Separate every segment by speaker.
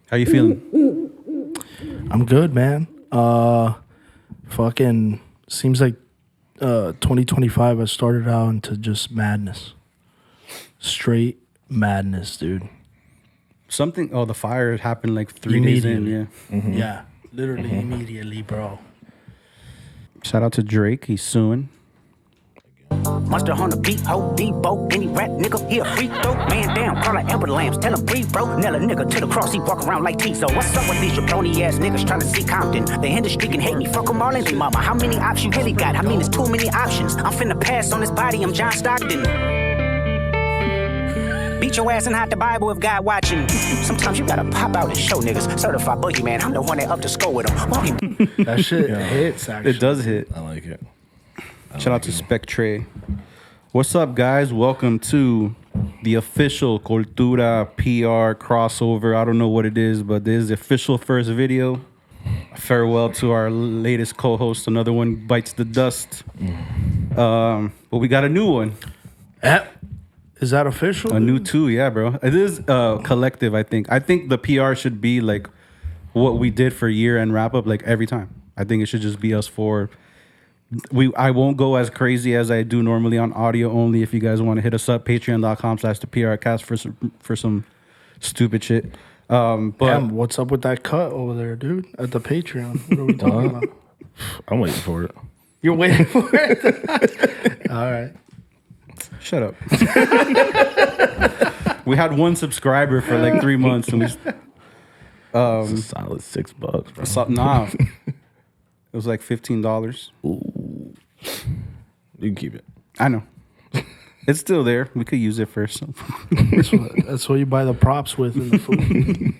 Speaker 1: How you feeling?
Speaker 2: I'm good, man. Fucking seems like 2025 has started out into just madness. Straight madness, dude.
Speaker 1: Something. Oh, the fire happened like 3 days in. Yeah.
Speaker 2: Yeah, literally immediately, bro.
Speaker 1: Shout out to Drake. He's suing.
Speaker 3: Monster on the beat, ho, Debo, any rap nigga, he a freak throw. Man down, call like Amber Lambs, tell him breathe, bro. Nail a nigga to the cross, he walk around like Tizo. What's up with these jabroni ass niggas trying to see Compton? The industry can hate me, fuck them all in they mama. How many options you really got? I mean, there's too many options. I'm finna pass on this body, I'm John Stockton. Beat your ass and hide the Bible if God watching. Sometimes you gotta pop out and show niggas. Certified boogeyman, I'm the one that up to score with him.
Speaker 2: That shit hits, actually.
Speaker 1: It does hit.
Speaker 4: I like it.
Speaker 1: Shout out to Spectre. What's up, guys? Welcome to the official Cultura PR crossover. I don't know what it is, but this is the official first video. Farewell to our latest co-host. Another one bites the dust. But we got a new one.
Speaker 2: Is that official?
Speaker 1: A new two, yeah, bro. It is collective, I think. I think the PR should be like what we did for year-end wrap-up, like every time. I think it should just be us four. I won't go as crazy as I do normally on audio only. If you guys want to hit us up, patreon.com/theprcast for some stupid shit. But
Speaker 2: Damn, what's up with that cut over there, dude? At the Patreon. What are we talking about?
Speaker 4: I'm waiting for it.
Speaker 2: You're waiting for it? All right.
Speaker 1: shut up. We had one subscriber for like 3 months, and we
Speaker 4: It's a solid $6, bro.
Speaker 1: nah. It was like $15.
Speaker 4: Ooh. You can keep it.
Speaker 1: I know. It's still there. We could use it for something.
Speaker 2: That's what you buy the props with in the food.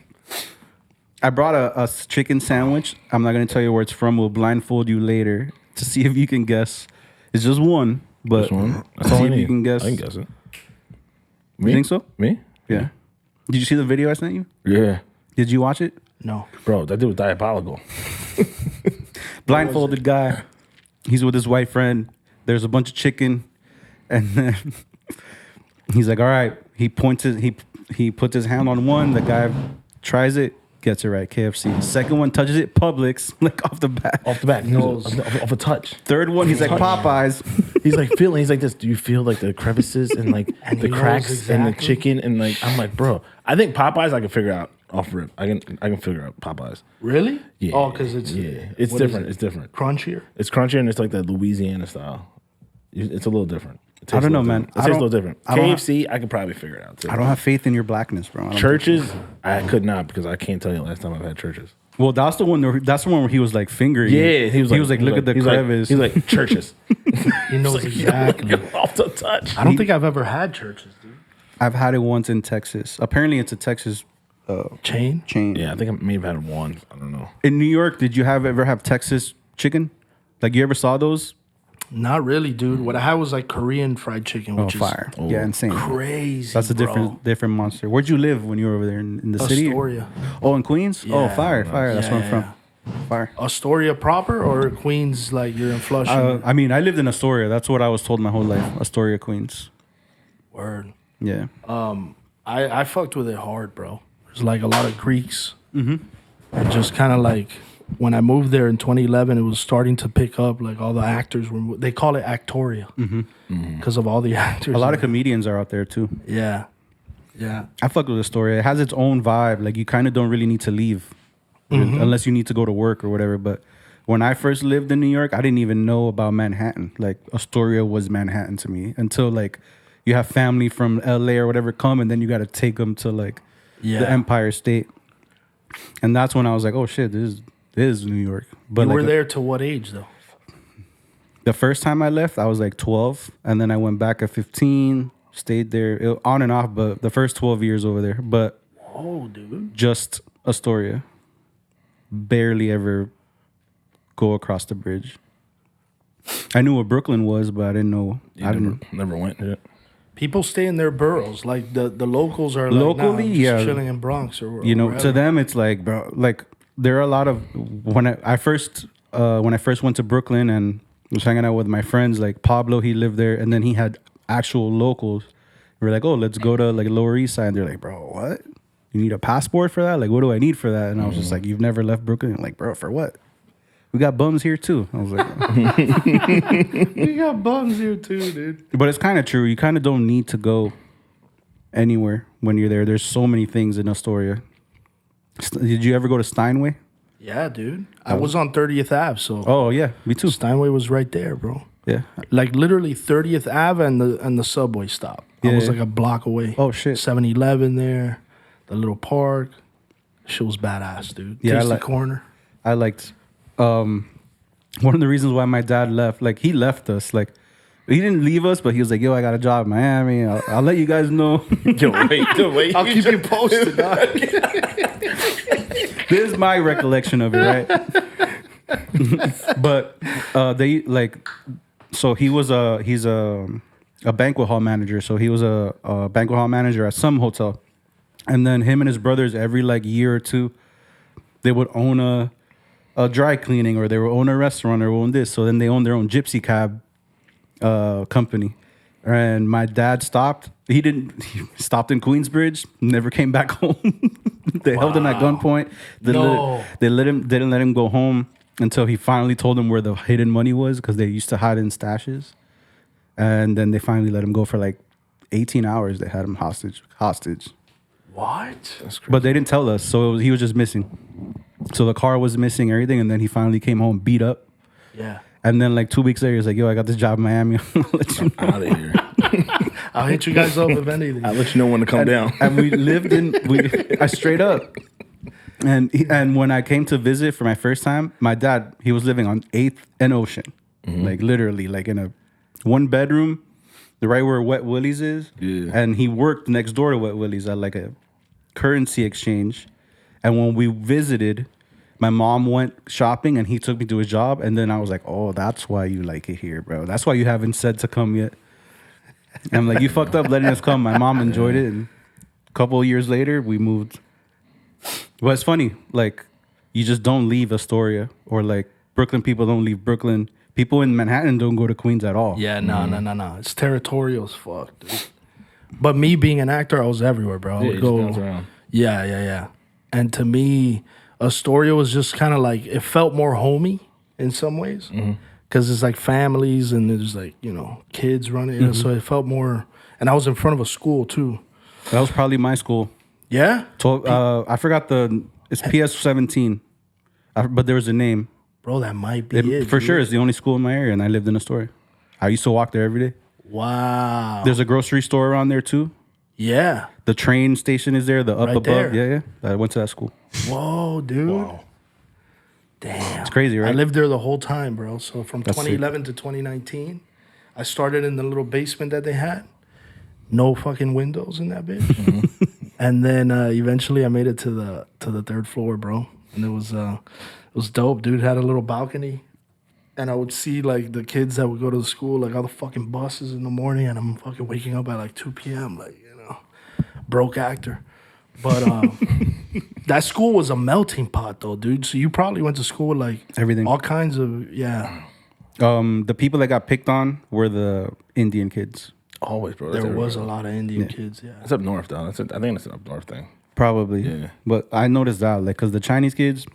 Speaker 1: I brought a chicken sandwich. I'm not going to tell you where it's from. We'll blindfold you later to see if you can guess. It's just one, but
Speaker 4: This one? That's
Speaker 1: see
Speaker 4: all I
Speaker 1: if you
Speaker 4: need.
Speaker 1: can guess.
Speaker 4: I can guess it.
Speaker 1: You think so?
Speaker 4: Me?
Speaker 1: Yeah. Did you see the video I sent you?
Speaker 4: Yeah.
Speaker 1: Did you watch it?
Speaker 2: No.
Speaker 4: Bro, that dude was diabolical.
Speaker 1: Blindfolded guy. He's with his white friend. There's a bunch of chicken, and then he's like, "All right." He points his, he puts his hand on one. The guy tries it, gets it right. KFC. Second one touches it. Publix, like off the bat.
Speaker 4: Off the back.
Speaker 2: Nose.
Speaker 4: Off a touch.
Speaker 1: Third one, he's like Popeyes.
Speaker 4: He's like feeling. He's like this. Do you feel like the crevices and like
Speaker 2: And
Speaker 4: the
Speaker 2: he knows
Speaker 4: cracks in the
Speaker 2: exactly.
Speaker 4: chicken and like I'm like, bro. I think Popeyes I can figure out off rip. I can figure out Popeyes.
Speaker 2: Really?
Speaker 4: Yeah.
Speaker 2: Oh, because it's
Speaker 4: It's
Speaker 2: what is
Speaker 4: different.
Speaker 2: it?
Speaker 4: It's different.
Speaker 2: Crunchier.
Speaker 4: It's crunchier and it's like the Louisiana style. It's a little different. It tastes
Speaker 1: I don't
Speaker 4: a
Speaker 1: know,
Speaker 4: little
Speaker 1: man.
Speaker 4: different. It tastes a little different.
Speaker 1: I don't
Speaker 4: KFC, I could probably figure it out too.
Speaker 1: I don't have faith in your blackness, bro. I don't
Speaker 4: Churches, I could not because I can't tell you the last time I've had churches.
Speaker 1: Well, that's the one. That's the one where he was like fingering.
Speaker 4: Yeah,
Speaker 1: he was like, look at the crevice.
Speaker 4: He was like churches.
Speaker 2: He knows exactly.
Speaker 4: Off the touch.
Speaker 2: I don't think I've ever had churches, dude.
Speaker 1: I've had it once in Texas. Apparently, it's a Texas
Speaker 2: Chain?
Speaker 1: chain.
Speaker 4: Yeah, I think I may have had one. I don't know.
Speaker 1: In New York, did you ever have Texas chicken? Like you ever saw those?
Speaker 2: Not really, dude. What I had was like Korean fried chicken, which is
Speaker 1: Fire. Yeah, insane.
Speaker 2: crazy.
Speaker 1: That's a
Speaker 2: bro.
Speaker 1: different monster. Where'd you live when you were over there in the city?
Speaker 2: Astoria.
Speaker 1: Oh, in Queens? Oh,
Speaker 2: Yeah.
Speaker 1: fire. That's where I'm
Speaker 2: Yeah.
Speaker 1: from. Fire.
Speaker 2: Astoria proper or Queens, like you're in Flushing?
Speaker 1: I mean, I lived in Astoria. That's what I was told my whole life. Astoria, Queens.
Speaker 2: Word.
Speaker 1: Yeah.
Speaker 2: I fucked with it hard, bro. There's like a lot of Greeks. Mm-hmm. And just kind of like when I moved there in 2011, it was starting to pick up. Like all the actors were, they call it Actoria because of all the actors.
Speaker 1: A lot of comedians are out there too.
Speaker 2: Yeah. Yeah.
Speaker 1: I fuck with Astoria. It has its own vibe. Like you kind of don't really need to leave unless you need to go to work or whatever. But when I first lived in New York, I didn't even know about Manhattan. Like Astoria was Manhattan to me until like you have family from LA or whatever come, and then you got to take them to like the Empire State. And that's when I was like, oh shit, this is New York. But
Speaker 2: You
Speaker 1: like
Speaker 2: were there to what age though?
Speaker 1: the first time I left, I was like 12, and then I went back at 15, stayed there on and off, but the first 12 years over there. But
Speaker 2: Oh, dude.
Speaker 1: just Astoria. Barely ever go across the bridge. I knew what Brooklyn was, but I didn't know. I didn't.
Speaker 4: Never went. Yeah.
Speaker 2: People stay in their boroughs. Like the locals are like,
Speaker 1: Locally,
Speaker 2: nah, I'm just
Speaker 1: yeah.
Speaker 2: chilling in Bronx or
Speaker 1: You know,
Speaker 2: wherever.
Speaker 1: to them, it's like, bro, like there are a lot of when I first went to Brooklyn and was hanging out with my friends, like Pablo, he lived there, and then he had actual locals. We were like, oh, let's go to like Lower East Side. And they're like, bro, what? you need a passport for that? Like, what do I need for that? And I was just like, you've never left Brooklyn? I'm like, bro, for what? We got bums here too. I was like,
Speaker 2: We got bums here too, dude.
Speaker 1: but it's kind of true. You kind of don't need to go anywhere when you're there. There's so many things in Astoria. Did you ever go to Steinway?
Speaker 2: Yeah, dude. I was on 30th Ave, so
Speaker 1: Oh yeah, me too.
Speaker 2: Steinway was right there, bro.
Speaker 1: Yeah.
Speaker 2: Like literally 30th Ave and the subway stop. I was
Speaker 1: Yeah.
Speaker 2: like a block away.
Speaker 1: Oh, shit.
Speaker 2: 7-Eleven there, the little park. Shit was badass, dude.
Speaker 1: Yeah, I
Speaker 2: Tasty
Speaker 1: like-
Speaker 2: Corner.
Speaker 1: I liked one of the reasons why my dad left. Like he left us. Like he didn't leave us, but he was like, "Yo, I got a job in Miami. I'll let you guys know."
Speaker 4: Yo, wait.
Speaker 2: I'll keep you posted, dog.
Speaker 1: This is my recollection of it, right? But they like, so he's a banquet hall manager. So he was a banquet hall manager at some hotel, and then him and his brothers every like year or two, they would own a dry cleaning, or they would own a restaurant, or own this. So then they owned their own gypsy cab company. And my dad stopped. He stopped in Queensbridge, never came back home. They held him at gunpoint.
Speaker 2: No.
Speaker 1: Didn't let him go home until he finally told them where the hidden money was, because they used to hide in stashes. And then they finally let him go for like 18 hours. They had him hostage.
Speaker 2: What?
Speaker 1: But they didn't tell us, so he was just missing. So the car was missing, everything, and then he finally came home beat up.
Speaker 2: Yeah.
Speaker 1: And then like 2 weeks later, he was like, "Yo, I got this job in Miami. I'll let you know."
Speaker 4: Out of here.
Speaker 2: I'll hit you guys up if anything.
Speaker 4: I'll let you know when to come down.
Speaker 1: And we lived I straight up. And when I came to visit for my first time, my dad, he was living on 8th and Ocean. Like literally, like in a 1-bedroom, right where Wet Willie's is.
Speaker 4: Yeah.
Speaker 1: And he worked next door to Wet Willie's at like a currency exchange. And when we visited, my mom went shopping and he took me to his job. And then I was like, "Oh, that's why you like it here, bro. That's why you haven't said to come yet." And I'm like, "You fucked up letting us come." My mom enjoyed it. And a couple of years later, we moved. But it's funny, like, you just don't leave Astoria, or like Brooklyn people don't leave Brooklyn. People in Manhattan don't go to Queens at all.
Speaker 2: Yeah, no. It's territorial as fuck, dude. But me being an actor, I was everywhere, bro. I
Speaker 4: Yeah,
Speaker 2: would
Speaker 4: you
Speaker 2: go.
Speaker 4: just bounce around.
Speaker 2: Yeah. And to me, Astoria was just kind of like, it felt more homey in some ways. Because it's like families and there's like, kids running. So it felt more, and I was in front of a school too.
Speaker 1: That was probably my school.
Speaker 2: Yeah?
Speaker 1: I forgot it's PS 17, but there was a name.
Speaker 2: Bro, that might be it.
Speaker 1: For
Speaker 2: dude.
Speaker 1: sure, it's the only school in my area, and I lived in Astoria. I used to walk there every day.
Speaker 2: Wow.
Speaker 1: There's a grocery store around there too.
Speaker 2: Yeah.
Speaker 1: The train station is there, the up
Speaker 2: Right
Speaker 1: above.
Speaker 2: there.
Speaker 1: Yeah. I went to that school.
Speaker 2: Whoa, dude. Damn.
Speaker 1: It's crazy, right?
Speaker 2: I lived there the whole time, bro. So from
Speaker 1: That's
Speaker 2: 2011 to 2019, I started in the little basement that they had. No fucking windows in that bitch. And then eventually I made it to the 3rd floor, bro. And it was dope, dude. It had a little balcony. And I would see like the kids that would go to the school, like all the fucking buses in the morning, and I'm fucking waking up at like 2 p.m. Like, broke actor. But that school was a melting pot though, dude. So you probably went to school with like
Speaker 1: Everything.
Speaker 2: all kinds of, yeah.
Speaker 1: The people that got picked on were the Indian kids.
Speaker 4: Always, bro.
Speaker 2: There was a lot of Indian kids, yeah.
Speaker 4: It's up north, though. I think that's an up north thing.
Speaker 1: Probably.
Speaker 4: Yeah.
Speaker 1: But I noticed that, like, because the Chinese kids,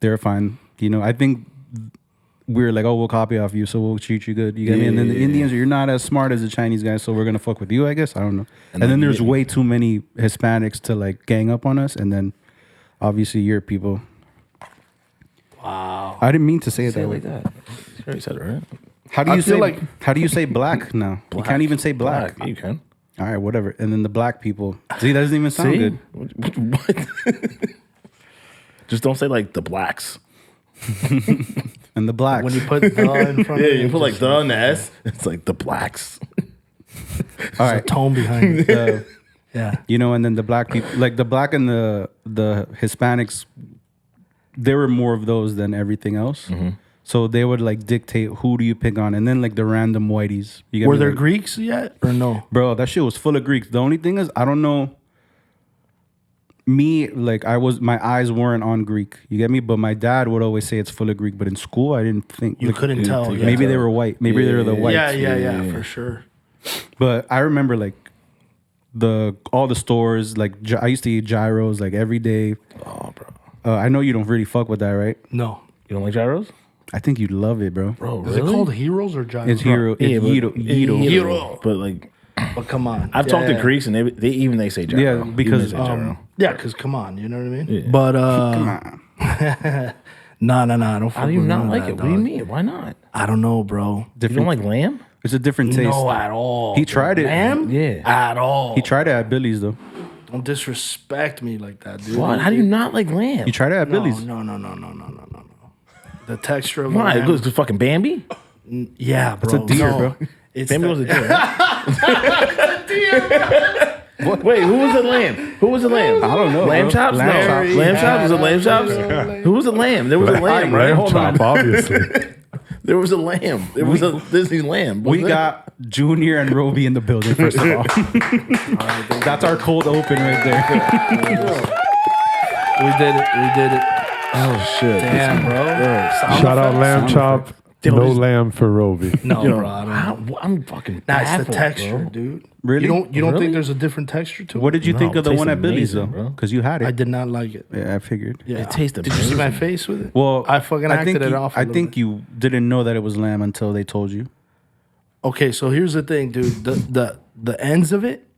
Speaker 1: they're fine. I think we're like, "Oh, we'll copy off you, so we'll treat you good." You get me? And then the Indians, you're not as smart as the Chinese guys, so we're going to fuck with you, I guess. I don't know. And then there's way too many Hispanics to, like, gang up on us. And then, obviously, your people.
Speaker 2: Wow.
Speaker 1: I didn't mean to say it that way.
Speaker 4: that. You already said it, right?
Speaker 1: How do
Speaker 2: I
Speaker 1: you
Speaker 2: feel
Speaker 1: say
Speaker 2: like-
Speaker 1: how do you say black now? You can't even say black.
Speaker 4: Yeah, you can.
Speaker 1: All right, whatever. And then the black people. See, that doesn't even sound good.
Speaker 4: What? Just don't say like the blacks.
Speaker 1: And the blacks.
Speaker 2: When you put the in front
Speaker 4: Yeah,
Speaker 2: of it,
Speaker 4: you put like
Speaker 2: just
Speaker 4: the and the S. It's like the blacks.
Speaker 1: All
Speaker 2: a
Speaker 1: right.
Speaker 2: tone behind it.
Speaker 1: The-
Speaker 2: Yeah.
Speaker 1: and then the black people, like the black and the Hispanics, there were more of those than everything else. So they would like dictate who do you pick on, and then like the random whiteys. You get
Speaker 2: Were
Speaker 1: me?
Speaker 2: there
Speaker 1: Like,
Speaker 2: Greeks yet or no?
Speaker 1: bro? That shit was full of Greeks. The only thing is, I don't know. Me, like my eyes weren't on Greek. You get me? But my dad would always say it's full of Greek. But in school, I didn't think
Speaker 2: You
Speaker 1: like,
Speaker 2: couldn't tell. Yeah.
Speaker 1: Maybe they were white. Maybe they were the whites.
Speaker 2: Yeah, for sure.
Speaker 1: But I remember like all the stores. Like I used to eat gyros like every day.
Speaker 4: Oh, bro.
Speaker 1: I know you don't really fuck with that, right?
Speaker 2: No.
Speaker 4: You don't like gyros?
Speaker 1: I think you'd love it, bro.
Speaker 4: Bro,
Speaker 2: Is
Speaker 4: really?
Speaker 2: it called Heroes or Gyros?
Speaker 1: It's hero.
Speaker 4: Yeah,
Speaker 1: It's
Speaker 4: but-
Speaker 1: Hiro.
Speaker 2: Hiro.
Speaker 4: But like,
Speaker 2: But come on.
Speaker 4: I've talked to
Speaker 2: Yeah.
Speaker 4: Greeks and they say gyro.
Speaker 1: Yeah,
Speaker 4: Even
Speaker 1: because,
Speaker 4: they say gyro.
Speaker 2: Yeah, because come on, you know what I mean?
Speaker 4: Yeah.
Speaker 2: But
Speaker 1: Come on.
Speaker 2: no, I don't.
Speaker 4: How do you not like it? What do you mean? Why not?
Speaker 2: I don't know, bro.
Speaker 4: You don't like lamb?
Speaker 1: It's a different taste.
Speaker 2: No, at all.
Speaker 1: He tried it.
Speaker 2: Lamb?
Speaker 4: Yeah.
Speaker 2: At all.
Speaker 1: He tried it at Billy's though.
Speaker 2: Don't disrespect me like that, dude.
Speaker 4: What? How do you not like lamb?
Speaker 1: You tried it at Billy's.
Speaker 2: No. The texture of
Speaker 4: Why?
Speaker 2: lamb.
Speaker 4: It goes to fucking Bambi?
Speaker 2: Yeah, bro.
Speaker 1: It's a deer,
Speaker 2: No.
Speaker 1: bro.
Speaker 2: It's
Speaker 4: Bambi
Speaker 2: the-
Speaker 4: was a deer. Wait, who was the lamb? Who was the lamb?
Speaker 1: I don't know,
Speaker 4: Lamb
Speaker 1: bro.
Speaker 4: chops?
Speaker 1: Lamb
Speaker 4: No.
Speaker 1: chops.
Speaker 4: Lamb chops? Was it lamb chops? Who was the lamb? There was a lamb, right?
Speaker 5: Lamb
Speaker 4: Hold on.
Speaker 5: chop, obviously.
Speaker 4: There was a lamb. There was a Disney lamb.
Speaker 1: We
Speaker 4: wasn't there?
Speaker 1: got Junior and Roby in the building, first of all. That's our cold open right there.
Speaker 2: We did it.
Speaker 4: Oh shit!
Speaker 2: Damn, bro.
Speaker 5: Shout out Lamb Chop.
Speaker 4: Yo,
Speaker 5: No
Speaker 4: this-
Speaker 5: lamb for Roby.
Speaker 2: No,
Speaker 4: Yo,
Speaker 2: bro. I don't.
Speaker 4: I'm fucking.
Speaker 2: Nah, it's the
Speaker 4: baffled,
Speaker 2: texture,
Speaker 4: bro.
Speaker 2: dude.
Speaker 1: Really?
Speaker 2: You don't
Speaker 4: Really?
Speaker 2: think there's a different texture to it?
Speaker 1: What did you
Speaker 4: No,
Speaker 1: think of
Speaker 4: it
Speaker 1: the one
Speaker 4: tastes
Speaker 1: at Billy's
Speaker 4: amazing,
Speaker 1: though?
Speaker 4: bro.
Speaker 1: Because you had it.
Speaker 2: I did not like it.
Speaker 1: Yeah, I figured.
Speaker 2: Yeah.
Speaker 4: It tasted
Speaker 2: Did you see my
Speaker 4: amazing.
Speaker 2: face with it?
Speaker 1: Well,
Speaker 2: I fucking
Speaker 1: think
Speaker 2: acted it
Speaker 1: you,
Speaker 2: off.
Speaker 1: I think you didn't know that it was lamb until they told you.
Speaker 2: Okay, so here's the thing, dude. The ends of it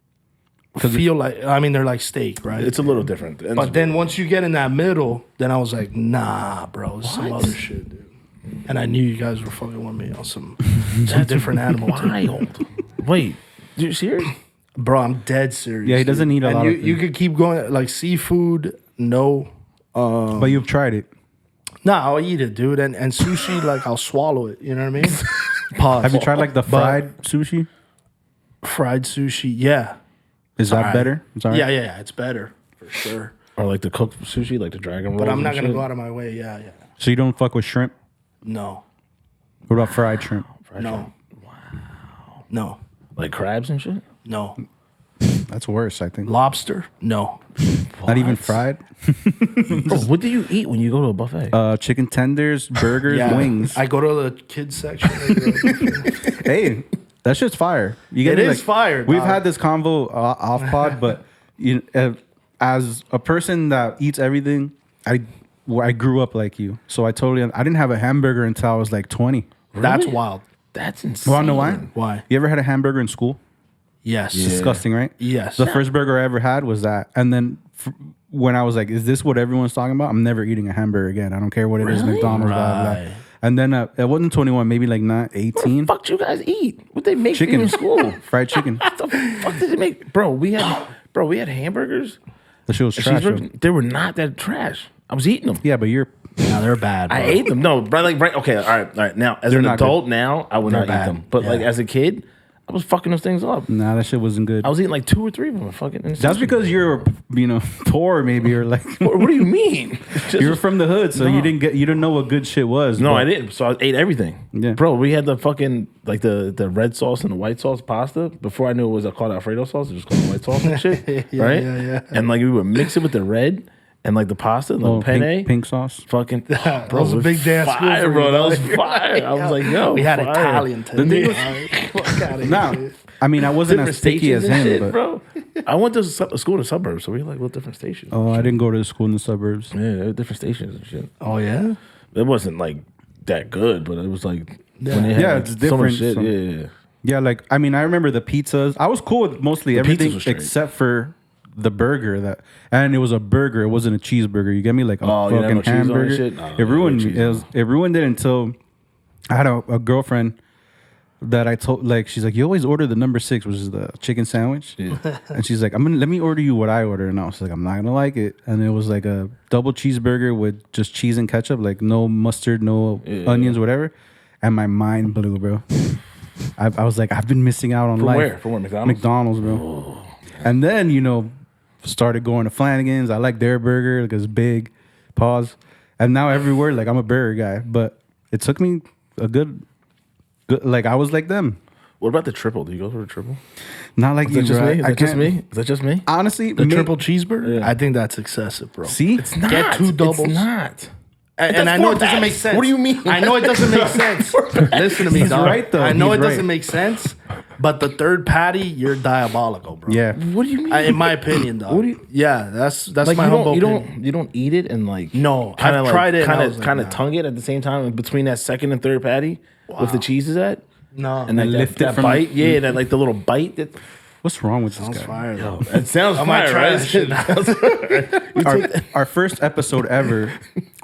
Speaker 2: feel like, I mean, they're like steak, right?
Speaker 4: It's a little different.
Speaker 2: But then once you get in that middle, then I was like, nah, bro, it's some other shit, dude. And I knew you guys were fucking with me on some different animal. too.
Speaker 4: wild. Wait, you serious?
Speaker 2: Bro, I'm dead serious.
Speaker 1: Yeah, he doesn't
Speaker 2: dude.
Speaker 1: eat a
Speaker 2: and
Speaker 1: lot
Speaker 2: you,
Speaker 1: of
Speaker 2: you
Speaker 1: things.
Speaker 2: could keep going, like seafood, no.
Speaker 1: But you've tried it.
Speaker 2: Nah, I'll eat it, dude. And sushi, like, I'll swallow it. You know what I mean? Pause.
Speaker 1: Have you tried like the fried sushi?
Speaker 2: fried sushi? Yeah.
Speaker 1: Is that
Speaker 2: alright.
Speaker 1: better? It's all right.
Speaker 2: Yeah. It's better for sure.
Speaker 4: Or like the cooked sushi, like the dragon roll.
Speaker 2: But I'm not gonna go out of my way. Yeah.
Speaker 1: So you don't fuck with shrimp?
Speaker 2: No.
Speaker 1: What about fried shrimp?
Speaker 2: No. No.
Speaker 4: Like crabs and shit.
Speaker 2: No.
Speaker 1: That's worse, I think.
Speaker 2: Lobster? No.
Speaker 1: Not even fried.
Speaker 4: Bro, what do you eat when you go to a buffet?
Speaker 1: Chicken tenders, burgers,
Speaker 2: Yeah.
Speaker 1: wings.
Speaker 2: I go to the kids section.
Speaker 1: Hey, that shit's fire. You
Speaker 2: It
Speaker 1: me?
Speaker 2: is fire,
Speaker 1: We've
Speaker 2: dog.
Speaker 1: had this convo off pod, but as a person that eats everything, I grew up like you, so I didn't have a hamburger until I was like 20.
Speaker 2: That's wild.
Speaker 4: That's insane.
Speaker 1: Want to know why?
Speaker 2: Why?
Speaker 1: You ever had a hamburger in school?
Speaker 2: Yes.
Speaker 1: It's disgusting, right?
Speaker 2: Yes.
Speaker 1: The first burger I ever had was that, and then when I was like, "Is this what everyone's talking about?" I'm never eating a hamburger again. I don't care what it is,
Speaker 4: Really?
Speaker 1: McDonald's, blah, blah, blah.
Speaker 2: Right.
Speaker 1: And then it wasn't 21, maybe like not 18.
Speaker 4: What you guys eat? What they make
Speaker 1: Chicken.
Speaker 4: for you in school?
Speaker 1: Fried chicken.
Speaker 4: What the fuck did they make? Bro, we had hamburgers.
Speaker 1: The shit was trash.
Speaker 4: Cheeseburgers.
Speaker 1: though.
Speaker 4: They were not that trash. I was eating them.
Speaker 1: Yeah, but you're
Speaker 2: No, they're bad. Bro.
Speaker 4: I ate them. No, right. Okay, all right. Now, as
Speaker 1: They're
Speaker 4: an
Speaker 1: not good.
Speaker 4: adult, now I would not
Speaker 2: bad.
Speaker 4: eat them. But like
Speaker 2: Yeah.
Speaker 4: as a kid, I was fucking those things up.
Speaker 1: nah, that shit wasn't good.
Speaker 4: I was eating like 2 or 3 of them. Fucking.
Speaker 1: That's because you're, poor maybe, or like
Speaker 4: What do you mean?
Speaker 1: you're from the hood, so
Speaker 4: No.
Speaker 1: you didn't know what good shit was.
Speaker 4: No,
Speaker 1: but-
Speaker 4: I didn't. So I ate everything.
Speaker 1: Yeah.
Speaker 4: Bro, we had the fucking like the red sauce and the white sauce pasta. Before I knew it was called Alfredo sauce, it was called white sauce and shit. Right?
Speaker 2: yeah.
Speaker 4: And like we would mix it with the red and like the pasta, the penne.
Speaker 1: pink sauce.
Speaker 4: Fucking
Speaker 2: That was a
Speaker 4: it
Speaker 2: big dance school
Speaker 4: fire,
Speaker 2: for
Speaker 4: bro.
Speaker 2: you,
Speaker 4: That was
Speaker 2: dog.
Speaker 4: fire. I was like, yo,
Speaker 2: we had
Speaker 4: fire.
Speaker 2: Italian
Speaker 1: The thing
Speaker 2: today.
Speaker 1: was-
Speaker 2: Fuck out of
Speaker 1: Nah,
Speaker 2: here.
Speaker 1: I mean, I wasn't
Speaker 4: Different
Speaker 1: as sticky
Speaker 4: stations
Speaker 1: as
Speaker 4: and
Speaker 1: him,
Speaker 4: shit,
Speaker 1: but
Speaker 4: bro. I went to a school in the suburbs, so we had like little different stations.
Speaker 1: oh, I didn't go to school in the suburbs.
Speaker 4: Yeah, there were different stations and shit.
Speaker 2: Oh yeah.
Speaker 4: It wasn't like that good, but it was like when they had
Speaker 1: Yeah,
Speaker 4: like,
Speaker 1: it's
Speaker 4: so much
Speaker 1: different,
Speaker 4: shit.
Speaker 1: so-
Speaker 4: Yeah.
Speaker 1: Yeah, like I mean, I remember the pizzas. I was cool with mostly everything
Speaker 4: pizzas were straight.
Speaker 1: except for the burger and it was a burger. It wasn't a cheeseburger. You get me? Like a
Speaker 4: Oh, you didn't
Speaker 1: fucking
Speaker 4: have no cheese on it
Speaker 1: hamburger.
Speaker 4: shit? No,
Speaker 1: it
Speaker 4: no,
Speaker 1: ruined
Speaker 4: no
Speaker 1: me.
Speaker 4: cheese
Speaker 1: It ruined it until I had a girlfriend that I told, like, she's like, you always order the number 6, which is the chicken sandwich.
Speaker 4: Yeah.
Speaker 1: And she's like, let me order you what I order. And I was like, I'm not gonna like it. And it was like a double cheeseburger with just cheese and ketchup, like no mustard, no onions, whatever. And my mind blew, bro. I was like, I've been missing out on
Speaker 4: From
Speaker 1: life.
Speaker 4: where? From where? McDonald's?
Speaker 1: McDonald's, bro. And then, started going to Flanagan's. I like their burger because it's big. Pause. And now everywhere, like, I'm a burger guy. But it took me a good, like, I was like them.
Speaker 4: What about the triple? Do you go for the triple?
Speaker 1: Not like
Speaker 4: Is
Speaker 1: you,
Speaker 4: that just
Speaker 1: bro.
Speaker 4: me? Is
Speaker 1: I
Speaker 4: that just
Speaker 1: can't-
Speaker 4: me? Is that just me?
Speaker 1: Honestly,
Speaker 2: The triple cheeseburger?
Speaker 4: Yeah.
Speaker 2: I think that's excessive, bro.
Speaker 1: See?
Speaker 4: It's not.
Speaker 2: Get 2 doubles.
Speaker 4: It's not.
Speaker 2: And
Speaker 4: That's
Speaker 2: I know
Speaker 4: 4
Speaker 2: it doesn't
Speaker 4: bags.
Speaker 2: make sense.
Speaker 4: What do you mean?
Speaker 2: I know it doesn't make sense. Listen to me,
Speaker 1: He's
Speaker 2: dog.
Speaker 1: right, though.
Speaker 2: I know
Speaker 1: He's
Speaker 2: it doesn't
Speaker 1: right.
Speaker 2: make sense, But the third patty, you're diabolical, bro.
Speaker 1: Yeah.
Speaker 4: What do you mean?
Speaker 2: In my opinion, dog. Yeah, that's
Speaker 4: like
Speaker 2: my humble
Speaker 4: you
Speaker 2: opinion.
Speaker 4: don't eat it and like
Speaker 2: No,
Speaker 4: kind of
Speaker 2: I've tried it and I was
Speaker 4: kind
Speaker 2: like,
Speaker 4: of
Speaker 2: nah.
Speaker 4: tongue it at the same time between that second and third patty with the cheeses at
Speaker 2: No,
Speaker 4: and like
Speaker 1: lift it
Speaker 4: that
Speaker 1: from-
Speaker 4: bite, yeah, that like the little bite that
Speaker 1: What's wrong with this
Speaker 2: sounds
Speaker 1: guy?
Speaker 2: fire though.
Speaker 4: it sounds
Speaker 2: I might
Speaker 4: fire,
Speaker 2: try that
Speaker 4: right?
Speaker 2: shit.
Speaker 1: Our first episode ever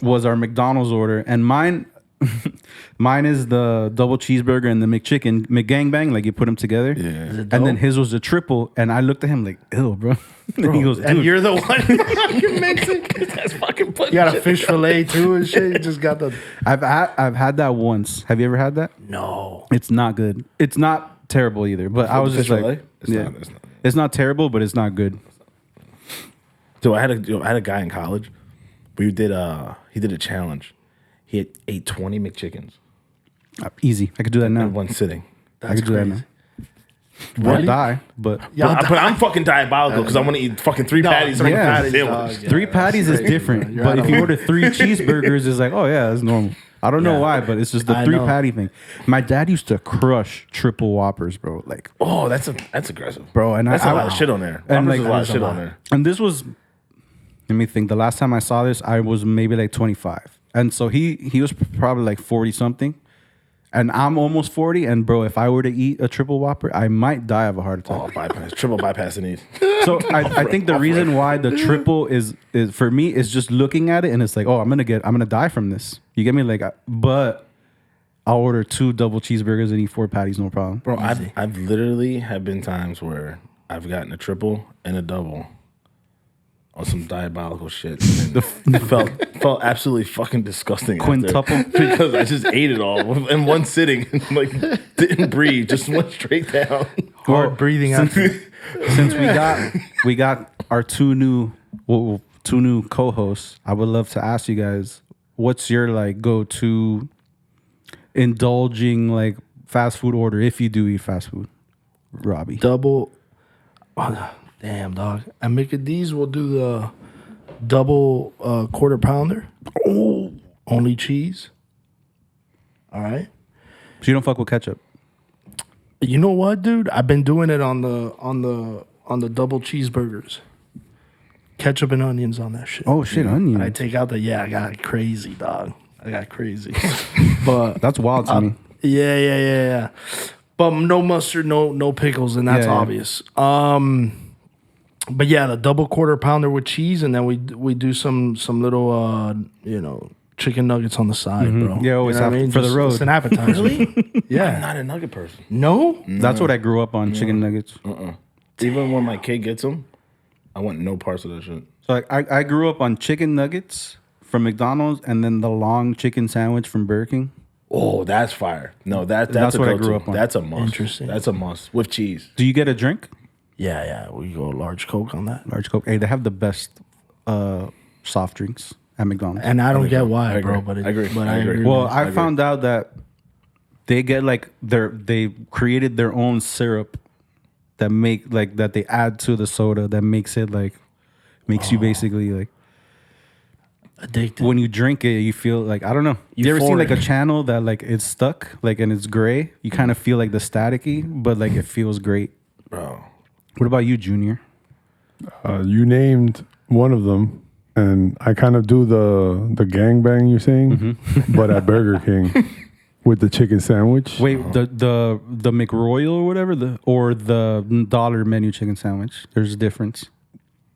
Speaker 1: was our McDonald's order, and mine is the double cheeseburger and the McChicken McGangbang, like you put them together.
Speaker 4: Yeah.
Speaker 1: And then his was a triple, and I looked at him like, ew, bro. And he goes,
Speaker 2: And
Speaker 1: dude,
Speaker 2: you're the one.
Speaker 4: You Mexican, that's fucking funny.
Speaker 2: You got a fish fillet too and shit. You just got the
Speaker 1: I've had that once. Have you ever had that?
Speaker 2: no.
Speaker 1: It's not good. It's not terrible either. But I was just
Speaker 4: Fish
Speaker 1: like,
Speaker 4: fillet? It's
Speaker 1: yeah.
Speaker 4: not, it's not.
Speaker 1: It's not terrible, but it's not good.
Speaker 4: So I had a guy in college. He did a challenge. He ate 20 McChickens
Speaker 1: Easy. I could do that now.
Speaker 4: in one sitting.
Speaker 1: I could do that now.
Speaker 2: Really?
Speaker 1: I'll die, but
Speaker 4: But I'm fucking diabolical because I want to eat fucking 3 patties.
Speaker 2: three
Speaker 1: yeah.
Speaker 2: patties,
Speaker 4: Sandwich.
Speaker 2: dog. Yeah,
Speaker 1: 3
Speaker 2: that's
Speaker 1: patties is
Speaker 2: crazy,
Speaker 1: different.
Speaker 2: bro. You're
Speaker 1: But
Speaker 2: out
Speaker 1: if
Speaker 2: of
Speaker 1: you
Speaker 2: line.
Speaker 1: order 3 cheeseburgers, it's like, oh yeah, that's normal. I don't know why, but it's just the
Speaker 2: I
Speaker 1: 3
Speaker 2: know.
Speaker 1: patty thing. My dad used to crush triple Whoppers, bro. Like,
Speaker 4: Oh, that's aggressive,
Speaker 1: bro, and
Speaker 4: That's
Speaker 1: a
Speaker 4: a lot of shit on there.
Speaker 1: and,
Speaker 4: Whoppers
Speaker 1: like,
Speaker 4: is a lot
Speaker 1: that
Speaker 4: of
Speaker 1: is a
Speaker 4: shit
Speaker 2: lot.
Speaker 4: on there.
Speaker 1: And this was, let me think. The last time I saw this, I was maybe like 25, and so he was probably like 40 something, and I'm almost 40. And bro, if I were to eat a triple Whopper, I might die of a heart attack.
Speaker 4: Oh, triple bypassing these.
Speaker 1: So I think the reason why the triple is for me is just looking at it and it's like, oh, I'm gonna die from this. You get me? Like, but I'll order 2 double cheeseburgers and eat 4 patties, no problem.
Speaker 4: Bro, I've literally have been times where I've gotten a triple and a double on some diabolical shit. felt absolutely fucking disgusting. after.
Speaker 1: Quintuple?
Speaker 4: Because I just ate it all in one sitting and like didn't breathe, just went straight down.
Speaker 2: Hard breathing out.
Speaker 1: Since we got our 2 new co-hosts, I would love to ask you guys, what's your like go-to indulging like fast food order if you do eat fast food? Robbie.
Speaker 2: Double. Oh, damn, dog. At Mickey D's, we'll do the double quarter pounder. Oh, only cheese. All right.
Speaker 1: So you don't fuck with ketchup?
Speaker 2: You know what, dude? I've been doing it on the double cheeseburgers. Ketchup and onions on that shit.
Speaker 1: Oh shit, onion.
Speaker 2: I take out I got crazy, dog. I got crazy. But
Speaker 1: That's wild to me.
Speaker 2: yeah. But no mustard, no pickles, and that's
Speaker 1: Yeah, yeah.
Speaker 2: obvious. But yeah, the double quarter pounder with cheese, and then we do some little chicken nuggets on the side, bro.
Speaker 1: Yeah, always
Speaker 2: You know what
Speaker 1: have for the road.
Speaker 2: It's an appetizer.
Speaker 4: I'm
Speaker 2: Yeah.
Speaker 4: not a nugget person.
Speaker 2: No.
Speaker 1: That's what I grew up on, chicken nuggets.
Speaker 4: Even when my kid gets them, I want no parts of that shit.
Speaker 1: So like, I grew up on chicken nuggets from McDonald's and then the long chicken sandwich from Burger King.
Speaker 4: Oh, that's fire. No, that's
Speaker 1: That's
Speaker 4: a
Speaker 1: what I
Speaker 4: go-to.
Speaker 1: grew up on.
Speaker 4: That's a must.
Speaker 2: Interesting.
Speaker 4: That's a must with cheese.
Speaker 1: Do you get a drink?
Speaker 2: Yeah. We go large Coke on that.
Speaker 1: Large Coke. Hey, they have the best soft drinks at McDonald's.
Speaker 2: And I don't get why,
Speaker 4: I
Speaker 2: bro.
Speaker 4: agree.
Speaker 2: But
Speaker 4: I agree.
Speaker 2: But
Speaker 4: I agree.
Speaker 1: Well,
Speaker 4: I
Speaker 1: I
Speaker 4: agree.
Speaker 1: found out that they get like they created their own syrup that they add to the soda that makes it like makes you basically like
Speaker 2: addicted.
Speaker 1: when you drink it you feel like I don't know. You ever seen like a
Speaker 2: Euphoric.
Speaker 1: channel that like it's stuck like and it's gray? You kind of feel like the staticky, but like it feels great.
Speaker 4: Bro.
Speaker 1: What about you, Junior?
Speaker 5: You named one of them, and I kind of do the gangbang you're saying, but at Burger King with the chicken sandwich.
Speaker 1: Wait, the McRoyal or whatever, or the dollar menu chicken sandwich. There's a difference.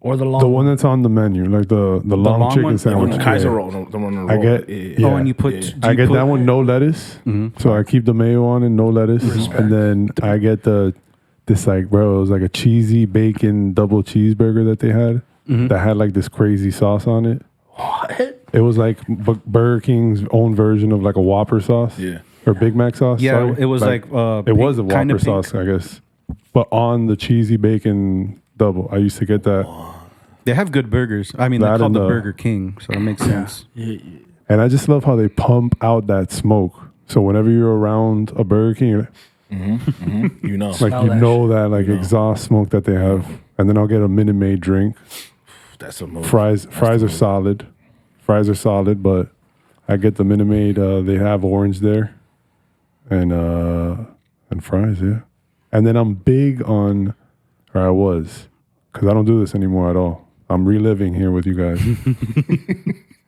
Speaker 2: or the long
Speaker 5: The one that's on the menu, like the long
Speaker 1: long
Speaker 5: chicken
Speaker 1: one?
Speaker 5: sandwich.
Speaker 4: The
Speaker 5: yeah.
Speaker 4: Kaiser roll. The one on the
Speaker 5: I
Speaker 4: roll.
Speaker 5: get-
Speaker 4: Yeah.
Speaker 1: Oh, and you put.
Speaker 4: yeah.
Speaker 1: do
Speaker 5: I
Speaker 1: you
Speaker 5: get
Speaker 1: put-
Speaker 5: that one no lettuce, so I keep the mayo on and no lettuce, and then I get this like it was like a cheesy bacon double cheeseburger that they had that had like this crazy sauce on it.
Speaker 2: What?
Speaker 5: It was like Burger King's own version of like a Whopper sauce,
Speaker 4: Yeah.
Speaker 5: or Big Mac sauce.
Speaker 1: Yeah,
Speaker 5: sorry.
Speaker 1: it was like
Speaker 5: it was a
Speaker 1: pink- kinda
Speaker 5: Whopper
Speaker 1: pink.
Speaker 5: sauce, I guess, but on the cheesy bacon double. I used to get that,
Speaker 1: They have good burgers. I mean,
Speaker 5: That
Speaker 1: they're called
Speaker 5: and
Speaker 1: the
Speaker 5: the-
Speaker 1: Burger King, so it makes sense.
Speaker 5: and I just love how they pump out that smoke. So whenever you're around a Burger King, you're
Speaker 4: You know.
Speaker 5: like
Speaker 2: Smell
Speaker 5: you
Speaker 2: that
Speaker 5: know that like exhaust smoke that they have, and then I'll get a Minute Maid drink.
Speaker 4: That's a move.
Speaker 5: Fries are solid. Fries are solid, but I get the Minute Maid. They have orange there, and fries, yeah. And then I'm big on, or I was, because I don't do this anymore at all. I'm reliving here with you guys.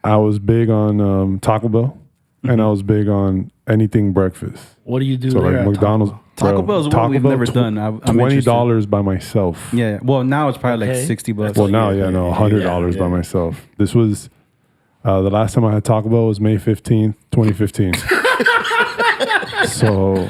Speaker 5: I was big on Taco Bell, and I was big on anything breakfast.
Speaker 2: What do you do
Speaker 5: So
Speaker 2: there
Speaker 5: like
Speaker 2: at
Speaker 5: McDonald's.
Speaker 1: Taco Bell is what we've never done. I'm
Speaker 5: $20 by myself.
Speaker 1: Yeah. Well, now it's probably
Speaker 2: Okay.
Speaker 1: like $60.
Speaker 5: Well, now, $100 by myself. This was the last time I had Taco Bell was May 15th, 2015. So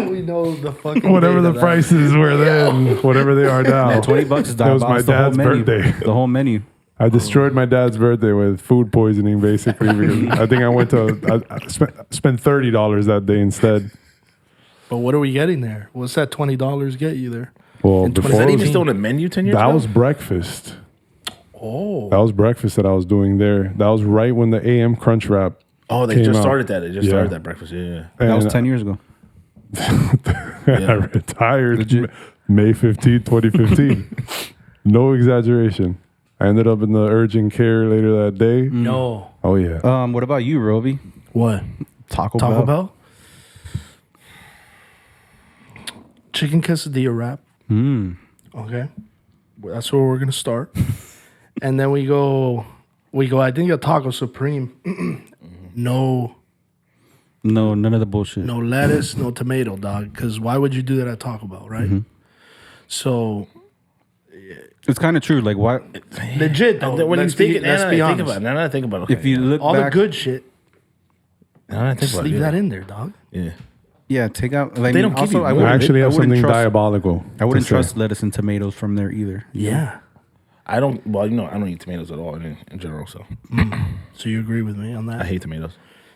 Speaker 2: We know the fucking
Speaker 5: whatever the prices were then, whatever they are now.
Speaker 1: Yeah, $20 is
Speaker 5: That was my dad's birthday.
Speaker 1: The whole menu.
Speaker 5: I destroyed my dad's birthday with food poisoning, basically. Because I think I went to I spent $30 that day instead.
Speaker 2: But what are we getting there? What's that $20 get you there?
Speaker 5: Well,
Speaker 2: In
Speaker 5: before
Speaker 4: Was that
Speaker 5: it
Speaker 4: even
Speaker 5: was-
Speaker 4: still on the menu 10 years
Speaker 5: that
Speaker 4: ago?
Speaker 5: was breakfast.
Speaker 2: Oh,
Speaker 5: That was breakfast that I was doing there. That was right when the AM Crunch Wrap.
Speaker 4: Oh, they
Speaker 5: came
Speaker 4: just
Speaker 5: out.
Speaker 4: started that. They just
Speaker 5: Yeah.
Speaker 4: started that breakfast. Yeah.
Speaker 1: That was
Speaker 5: And
Speaker 1: 10 years ago.
Speaker 5: I retired
Speaker 1: Legit.
Speaker 5: May 15th, 2015. No exaggeration. I ended up in the urgent care later that day.
Speaker 2: no.
Speaker 5: Oh, yeah.
Speaker 1: What about you, Roby?
Speaker 2: What?
Speaker 1: Taco
Speaker 2: Taco
Speaker 1: Bell?
Speaker 2: Bell? Chicken quesadilla wrap. Okay. Well, that's where we're going to start. And then we go, I think a Taco Supreme. No
Speaker 1: No, none of the bullshit.
Speaker 2: no lettuce, no tomato, dog. Because why would you do that at Taco Bell, right? So,
Speaker 1: It's kind of true. Like, why?
Speaker 2: legit, though.
Speaker 4: When you
Speaker 2: let's
Speaker 4: think
Speaker 2: be,
Speaker 4: it,
Speaker 2: let's
Speaker 4: now
Speaker 2: be
Speaker 4: that I
Speaker 2: honest.
Speaker 4: think about it, now that I think about it, okay.
Speaker 1: If you look
Speaker 2: All
Speaker 1: back,
Speaker 2: the good shit,
Speaker 4: Now that I think
Speaker 2: just
Speaker 4: about it,
Speaker 2: leave
Speaker 4: yeah.
Speaker 2: that in there, dog.
Speaker 4: Yeah.
Speaker 1: yeah, take out. Like,
Speaker 4: They don't give
Speaker 1: also,
Speaker 4: you
Speaker 1: I
Speaker 4: room.
Speaker 1: wouldn't-
Speaker 5: I actually have
Speaker 1: wouldn't
Speaker 5: something
Speaker 1: trust-
Speaker 5: diabolical.
Speaker 1: I wouldn't
Speaker 5: to say.
Speaker 1: trust lettuce and tomatoes from there either.
Speaker 2: Yeah.
Speaker 4: I don't, well, you know, I don't eat tomatoes at all in general, so
Speaker 2: So you agree with me on that?
Speaker 4: I hate tomatoes.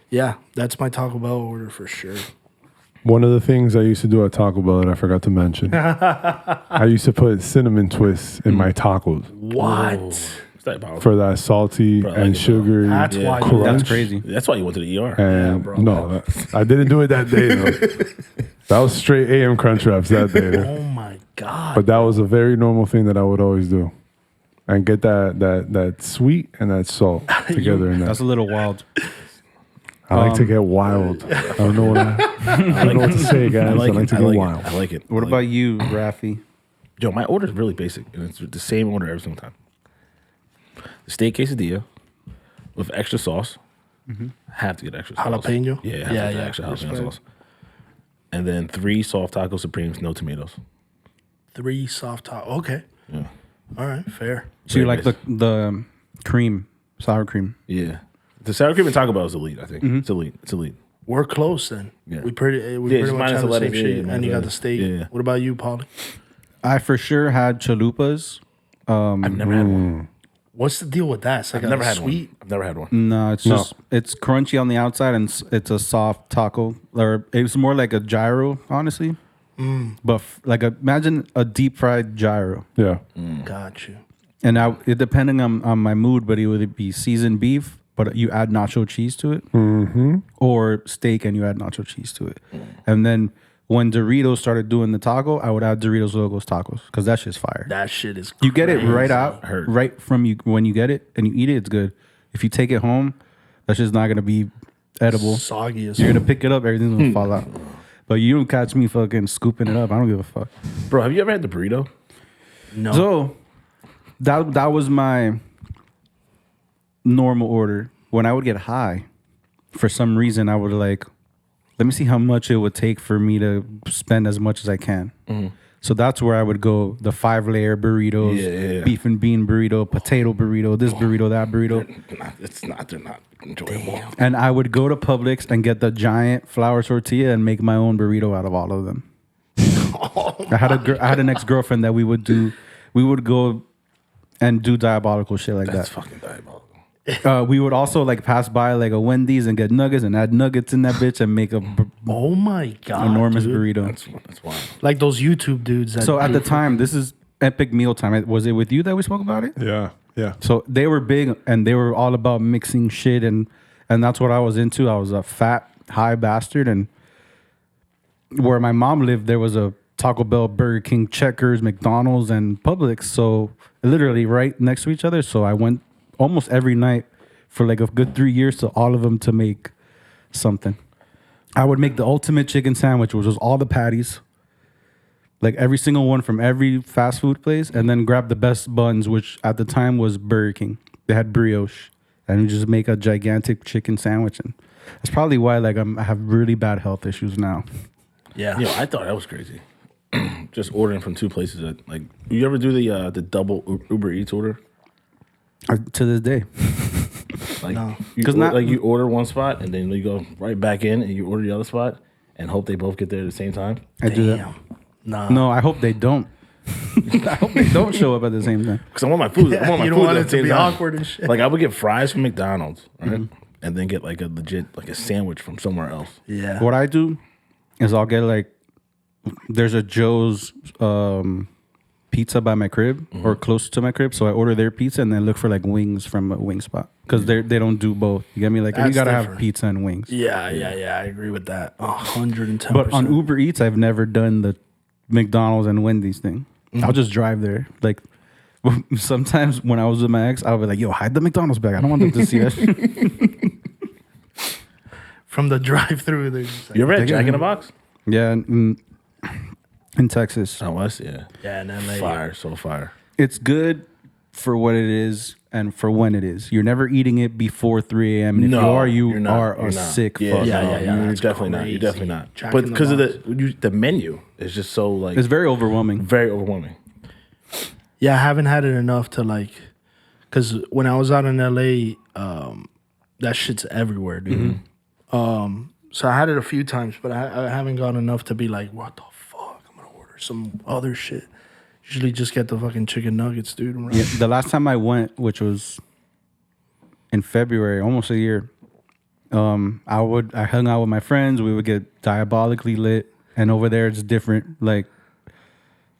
Speaker 2: Yeah, that's my Taco Bell order for sure.
Speaker 5: One of the things I used to do at Taco Bell that I forgot to mention, I used to put cinnamon twists in my tacos
Speaker 2: What?
Speaker 4: It's diabolical.
Speaker 5: for that salty
Speaker 4: Bro, I like
Speaker 5: and
Speaker 4: it,
Speaker 5: sugary
Speaker 2: That's why you-
Speaker 5: crunch.
Speaker 1: That's crazy.
Speaker 4: That's why you went to the ER.
Speaker 5: And
Speaker 2: bro.
Speaker 5: no, I didn't do it that day. Though. That was straight AM Crunch Wraps that day. Though.
Speaker 2: Oh my God.
Speaker 5: But that was a very normal thing that I would always do, and get that sweet and that salt together in
Speaker 1: That's
Speaker 5: that.
Speaker 1: a little wild.
Speaker 5: I like to get wild. I don't know what to say, guys. I like to get wild.
Speaker 4: I like it.
Speaker 1: What
Speaker 4: I like
Speaker 1: about you, Rafi?
Speaker 4: Yo, my order is really basic, and it's the same order every single time. The steak quesadilla with extra sauce. Have to get extra sauce.
Speaker 2: Jalapeno?
Speaker 4: Yeah, have to
Speaker 2: Yeah,
Speaker 4: get
Speaker 2: yeah.
Speaker 4: extra jalapeno
Speaker 2: Respect.
Speaker 4: sauce. And then 3 soft taco supremes, no tomatoes.
Speaker 2: 3 soft taco. Okay.
Speaker 4: Yeah,
Speaker 2: All right. Fair.
Speaker 1: So you
Speaker 4: Very
Speaker 1: like the cream, sour cream?
Speaker 4: yeah. The sour cream and Taco Bell is elite. I think it's elite. It's elite.
Speaker 2: We're close then.
Speaker 4: Yeah.
Speaker 2: We pretty
Speaker 4: Yeah,
Speaker 2: much
Speaker 4: just minus
Speaker 2: have
Speaker 4: the
Speaker 2: the same
Speaker 4: lettuce,
Speaker 2: shit.
Speaker 4: yeah,
Speaker 2: And
Speaker 4: minus
Speaker 2: you got the
Speaker 4: lettuce.
Speaker 2: steak.
Speaker 4: Yeah.
Speaker 2: What about you, Paulie?
Speaker 1: I for sure had chalupas.
Speaker 4: I've never had one.
Speaker 2: What's the deal with that? It's like
Speaker 4: I've never
Speaker 2: a
Speaker 4: had
Speaker 2: sweet.
Speaker 4: one. I've never had one.
Speaker 1: No, it's just it's crunchy on the outside and it's a soft taco, or it's more like a gyro, honestly. But imagine a deep fried gyro,
Speaker 5: Yeah.
Speaker 2: Got you.
Speaker 1: and it depending on my mood, but it would be seasoned beef, but you add nacho cheese to it, or steak and you add nacho cheese to it, and then when Doritos started doing the taco, I would add Doritos Locos Tacos because that shit's fire.
Speaker 2: That shit is
Speaker 1: You get it right
Speaker 2: crazy.
Speaker 1: out,
Speaker 4: Heard.
Speaker 1: right from you when you get it and you eat it. It's good. If you take it home, that's just not gonna be edible.
Speaker 2: Soggy as
Speaker 1: You're gonna pick it up, everything's gonna fall out. But you don't catch me fucking scooping it up. I don't give a fuck.
Speaker 4: Bro, have you ever had the burrito?
Speaker 2: No.
Speaker 1: So that was my normal order. When I would get high, for some reason I would let me see how much it would take for me to spend as much as I can. So that's where I would go, the 5-layer burritos,
Speaker 4: Yeah.
Speaker 1: beef and bean burrito, potato burrito, this burrito, that burrito.
Speaker 4: They're not enjoyable.
Speaker 1: And I would go to Publix and get the giant flour tortilla and make my own burrito out of all of them. I had an ex-girlfriend that we would go and do diabolical shit like
Speaker 4: That's
Speaker 1: that.
Speaker 4: fucking diabolical.
Speaker 1: We would also pass by a Wendy's and get nuggets and add nuggets in that bitch and make a
Speaker 2: Oh my God.
Speaker 1: enormous
Speaker 2: dude.
Speaker 1: burrito.
Speaker 4: That's wild.
Speaker 2: Like those YouTube dudes. That
Speaker 1: So at the time, this is epic meal time. Was it with you that we spoke about it?
Speaker 5: Yeah. Yeah.
Speaker 1: So they were big and they were all about mixing shit and that's what I was into. I was a fat, high bastard, and where my mom lived, there was a Taco Bell, Burger King, Checkers, McDonald's, and Publix. So literally right next to each other. So I went almost every night for a good 3 years to all of them to make something. I would make the ultimate chicken sandwich, which was all the patties, like every single one from every fast food place, and then grab the best buns, which at the time was Burger King. They had brioche, and you just make a gigantic chicken sandwich, and that's probably why like I have really bad health issues now.
Speaker 2: Yeah.
Speaker 4: Yo, I thought that was crazy. Just ordering from two places. Like, you ever do the double Uber Eats order?
Speaker 1: To this day,
Speaker 4: Like,
Speaker 2: No.
Speaker 4: you order one spot and then you go right back in and you order the other spot and hope they both get there at the same time.
Speaker 1: I do that.
Speaker 2: Nah.
Speaker 1: No, I hope they don't. I hope they don't show up at the same time.
Speaker 4: Because I want my food. I want my
Speaker 2: You
Speaker 4: food
Speaker 2: don't want
Speaker 4: at
Speaker 2: it
Speaker 4: the
Speaker 2: to
Speaker 4: same
Speaker 2: be
Speaker 4: time.
Speaker 2: awkward and shit.
Speaker 4: Like, I would get fries from McDonald's, right? And then get like a legit, like a sandwich from somewhere else.
Speaker 2: Yeah.
Speaker 1: What I do is I'll get like, there's a Joe's pizza by my crib or close to my crib, so I order their pizza and then look for like wings from a wing spot because they don't do both. You get me? Like you
Speaker 2: That's
Speaker 1: gotta have
Speaker 2: different.
Speaker 1: pizza and wings.
Speaker 2: Yeah. I agree with that. 110%.
Speaker 1: But on Uber Eats, I've never done the McDonald's and Wendy's thing. I'll just drive there. Like sometimes when I was with my ex, I'll be like, "Yo, hide the McDonald's bag. I don't want them to see that."
Speaker 2: From the drive-through, there's just like,
Speaker 4: You ever had
Speaker 1: They
Speaker 4: Jack
Speaker 1: get-
Speaker 4: in the Box?
Speaker 1: Yeah, in Texas,
Speaker 4: Out west, yeah.
Speaker 2: yeah, and then
Speaker 4: Fire, so fire.
Speaker 1: it's good for what it is and for when it is. You're never eating it before 3 a.m. And if you are,
Speaker 4: you're not,
Speaker 1: are
Speaker 4: you're
Speaker 1: a
Speaker 4: not.
Speaker 1: sick
Speaker 4: Yeah,
Speaker 1: fuck.
Speaker 2: Yeah,
Speaker 4: no,
Speaker 2: yeah, yeah,
Speaker 4: You're
Speaker 2: that's
Speaker 4: definitely not. You're
Speaker 2: crazy.
Speaker 4: definitely not.
Speaker 2: Jack
Speaker 4: But
Speaker 2: in the
Speaker 4: because of
Speaker 2: Box.
Speaker 4: the menu is just so like
Speaker 1: It's very overwhelming.
Speaker 4: very overwhelming.
Speaker 2: Yeah, I haven't had it enough to like, because when I was out in LA, that shit's everywhere, dude. So I had it a few times, but I haven't gotten enough to be like, what the fuck? I'm gonna order some other shit. Usually just get the fucking chicken nuggets, dude.
Speaker 1: Yeah, the last time I went, which was in February, almost a year, I hung out with my friends. We would get diabolically lit, and over there it's different. Like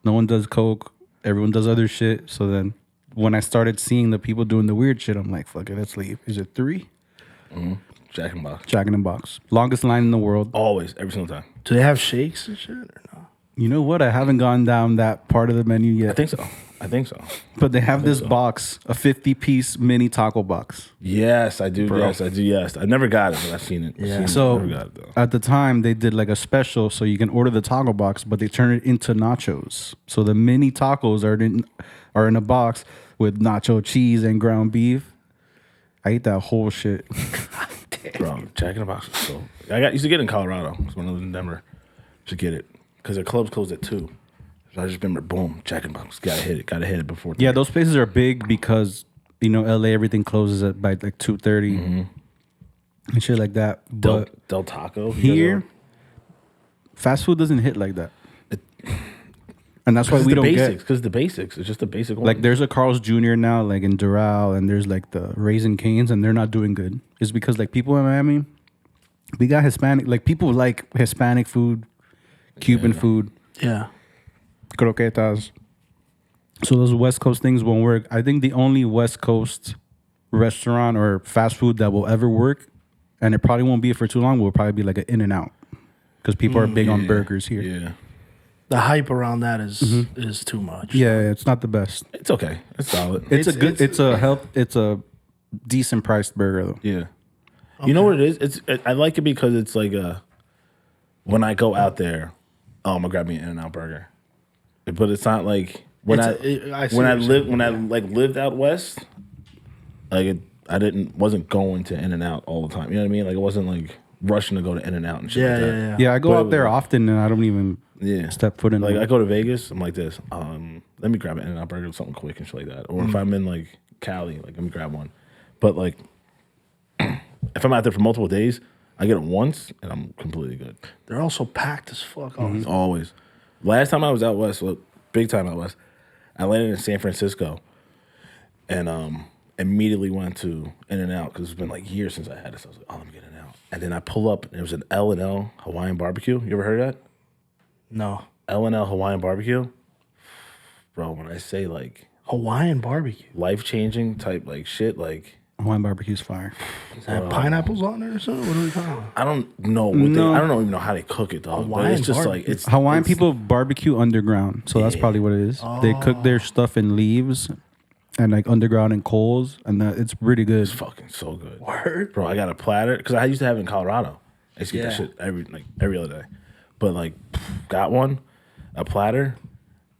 Speaker 1: no one does coke, everyone does other shit. So then when I started seeing the people doing the weird shit, I'm like, fuck it, let's leave. Is it 3?
Speaker 4: Jack in the Box.
Speaker 1: Jack in the Box, longest line in the world.
Speaker 4: Always, every single time.
Speaker 2: Do they have shakes and shit or no?
Speaker 1: You know what? I haven't gone down that part of the menu
Speaker 4: I
Speaker 1: yet.
Speaker 4: think so. I think so.
Speaker 1: But they have this box, a 50-piece mini taco box.
Speaker 4: Yes, I do.
Speaker 1: Bro.
Speaker 4: Yes, I do. Yes, I never got it, but I've seen it. I've seen it.
Speaker 1: So
Speaker 4: never got it though.
Speaker 1: at the time they did like a special, so you can order the taco box, but they turn it into nachos. So the mini tacos are in a box with nacho cheese and ground beef. I ate that whole shit.
Speaker 4: Bro, Jack in the Box is so. I used to get it in Colorado. When I lived in Denver, to get it because the clubs closed at 2. So I just remember, boom, Jack in the Box. Gotta hit it before.
Speaker 1: Yeah,
Speaker 4: 3.
Speaker 1: those places are big because LA everything closes at by like 2:30 and shit like that. But
Speaker 4: Del Taco
Speaker 1: here, fast food doesn't hit like that, and that's why we don't get.
Speaker 4: Because the basics. It's just the basic one.
Speaker 1: Like there's a Carl's Jr. now, like in Doral, and there's like the Raising Cane's, and they're not doing good. It's because like people in Miami, we got Hispanic, like people like Hispanic food, Cuban food,
Speaker 2: Yeah.
Speaker 1: croquetas. So those West Coast things won't work. I think the only West Coast restaurant or fast food that will ever work, and it probably won't be for too long, will probably be like an In-N-Out, because people are big on burgers here.
Speaker 4: Yeah.
Speaker 2: The hype around that is too much.
Speaker 1: Yeah, it's not the best.
Speaker 4: It's okay. It's solid.
Speaker 1: It's a decent priced burger though.
Speaker 4: Yeah. You know what it is? I like it because it's like when I go out there, I'm gonna grab me an In-N-Out burger. But it's not like when I lived out west, like I wasn't going to In-N-Out all the time. You know what I mean? Like it wasn't like rushing to go to In-N-Out and shit like that.
Speaker 1: Yeah, I go
Speaker 4: But
Speaker 1: out there often and I don't even step foot in.
Speaker 4: Like I go to Vegas, I'm like this. Let me grab an In-N-Out burger, something quick and shit like that. Or if I'm in like Cali, like let me grab one. But like if I'm out there for multiple days, I get it once and I'm completely good.
Speaker 2: They're also packed as fuck.
Speaker 4: Always. Last time I was out west, big time out west, I landed in San Francisco and immediately went to In-N-Out because it's been like years since I had this. I was like, oh, let me get In-N-Out. And then I pull up and there was an L&L Hawaiian barbecue. You ever heard of that?
Speaker 2: No.
Speaker 4: L&L Hawaiian barbecue? Bro, when I say like
Speaker 2: Hawaiian barbecue.
Speaker 4: life-changing type like shit, like
Speaker 1: Hawaiian barbecue's fire.
Speaker 2: Is that pineapples on it or something? What are we talking about?
Speaker 4: I don't know I don't even know how they cook it though. But
Speaker 2: Hawaiian
Speaker 4: it's just
Speaker 2: barbecue.
Speaker 4: like it's
Speaker 1: Hawaiian
Speaker 4: it's,
Speaker 1: people barbecue underground, so that's probably what it is. They cook their stuff in leaves and like underground in coals, and it's pretty good.
Speaker 4: It's fucking so good.
Speaker 2: Word.
Speaker 4: Bro, I got a platter because I used to have it in Colorado. I used to get that
Speaker 2: Yeah.
Speaker 4: shit every other day. But like got one. a platter.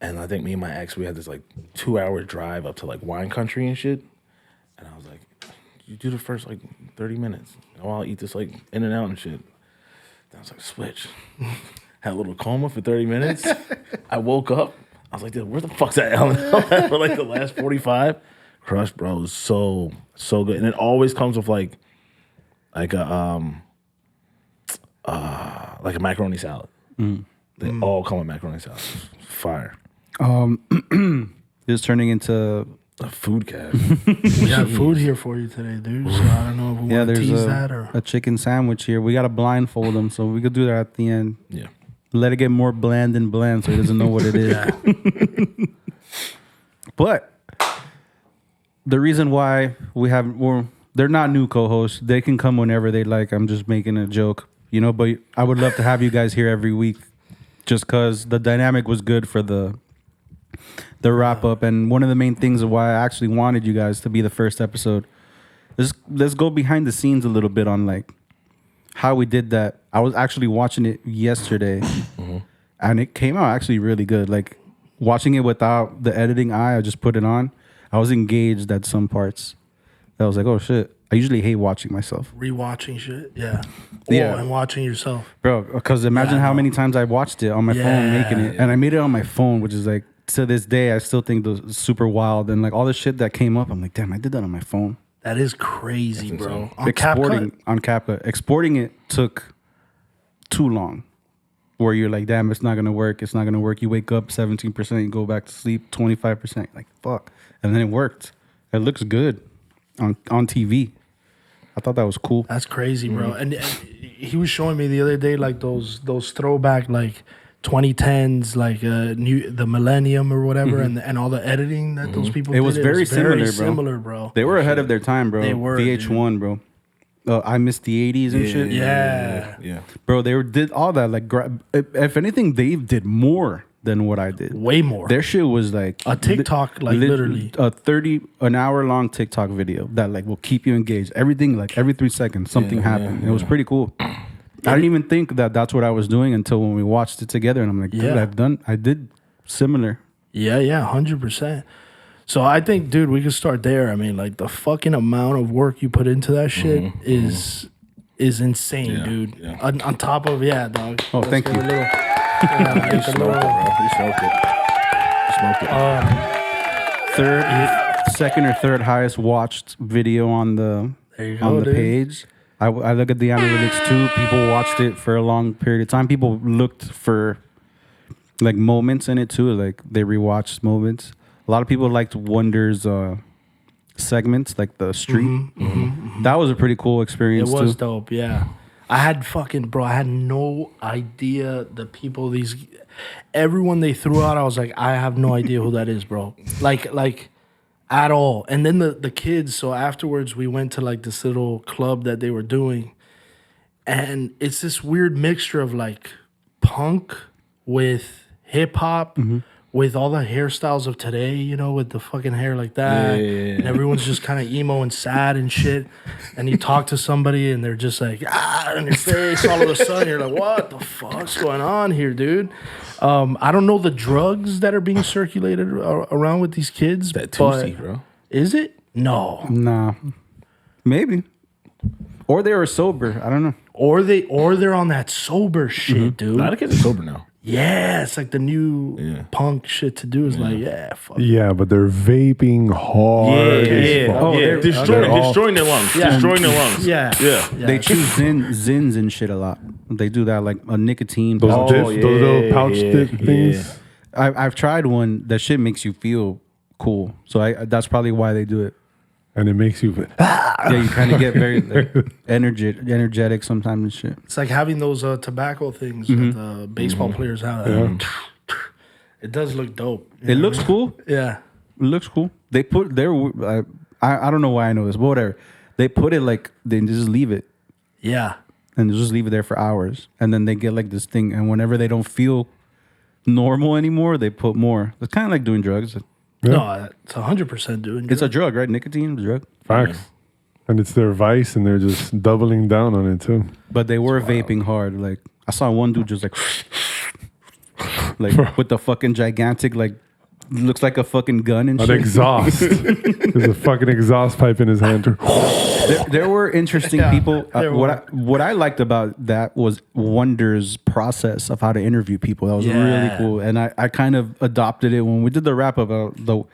Speaker 4: And I think me and my ex, we had this like 2-hour drive up to like wine country and shit. And I was like, you do the first like 30 minutes. I'll eat this like in and out and shit. Then I was like, switch. Had a little coma for 30 minutes. I woke up. I was like, dude, where the fuck's that L&L for like the last 45? Crush, bro, is so good. And it always comes with like a macaroni salad. They all come with macaroni salad. Fire.
Speaker 1: This is turning into
Speaker 4: a foodcast.
Speaker 2: We got food here for you today, dude. So I don't know if we want to tease that or
Speaker 1: a chicken sandwich here. We got to blindfold him, so we could do that at the end.
Speaker 4: Yeah.
Speaker 1: Let it get more bland and bland so he doesn't know what it is. But the reason why they're not new co-hosts. They can come whenever they like. I'm just making a joke, but I would love to have you guys here every week just because the dynamic was good for the wrap up. And one of the main things of why I actually wanted you guys to be the first episode is let's go behind the scenes a little bit on like how we did that. I was actually watching it yesterday and it came out actually really good. Like watching it without the editing eye, I just put it on. I was engaged at some parts. I was like, oh shit. I usually hate watching myself.
Speaker 2: Rewatching shit, yeah.
Speaker 1: Yeah.
Speaker 2: And watching yourself.
Speaker 1: Bro, because imagine how many times I watched it on my phone making it. And I made it on my phone, which is like, to this day, I still think those super wild. And like all the shit that came up, I'm like, damn, I did that on my phone.
Speaker 2: That is crazy, bro.
Speaker 1: On CapCut. Exporting it took too long. Where you're like, damn, it's not going to work. It's not going to work. You wake up 17%, you go back to sleep 25%. Like, fuck. And then it worked. It looks good on TV. I thought that was cool.
Speaker 2: That's crazy, bro. And he was showing me the other day like those throwback like 2010s, like the millennium or whatever, and all the editing that those people did.
Speaker 1: It was very similar,
Speaker 2: bro.
Speaker 1: They were ahead of their time, bro.
Speaker 2: They were,
Speaker 1: VH1, bro. I missed the 80s and shit.
Speaker 2: Yeah.
Speaker 1: Bro, they did all that. Like, if anything, they did more than what I did.
Speaker 2: Way more.
Speaker 1: Their shit was like
Speaker 2: a TikTok, literally
Speaker 1: an hour long TikTok video that like will keep you engaged. Everything like every 3 seconds something happened. It was pretty cool. I didn't even think that that's what I was doing until when we watched it together, and I'm like, dude, I did similar.
Speaker 2: Yeah, 100%. So I think, dude, we could start there. I mean, like the fucking amount of work you put into that shit is insane, dude. Yeah. On top of dog.
Speaker 1: Oh, thank you.
Speaker 4: You smoked
Speaker 1: it. Second or third highest watched video on the page. I look at the analytics too. People watched it for a long period of time. People looked for like moments in it too. Like they rewatched moments. A lot of people liked Wonder's segments, like the street. That was a pretty cool experience too.
Speaker 2: It was dope, yeah. I had no idea the people, everyone they threw out, I was like, I have no idea who that is, bro. Like at all. And then the kids, so afterwards we went to like this little club that they were doing. And it's this weird mixture of like punk with hip hop, with all the hairstyles of today, with the fucking hair like that. Yeah. And everyone's just kind of emo and sad and shit. And you talk to somebody and they're just like, on your face. All of a sudden you're like, what the fuck's going on here, dude? I don't know the drugs that are being circulated around with these kids.
Speaker 4: That 2C, bro.
Speaker 2: Is it? No.
Speaker 1: Nah. Maybe. Or they were sober. I don't know.
Speaker 2: Or they're on that sober shit, dude.
Speaker 4: A lot of kids are sober now.
Speaker 2: Yeah, it's like the new punk shit to do is fuck.
Speaker 5: Yeah, but they're vaping hard.
Speaker 4: They're destroying their lungs. Destroying their lungs.
Speaker 2: Yeah.
Speaker 1: They choose Zins and shit a lot. They do that like a nicotine.
Speaker 5: Those little pouch dip things.
Speaker 1: I've tried one. That shit makes you feel cool. So that's probably why they do it.
Speaker 5: And it makes you...
Speaker 1: you kind of get very energetic sometimes and shit.
Speaker 2: It's like having those tobacco things that the baseball players have. Yeah. It does look dope.
Speaker 1: It looks cool.
Speaker 2: Yeah.
Speaker 1: It looks cool. They put their... I don't know why I know this, but whatever. They put it like... They just leave it.
Speaker 2: Yeah.
Speaker 1: And just leave it there for hours. And then they get like this thing. And whenever they don't feel normal anymore, they put more. It's kind of like doing drugs.
Speaker 2: Yeah. No, it's 100% doing.
Speaker 1: It's a drug, right? Nicotine is a drug.
Speaker 5: Facts. And it's their vice, and they're just doubling down on it too.
Speaker 1: But they were vaping hard. Like I saw one dude just like like with the fucking gigantic, like looks like a fucking gun and
Speaker 5: An
Speaker 1: shit.
Speaker 5: exhaust. There's a fucking exhaust pipe in his hand.
Speaker 1: There were interesting people. What I liked about that was Wonder's process of how to interview people. That was really cool, and I kind of adopted it when we did the wrap up. The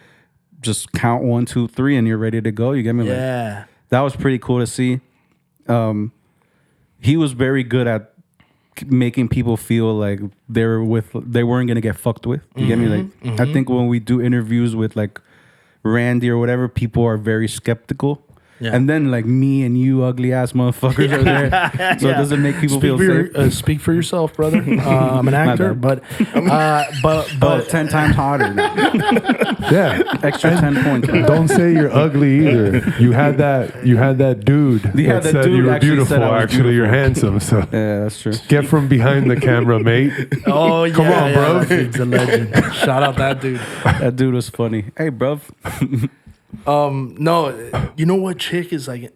Speaker 1: just count 1, 2, 3, and you're ready to go. You get me?
Speaker 2: Yeah,
Speaker 1: like, that was pretty cool to see. He was very good at making people feel like they weren't gonna get fucked with. You get me? Like I think when we do interviews with like Randy or whatever, people are very skeptical. Yeah. And then like me and you ugly ass motherfuckers are there, so it doesn't make people feel safe.
Speaker 2: Speak for yourself, brother. I'm an actor, but
Speaker 1: 10 times harder.
Speaker 5: Yeah,
Speaker 1: extra 10 points.
Speaker 5: Don't say you're ugly either. You had that dude that said you were beautiful. Actually, you're handsome. So
Speaker 1: yeah, that's true.
Speaker 5: Get from behind the camera, mate.
Speaker 2: Oh yeah,
Speaker 5: come on, bro.
Speaker 2: He's a legend. Shout out that dude.
Speaker 1: That dude was funny. Hey, bro.
Speaker 2: No, you know what chick is like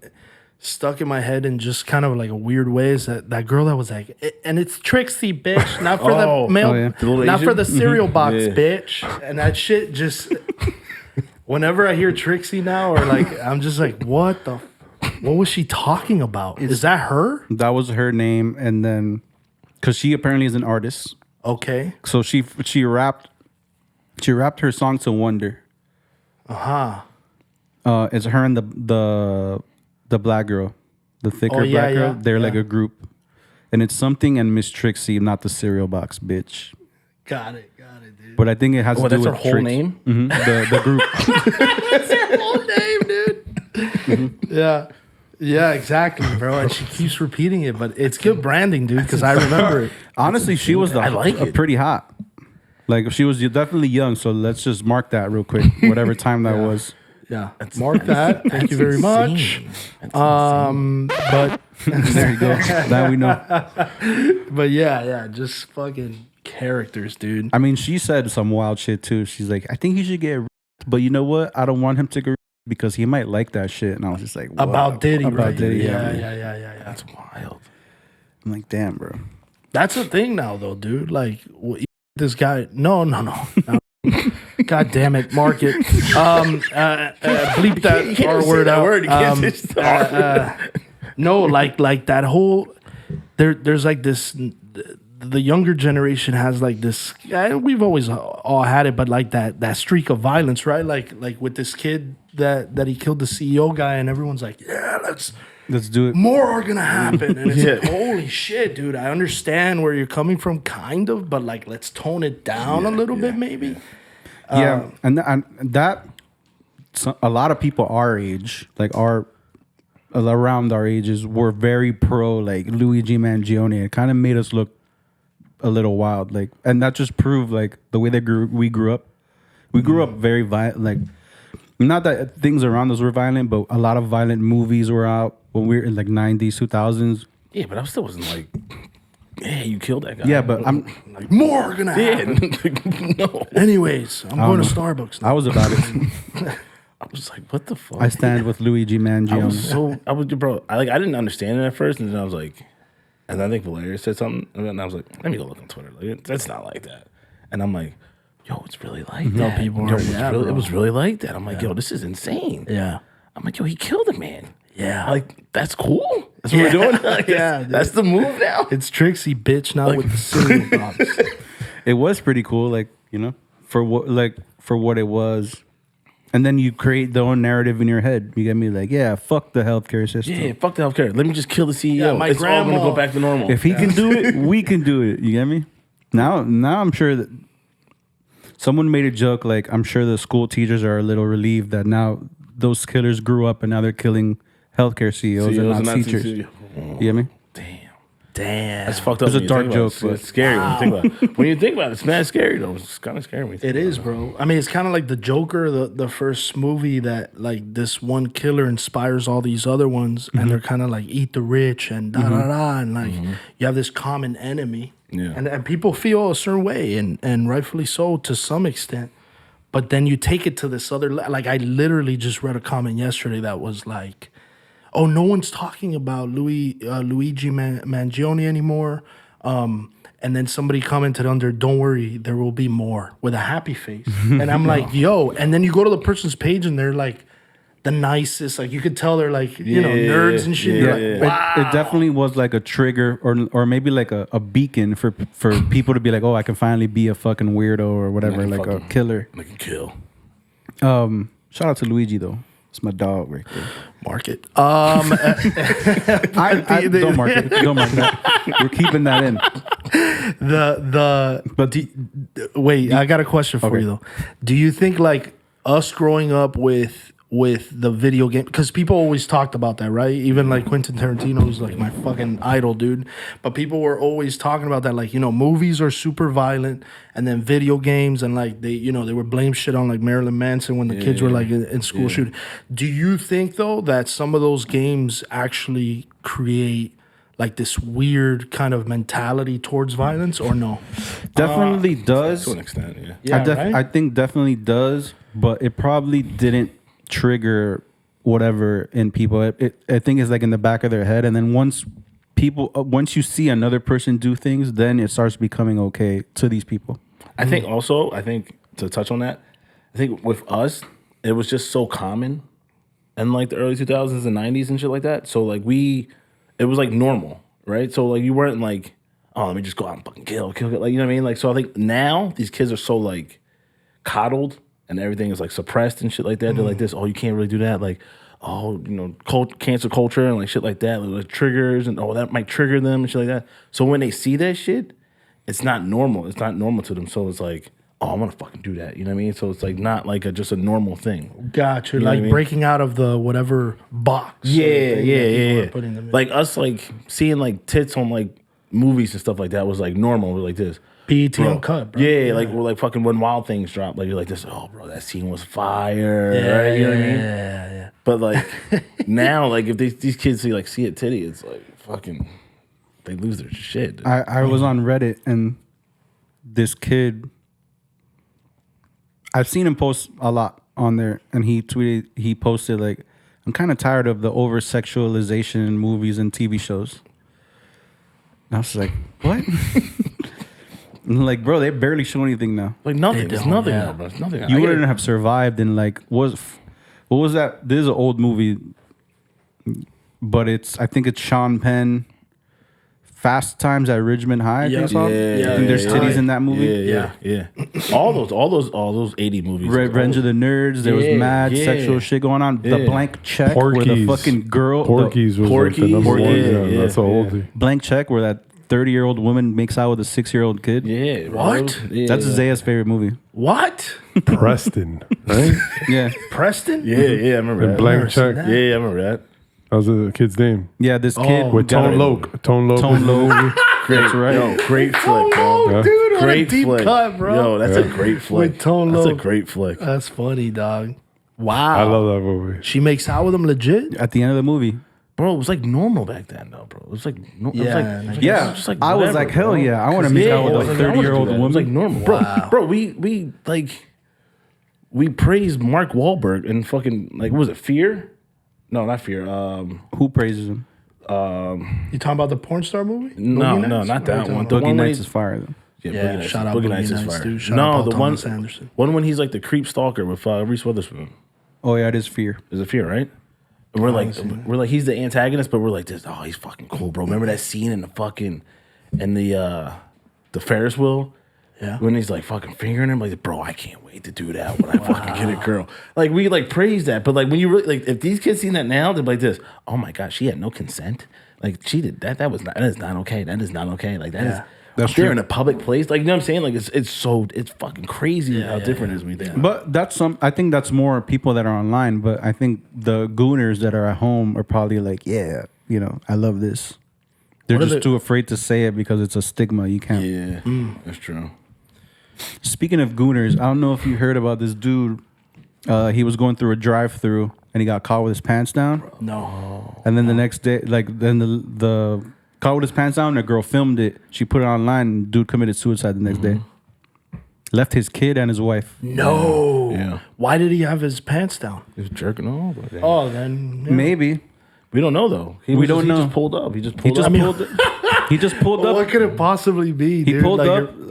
Speaker 2: stuck in my head in just kind of like a weird way is that girl that was like, and it's Trixie, bitch, not for the mail, not for the cereal box, bitch, and that shit just. Whenever I hear Trixie now, or like, I'm just like, what was she talking about? Is that her?
Speaker 1: That was her name, and then because she apparently is an artist.
Speaker 2: Okay.
Speaker 1: So she rapped her song to Wonder. It's her and the black girl, the thicker black girl. They're like a group, and it's something and Miss Trixie, not the cereal box, bitch.
Speaker 2: Got it, dude.
Speaker 1: But I think it has to do with
Speaker 4: her whole name.
Speaker 1: Mm-hmm. The group.
Speaker 2: That's her whole name, dude. Mm-hmm. Yeah, exactly, bro. And she keeps repeating it, but it's good branding, dude. Because I remember it.
Speaker 1: Honestly, she was pretty hot. Like she was definitely young. So let's just mark that real quick. Whatever time that was.
Speaker 2: Yeah, mark that. Thank you very much. But
Speaker 1: there you go. Now we know.
Speaker 2: But yeah, just fucking characters, dude.
Speaker 1: I mean, she said some wild shit too. She's like, I think he should get, but you know what? I don't want him to get because he might like that shit. And I was just like, what?
Speaker 2: About Diddy, right?
Speaker 1: Diddy,
Speaker 2: yeah.
Speaker 4: That's wild.
Speaker 1: I'm like, damn, bro.
Speaker 2: That's the thing now, though, dude. Like this guy. No. God damn it, mark it. Bleep that R word out. No, like that whole there's like this. The younger generation has like this. We've always all had it, but like that streak of violence, right? Like with this kid that he killed the CEO guy, and everyone's like, yeah,
Speaker 1: let's do it.
Speaker 2: More are gonna happen, and it's like, holy shit, dude. I understand where you're coming from, kind of, but like, let's tone it down a little bit, maybe.
Speaker 1: Yeah, and that a lot of people our age, like around our ages, were very pro like Luigi Mangione. It kind of made us look a little wild, like, and that just proved like the way we grew up. We grew up very violent, like not that things around us were violent, but a lot of violent movies were out when we were in like 90s, 2000s.
Speaker 4: Yeah, but I still wasn't like, yeah, you killed that guy.
Speaker 1: Yeah, but I'm
Speaker 2: like, more are gonna happen.
Speaker 4: No.
Speaker 2: Anyways, I'm going to Starbucks now.
Speaker 1: I was about it.
Speaker 4: I was like, what the fuck?
Speaker 1: I stand with Luigi Mangione.
Speaker 4: I didn't understand it at first, and then I was like, and I think Valeria said something, and I was like, let me go look on Twitter. Like, that's not like that. And I'm like, yo, it's really like that. It was really like that. I'm like, yo, this is insane.
Speaker 2: Yeah.
Speaker 4: I'm like, yo, he killed a man.
Speaker 2: Yeah.
Speaker 4: Like, that's cool. That's what we're doing. Like, that's the move now.
Speaker 2: It's Trixie, bitch, now with the cereal box.
Speaker 1: It was pretty cool, like, you know, for what it was. And then you create the own narrative in your head. You get me? Like, yeah, fuck the healthcare system.
Speaker 4: Yeah, fuck the healthcare. Let me just kill the CEO.
Speaker 2: Yeah, my
Speaker 4: it's
Speaker 2: grandma,
Speaker 4: all going to go back to normal.
Speaker 1: If he can do it, we can do it. You get me? Now I'm sure that someone made a joke, like, I'm sure the school teachers are a little relieved that now those killers grew up and now they're killing healthcare CEOs and not teachers. You get me?
Speaker 2: Damn.
Speaker 4: That's fucked up.
Speaker 1: It's a dark joke, but
Speaker 4: it's scary when you think about it. When you think about it, it's mad scary though. It's kind of scary when you think
Speaker 2: about it. It is, bro. I mean, it's kind of like the Joker, the first movie that like this one killer inspires all these other ones, and they're kind of like eat the rich and da da da, and like you have this common enemy, and people feel a certain way, and rightfully so to some extent. But then you take it to this other like I literally just read a comment yesterday that was like, oh, no one's talking about Luigi Mangione anymore. And then somebody commented under, "Don't worry, there will be more," with a happy face. And I'm like, yo. And then you go to the person's page and they're like the nicest. Like you could tell they're like, nerds and shit. You're like, wow.
Speaker 1: It definitely was like a trigger or maybe like a beacon for people to be like, oh, I can finally be a fucking weirdo or whatever, like a killer.
Speaker 4: Like a kill.
Speaker 1: Shout out to Luigi though. It's my dog right there.
Speaker 2: Mark it.
Speaker 1: Don't mark it. Don't mark that. We're keeping that in.
Speaker 2: Wait, I got a question for you though. Do you think like us growing up with the video game, because people always talked about that, right? Even like Quentin Tarantino, who's like my fucking idol, dude. But people were always talking about that, like, movies are super violent, and then video games, and like they were blame shit on like Marilyn Manson when the kids were like in school shooting. Do you think though that some of those games actually create like this weird kind of mentality towards violence, or no?
Speaker 1: Definitely does
Speaker 4: to an extent. Yeah.
Speaker 1: I think definitely does, but it probably didn't trigger whatever in people. I think it's like in the back of their head, and then once you see another person do things, then it starts becoming okay to these people.
Speaker 4: I think to touch on that, I think with us, it was just so common in like the early 2000s and 90s and shit like that. So like it was like normal, right? So like you weren't like, oh, let me just go out and fucking kill, like, you know what I mean? Like, so I think now these kids are so like coddled and everything is like suppressed and shit like that. They're like this, oh, you can't really do that. Like, oh, cancel culture and like shit like that, like triggers, and that might trigger them and shit like that. So when they see that shit, it's not normal. It's not normal to them. So it's like, oh, I'm gonna fucking do that. You know what I mean? So it's like not like just a normal thing.
Speaker 2: Gotcha. Like breaking out of the whatever box.
Speaker 4: Yeah. Like us, like seeing like tits on like movies and stuff like that was like normal. We're like this.
Speaker 2: BET Uncut, bro.
Speaker 4: Yeah, like we're like fucking when Wild Things drop, like you're like this. Oh, bro, that scene was fire. Right? You know what I mean?
Speaker 2: Yeah.
Speaker 4: But like now, like if these kids see a titty, it's like fucking they lose their shit.
Speaker 1: I was on Reddit and this kid, I've seen him post a lot on there, and he posted like, I'm kind of tired of the over sexualization in movies and TV shows. And I was like, what? Like, bro, they barely show anything now.
Speaker 4: Like nothing. It's nothing now, bro. It's nothing.
Speaker 1: You wouldn't have survived in like what was that? This is an old movie, but I think it's Sean Penn. Fast Times at Ridgemont High. I think there's titties in that movie.
Speaker 4: Yeah. all those 80 movies.
Speaker 1: Revenge of the Nerds. There was mad sexual shit going on. The Blank Check, where the fucking girl.
Speaker 5: Porky's was like the number one. Yeah, that's so old.
Speaker 1: Blank Check, where that 30-year-old woman makes out with a 6-year-old kid.
Speaker 4: Yeah.
Speaker 2: What?
Speaker 4: Yeah.
Speaker 1: That's Zaya's favorite movie.
Speaker 2: What?
Speaker 5: Preston, right?
Speaker 1: Yeah.
Speaker 2: Preston?
Speaker 4: Yeah, I remember that.
Speaker 5: Blank Check.
Speaker 4: Yeah, I remember that.
Speaker 5: That was the kid's name.
Speaker 1: Yeah, this kid
Speaker 5: with Tone Loc. Tone Loc.
Speaker 1: That's right.
Speaker 4: Yo, great flick, bro.
Speaker 2: Oh, dude, what
Speaker 4: Great
Speaker 2: a deep
Speaker 4: flick.
Speaker 2: cut, bro.
Speaker 4: Yo, that's a great flick.
Speaker 2: With Tone
Speaker 4: That's a
Speaker 2: Loc.
Speaker 4: great flick.
Speaker 2: That's funny, dog. Wow.
Speaker 5: I love that movie.
Speaker 2: She makes out with him legit?
Speaker 1: At the end of the movie.
Speaker 4: Bro, it was like normal back then, though, bro. It was like, it was just like
Speaker 1: I was
Speaker 4: whatever,
Speaker 1: like, hell
Speaker 4: bro.
Speaker 1: yeah, I want to make out with a 30-year-old woman.
Speaker 4: It was like normal, bro. We praised Mark Wahlberg and fucking like, what was it, Fear? No, not Fear.
Speaker 1: Who praises him?
Speaker 2: You talking about the porn star movie?
Speaker 4: No, not that one.
Speaker 1: Boogie Nights is fire though.
Speaker 2: Yeah, shout out Boogie Nights is fire. Dude. Shout
Speaker 4: No,
Speaker 2: out
Speaker 4: the
Speaker 2: Paul
Speaker 4: one
Speaker 2: Thomas Anderson.
Speaker 4: one when he's like the creep stalker with Reese Witherspoon.
Speaker 1: Oh yeah, it is Fear.
Speaker 4: Is it Fear, right? And we're like he's the antagonist, but we're like this. Oh, he's fucking cool, bro. Remember that scene in the Ferris wheel?
Speaker 2: Yeah.
Speaker 4: When he's like fucking fingering him, like, bro, I can't wait to do that when I fucking get a girl. Like we like praise that, but like when you really like if these kids seen that now, they're like this. Oh my god, she had no consent. Like she did that. That is not okay. That is not okay. Like that is. That's true. In a public place, like you know what I'm saying. Like it's fucking crazy how different it is we think.
Speaker 1: But I think that's more people that are online. But I think the gooners that are at home are probably like, yeah, I love this. They're just too afraid to say it because it's a stigma. You can't.
Speaker 4: Yeah, that's true.
Speaker 1: Speaking of gooners, I don't know if you heard about this dude. He was going through a drive-through and he got caught with his pants down.
Speaker 2: No.
Speaker 1: And then the next day, then the caught with his pants down. The girl filmed it. She put it online. And dude committed suicide the next day. Left his kid and his wife.
Speaker 2: No.
Speaker 4: Yeah.
Speaker 2: Why did he have his pants down?
Speaker 4: He was jerking off.
Speaker 2: Oh, then
Speaker 1: Maybe.
Speaker 4: We don't know though. He just pulled up. He just pulled up.
Speaker 1: He just pulled up.
Speaker 2: What could it possibly be?
Speaker 1: He
Speaker 2: dude?
Speaker 1: pulled
Speaker 2: like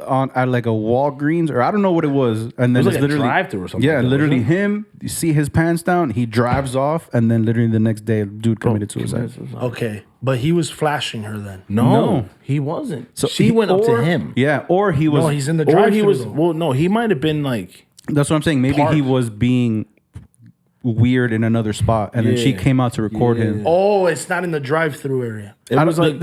Speaker 1: up at like a Walgreens, or I don't know what it was, and then
Speaker 4: It was like
Speaker 1: it's
Speaker 4: a
Speaker 1: literally
Speaker 4: drive-thru or something.
Speaker 1: Yeah,
Speaker 4: like that,
Speaker 1: literally
Speaker 4: wasn't it?
Speaker 1: him. You see his pants down. He drives off, and then literally the next day, dude committed suicide.
Speaker 2: Okay, but he was flashing her then.
Speaker 4: No, he wasn't. So she went up to him.
Speaker 1: Yeah, or he was.
Speaker 2: No, he's in the
Speaker 4: Or
Speaker 2: drive.
Speaker 4: he was. Well, no, he might have been like.
Speaker 1: That's what I'm saying. Maybe he was being weird in another spot, and then she came out to record him.
Speaker 2: Oh, it's not in the drive-through area.
Speaker 4: It was like.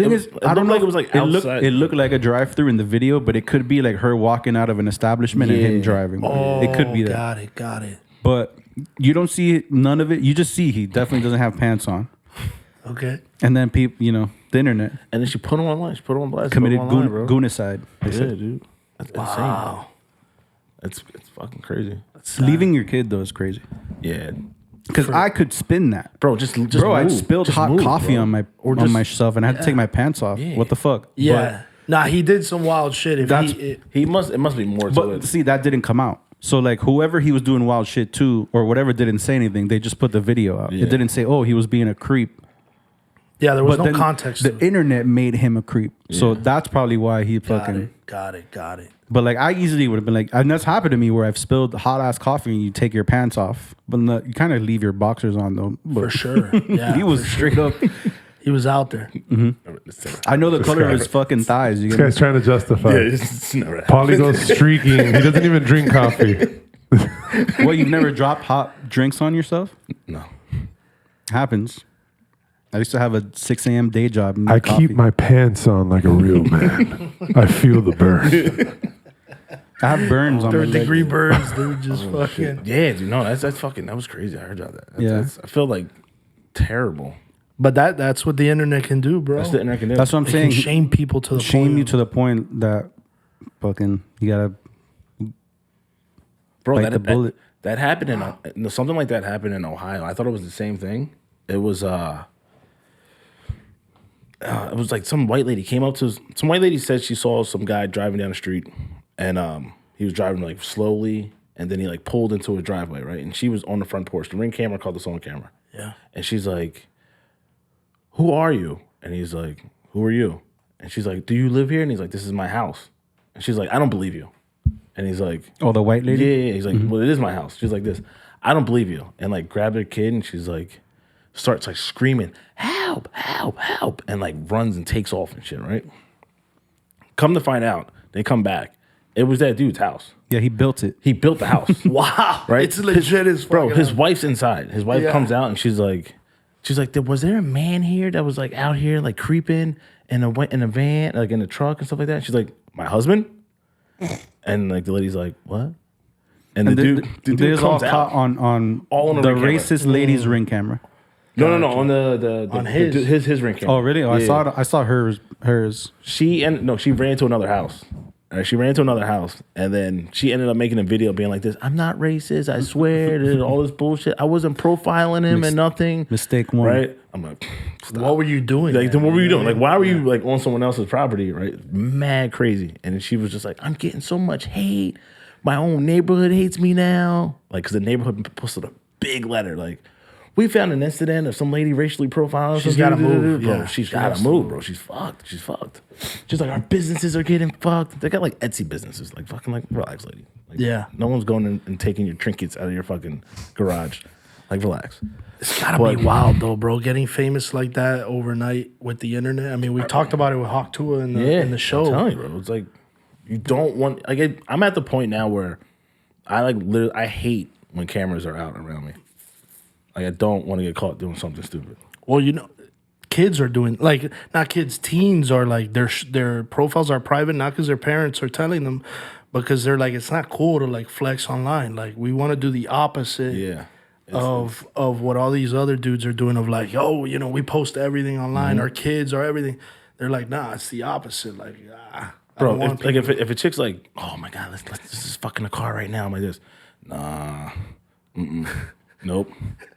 Speaker 4: I don't know. It was like outside.
Speaker 1: It looked like a drive-through in the video, but it could be like her walking out of an establishment and him driving.
Speaker 2: Oh,
Speaker 1: it could be that.
Speaker 2: Got it.
Speaker 1: But you don't see none of it. You just see he definitely doesn't have pants on.
Speaker 2: Okay.
Speaker 1: And then people, the internet
Speaker 4: And then she put him online. She put him on blast.
Speaker 1: committed
Speaker 4: bro.
Speaker 1: goonicide.
Speaker 4: Yeah, dude. That's insane. It's fucking crazy.
Speaker 1: Leaving your kid though is crazy.
Speaker 4: Yeah.
Speaker 1: Because I could spin that.
Speaker 4: Bro, just
Speaker 1: Bro, I
Speaker 4: move.
Speaker 1: spilled
Speaker 4: Just
Speaker 1: hot
Speaker 4: move,
Speaker 1: coffee
Speaker 4: bro.
Speaker 1: on myself, and I had to take my pants off.
Speaker 4: Yeah.
Speaker 1: What the fuck?
Speaker 2: Yeah. Nah, he did some wild shit. If
Speaker 4: He must. It must be more to
Speaker 1: But
Speaker 4: it.
Speaker 1: see, that didn't come out. So like whoever he was doing wild shit to, or whatever, didn't say anything. They just put the video out.
Speaker 4: Yeah.
Speaker 1: It didn't say, oh, he was being a creep.
Speaker 2: yeah, there was
Speaker 1: But
Speaker 2: no
Speaker 1: then
Speaker 2: context. to
Speaker 1: The
Speaker 2: it.
Speaker 1: internet made him a creep. So that's probably why he fucking.
Speaker 2: Got it.
Speaker 1: But like I easily would have been like, and that's happened to me where I've spilled hot ass coffee and you take your pants off, but you kind of leave your boxers on though. But
Speaker 2: For sure. Yeah,
Speaker 1: he was straight up.
Speaker 2: he was out there.
Speaker 1: I know the color of his fucking thighs. You
Speaker 5: This
Speaker 1: get
Speaker 5: guy's trying to justify.
Speaker 4: It's never
Speaker 5: Paulie goes streaking. He doesn't even drink coffee.
Speaker 1: What, you've never dropped hot drinks on yourself?
Speaker 4: No.
Speaker 1: Happens. I used to have a 6 a.m. day job. And
Speaker 5: I
Speaker 1: need coffee.
Speaker 5: keep my pants on like a real man. I feel the burn.
Speaker 1: I have burns on my legs.
Speaker 2: 3rd-degree burns, dude. Just fucking.
Speaker 4: Yeah, dude. No, that's fucking. That was crazy. I heard about that.
Speaker 1: Yeah.
Speaker 4: I feel like terrible.
Speaker 2: But that's what the internet can do, bro.
Speaker 4: That's the internet can do.
Speaker 1: That's what I'm
Speaker 2: It can
Speaker 1: saying.
Speaker 2: shame people to the
Speaker 1: Shame
Speaker 2: point.
Speaker 1: you to the point that fucking you gotta.
Speaker 4: Bro,
Speaker 1: bite the bullet.
Speaker 4: That happened in something like that happened in Ohio. I thought it was the same thing. It was like some white lady came up to some white lady said she saw some guy driving down the street, and he was driving like slowly, and then he like pulled into a driveway, right? And she was on the front porch. The Ring camera caught this on camera.
Speaker 2: Yeah.
Speaker 4: And she's like, "Who are you?" And he's like, "Who are you?" And she's like, "Do you live here?" And he's like, "This is my house." And she's like, "I don't believe you." And he's like,
Speaker 1: Oh, the white lady.
Speaker 4: yeah. He's like, well, it is my house. She's like this. I don't believe you. And like grabbed her kid and she's like, starts like screaming, help, help, help. And like runs and takes off and shit, right? Come to find out, they come back. It was that dude's house.
Speaker 1: Yeah, he built it.
Speaker 4: He built the house.
Speaker 2: Wow.
Speaker 4: Right?
Speaker 2: It's legit as fuck.
Speaker 4: Bro, his wife's inside. His wife
Speaker 2: Yeah.
Speaker 4: comes out and she's like, was there a man here that was like out here like creeping in a van, like in a truck and stuff like that? She's like, my husband? And like the lady's like, what? And the dude
Speaker 1: there's all
Speaker 4: comes
Speaker 1: caught
Speaker 4: out.
Speaker 1: on
Speaker 4: All on the
Speaker 1: the
Speaker 4: ring camera.
Speaker 1: racist lady's ring camera.
Speaker 4: No, on the
Speaker 2: On his.
Speaker 4: his ring camera.
Speaker 1: Oh, really? Oh,
Speaker 4: Yeah.
Speaker 1: I saw hers.
Speaker 4: She ran to another house. She ran to another house, and then she ended up making a video being like this. I'm not racist. I swear. All this bullshit. I wasn't profiling him and nothing.
Speaker 1: Mistake one.
Speaker 4: Right? I'm like, stop.
Speaker 2: What were you doing?
Speaker 4: Like, then
Speaker 2: man?
Speaker 4: what were you doing? Like, why were you like on someone else's property? Right? Mad crazy. And she was just like, I'm getting so much hate. My own neighborhood hates me now. Like, because the neighborhood posted a big letter like, we found an incident of some lady racially profiled.
Speaker 2: She's gotta move,
Speaker 4: bro.
Speaker 2: yeah.
Speaker 4: She's
Speaker 2: She
Speaker 4: gotta
Speaker 2: has to
Speaker 4: move, bro. She's fucked. She's fucked. She's like, our businesses are getting fucked. They got like Etsy businesses. Like, fucking, like, relax, lady. Like,
Speaker 2: Yeah.
Speaker 4: No one's going in and taking your trinkets out of your fucking garage. Like, relax.
Speaker 2: It's gotta be wild though, bro. Getting famous like that overnight with the internet. I mean, we talked about it with Hawk Tua in the show.
Speaker 4: I'm telling you, bro. It's like, you don't want, like, I'm at the point now where I like literally, I hate when cameras are out around me. Like, I don't want to get caught doing something stupid.
Speaker 2: Well, you know, kids are doing like not kids, teens are like their profiles are private not because their parents are telling them, because they're like it's not cool to like flex online. Like we want to do the opposite.
Speaker 4: Yeah.
Speaker 2: Of what all these other dudes are doing of like, yo, you know, we post everything online, our kids or everything. They're like, nah, it's the opposite. Like,
Speaker 4: Bro, if a chick's like, oh my God, let's just fuck in the car right now. I'm like this. Nah. Nope.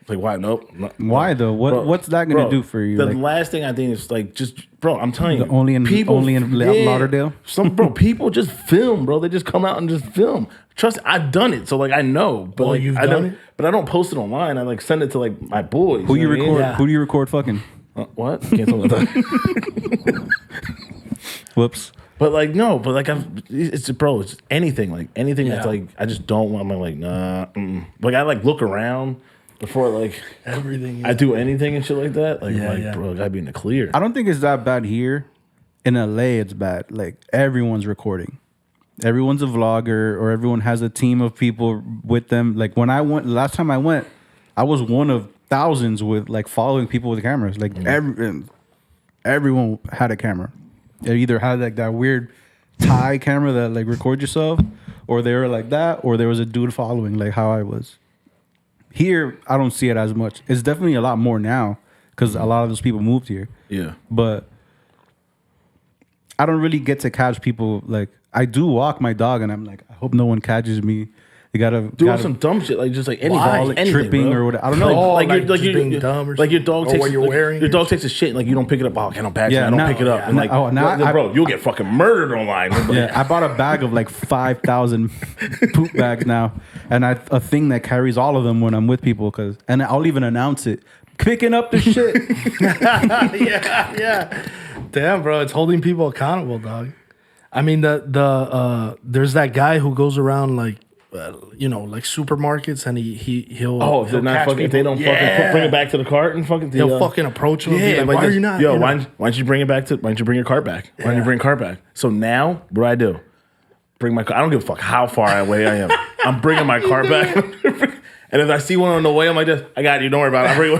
Speaker 4: Like, why? Nope.
Speaker 1: Why though? What's that gonna do for you?
Speaker 4: The
Speaker 1: Like,
Speaker 4: last thing I think is like, just, bro, I'm telling you.
Speaker 1: only in Lauderdale?
Speaker 4: People just film, bro. They just come out and just film. Trust me, I've done it. So like, I know. But like,
Speaker 2: you've
Speaker 4: I
Speaker 2: done
Speaker 4: don't,
Speaker 2: it?
Speaker 4: but I don't post it online. I like send it to like my boys.
Speaker 1: who you
Speaker 4: know what I mean?
Speaker 1: record?
Speaker 2: Yeah.
Speaker 1: Who do you record fucking?
Speaker 4: What? Can't tell me that.
Speaker 1: Whoops.
Speaker 4: But like no, but like it's anything like anything that's like I just don't want. I'm like nah. Like I like look around before like
Speaker 2: everything.
Speaker 4: I do anything and shit like that. Like bro, I gotta be in the clear.
Speaker 1: I don't think it's that bad here. In LA, it's bad. Like everyone's recording. Everyone's a vlogger, or everyone has a team of people with them. Like when I went last time I went, I was one of thousands with like following people with cameras. Like everyone had a camera. They either had like that weird tie camera that like records yourself, or they were like that, or there was a dude following like how I was. Here, I don't see it as much. It's definitely a lot more now because a lot of those people moved here.
Speaker 4: Yeah,
Speaker 1: but I don't really get to catch people. Like I do walk my dog, and I'm like, I hope no one catches me. You gotta
Speaker 4: do some dumb shit, like just like anything,
Speaker 1: tripping
Speaker 4: bro.
Speaker 1: or whatever. I don't know.
Speaker 2: Like you're being dumb, or
Speaker 4: like your dog takes
Speaker 2: what you're wearing.
Speaker 4: Your dog takes a shit, like you don't pick it up. Oh, can't unpack it. I don't pick it up. And like, bro, you'll get fucking murdered online.
Speaker 1: Yeah, I bought a bag of like 5,000 poop bags now, and a thing that carries all of them when I'm with people. And I'll even announce it, picking up the shit.
Speaker 2: yeah. Damn, bro, it's holding people accountable, dog. I mean, there's that guy who goes around like, like supermarkets, and he'll
Speaker 4: if they're not fucking, if they don't fucking bring it back to the cart and fucking,
Speaker 2: he'll fucking approach them.
Speaker 4: Yeah,
Speaker 2: like, why are you not?
Speaker 4: Yo, why don't you bring it back why don't you bring your cart back? Why don't you bring your cart back? So now, what do? Bring my car. I don't give a fuck how far away I am. I'm bringing my cart back. And if I see one on the way, I'm like this. I got you. Don't worry about it. I'll bring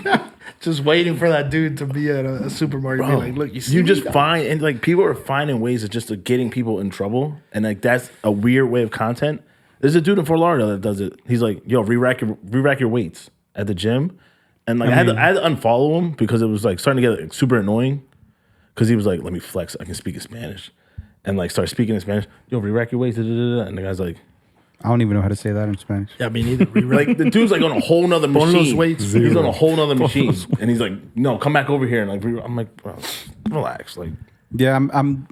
Speaker 4: one.
Speaker 2: Just waiting for that dude to be at a supermarket.
Speaker 4: Bro,
Speaker 2: be like, look,
Speaker 4: you just find, and like people are finding ways of just getting people in trouble, and like that's a weird way of content. There's a dude in Fort Lauderdale that does it. He's like, yo, re-rack your weights at the gym, and like I had to unfollow him because it was like starting to get like, super annoying. Because he was like, let me flex, I can speak in Spanish, and like start speaking in Spanish. Yo, re-rack your weights, and the guy's like,
Speaker 1: I don't even know how to say that in Spanish.
Speaker 2: Yeah, me neither.
Speaker 4: Like the dude's like on a whole nother machine.
Speaker 2: Weights.
Speaker 4: He's on a whole nother machine, and he's like, "No, come back over here." And like, I'm like, bro, relax. Like,
Speaker 1: yeah, I'm.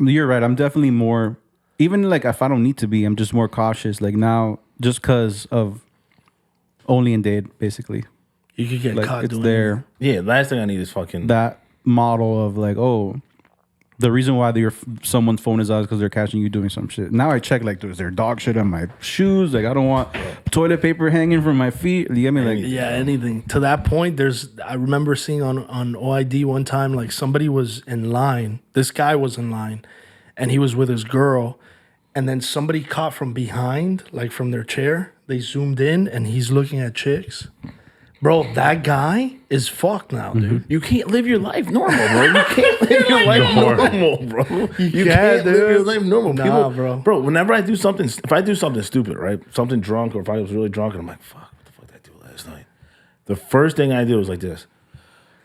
Speaker 1: You're right. I'm definitely more. Even like if I don't need to be, I'm just more cautious. Like now, just because of Only in Dade, basically.
Speaker 2: You could get
Speaker 1: like,
Speaker 2: caught.
Speaker 1: It's there.
Speaker 4: Yeah, last thing I need is fucking
Speaker 1: that model of like, oh. The reason why someone's phone is out is because they're catching you doing some shit. Now I check like, is there dog shit on my shoes? Like I don't want toilet paper hanging from my feet. You get me? Like
Speaker 2: anything. To that point, I remember seeing on OID one time, like somebody was in line. This guy was in line, and he was with his girl, and then somebody caught from behind, like from their chair. They zoomed in, and he's looking at chicks. Bro, that guy is fucked now, dude.
Speaker 4: You can't live your life normal, bro. You can't live your life normal, bro. You can't live your life normal.
Speaker 2: Nah,
Speaker 4: People, bro, whenever I do something, if I do something stupid, right? Something drunk, or if I was really drunk, and I'm like, fuck, what the fuck did I do last night? The first thing I do is like this.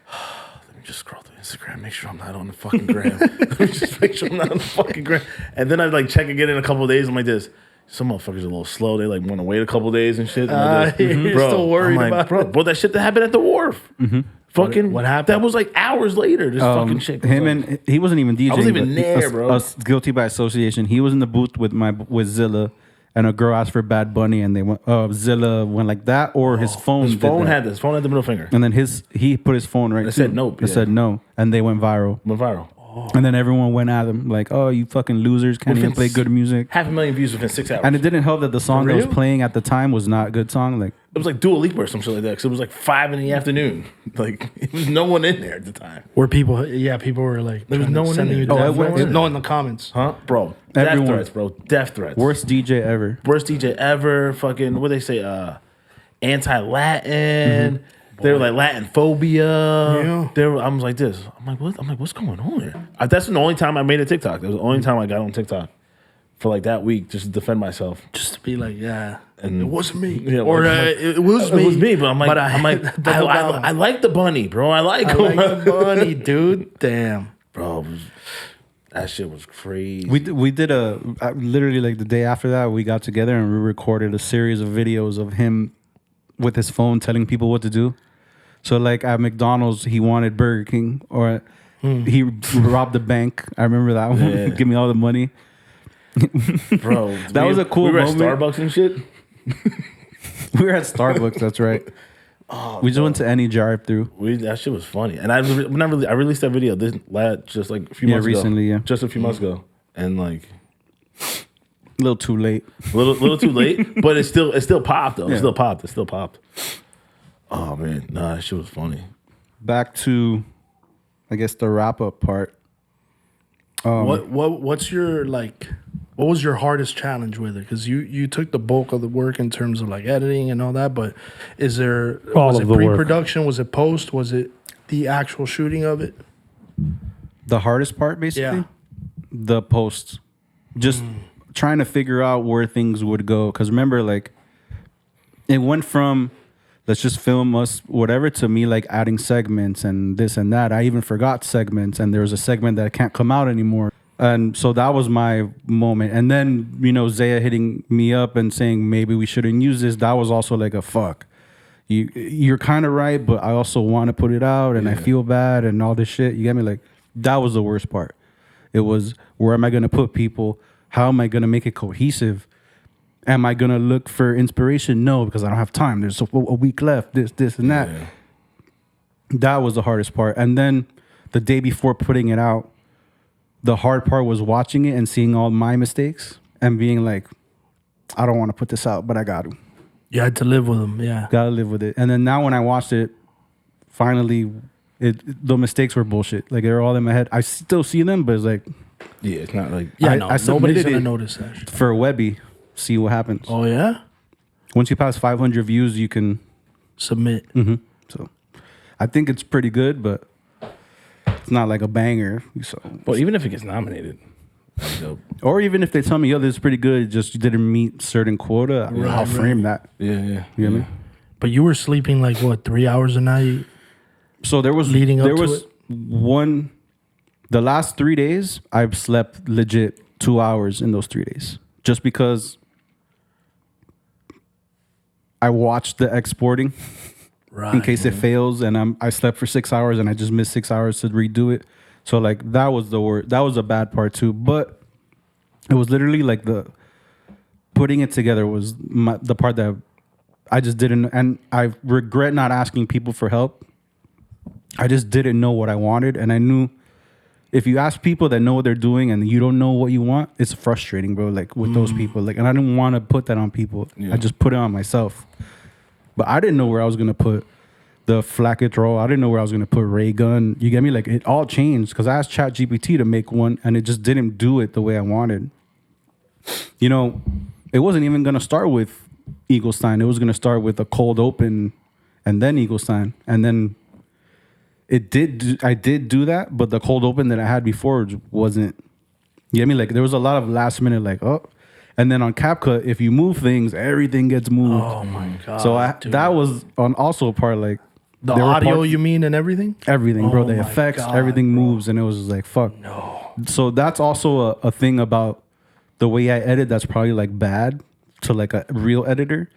Speaker 4: Let me just scroll through Instagram, make sure I'm not on the fucking gram. Let me just make sure I'm not on the fucking gram. And then I like check again in a couple of days. I'm like this. Some motherfuckers are a little slow. They like want to wait a couple of days and shit. And
Speaker 2: you're still worried about it.
Speaker 4: Bro, that shit that happened at the wharf. Fucking
Speaker 2: what happened?
Speaker 4: That was like hours later. This fucking shit.
Speaker 1: And he wasn't even DJing.
Speaker 4: I wasn't even there, bro.
Speaker 1: Us guilty by association. He was in the booth with Zilla, and a girl asked for Bad Bunny, and they went. Zilla went like that, or his phone.
Speaker 4: His phone had this. His phone had the middle finger.
Speaker 1: And then he put his phone right.
Speaker 4: It said no.
Speaker 1: It said no, and they went viral.
Speaker 4: Went viral.
Speaker 1: And then everyone went at him like, "Oh, you fucking losers! Can't even play good music."
Speaker 4: 500,000 views within 6 hours.
Speaker 1: And it didn't help that the song that was playing at the time was not a good song. Like
Speaker 4: it was like Dua Lipa or some shit like that. Because it was like 5 PM. Like it was no one in there at the time.
Speaker 2: Where people, people were like,
Speaker 4: there was no one in there.
Speaker 2: No, in the comments,
Speaker 4: huh, bro? Death threats, bro. Death threats.
Speaker 1: Worst DJ ever.
Speaker 4: Worst DJ ever. Fucking what they say? Anti-Latin. They were like Latin phobia.
Speaker 2: Yeah.
Speaker 4: I was like this. I'm like, what? I'm like, what's going on here? That's the only time I made a TikTok. That was the only time I got on TikTok for like that week, just to defend myself.
Speaker 2: Just to be like,
Speaker 4: and
Speaker 2: it wasn't me.
Speaker 4: Yeah,
Speaker 2: or it was me.
Speaker 4: It was me, but I like the bunny, bro. I like
Speaker 2: the bunny, dude. Damn,
Speaker 4: bro. That shit was crazy.
Speaker 1: We did literally like the day after that, we got together and we recorded a series of videos of him with his phone telling people what to do. So like at McDonald's, he wanted Burger King, or he robbed the bank. I remember that one.
Speaker 4: Yeah.
Speaker 1: Give me all the money.
Speaker 4: Bro,
Speaker 1: that was a cool moment.
Speaker 4: We were at Starbucks and shit.
Speaker 1: We were at Starbucks, that's right. We just went to any drive-through.
Speaker 4: That shit was funny, and I released that video just like a few months
Speaker 1: recently,
Speaker 4: ago. Just a few months ago, and like
Speaker 1: a little too late.
Speaker 4: little too late, but it still popped though. Yeah. It still popped. Oh man, nah, that shit was funny.
Speaker 1: Back to, I guess, the wrap-up part.
Speaker 2: What's your what was your hardest challenge with it? Because you took the bulk of the work in terms of like editing and all that, but was it pre-production? Was it post? Was it the actual shooting of it?
Speaker 1: The hardest part, basically, the posts. Just trying to figure out where things would go. Because remember, like, it went from let's just film us whatever to me like adding segments and this and that. I even forgot segments, and there was a segment that can't come out anymore. And so that was my moment. And then, Zaya hitting me up and saying maybe we shouldn't use this. That was also like a fuck. You're kind of right, but I also want to put it out, and I feel bad and all this shit. You get me? Like, that was the worst part. It was, where am I going to put people? How am I going to make it cohesive? Am I going to look for inspiration? No, because I don't have time. There's a week left, this, and that. Yeah. That was the hardest part. And then the day before putting it out, the hard part was watching it and seeing all my mistakes and being like, I don't want to put this out, but I got to.
Speaker 2: You had to live with them, yeah.
Speaker 1: Got to live with it. And then now when I watched it, finally, the mistakes were bullshit. Like, they're all in my head. I still see them, but it's like...
Speaker 4: Yeah, it's not like...
Speaker 2: Yeah, nobody's going to notice that shit.
Speaker 1: For Webby, see what happens.
Speaker 2: Oh, yeah?
Speaker 1: Once you pass 500 views, you can...
Speaker 2: Submit.
Speaker 1: Mm-hmm. So, I think it's pretty good, but... It's not like a banger. So,
Speaker 4: well, even if it gets nominated, that's dope.
Speaker 1: Or even if they tell me, yo, this is pretty good, just you didn't meet certain quota, I'll frame that.
Speaker 4: Yeah.
Speaker 1: You know what I mean?
Speaker 2: But you were sleeping like, what, 3 hours a night?
Speaker 1: So there was one, the last 3 days, I've slept legit 2 hours in those 3 days. Just because I watched the exporting. Right. In case it fails, and I slept for 6 hours and I just missed 6 hours to redo it. So like that was the worst. That was a bad part too. But it was literally like the putting it together was the part that I just didn't. And I regret not asking people for help. I just didn't know what I wanted, and I knew if you ask people that know what they're doing and you don't know what you want, it's frustrating, bro. Like with those people, like, and I didn't want to put that on people. Yeah. I just put it on myself. But I didn't know where I was going to put the Flacket roll. I didn't know where I was going to put Ray Gun. You get me? Like, it all changed because I asked ChatGPT to make one, and it just didn't do it the way I wanted. It wasn't even going to start with Eaglestein. It was going to start with a cold open and then Eaglestein. And then I did do that, but the cold open that I had before wasn't, you get me? Like, there was a lot of last minute, like, oh. And then on CapCut, if you move things, everything gets moved.
Speaker 2: Oh my god!
Speaker 1: So that was on also a part, like
Speaker 2: the audio, you mean, and everything.
Speaker 1: Everything, bro. The effects, everything moves, and it was just like fuck.
Speaker 2: No.
Speaker 1: So that's also a thing about the way I edit. That's probably like bad to like a real editor.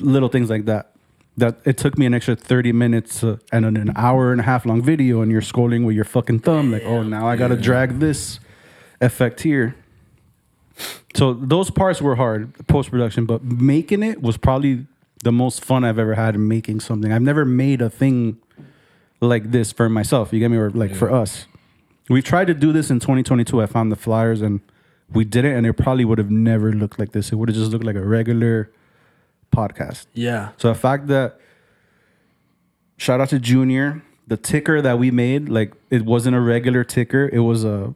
Speaker 1: Little things like that. That it took me an extra 30 minutes and an hour and a half long video, and you're scrolling with your fucking thumb, like, oh, now I gotta drag this effect here. So those parts were hard, post-production, but making it was probably the most fun I've ever had in making something. I've never made a thing like this for myself, you get me, or like for us. We tried to do this in 2022. I found the flyers and we did it, and it probably would have never looked like this. It would have just looked like a regular podcast.
Speaker 2: Yeah.
Speaker 1: So the fact that, shout out to Junior, the ticker that we made, like, it wasn't a regular ticker. It was the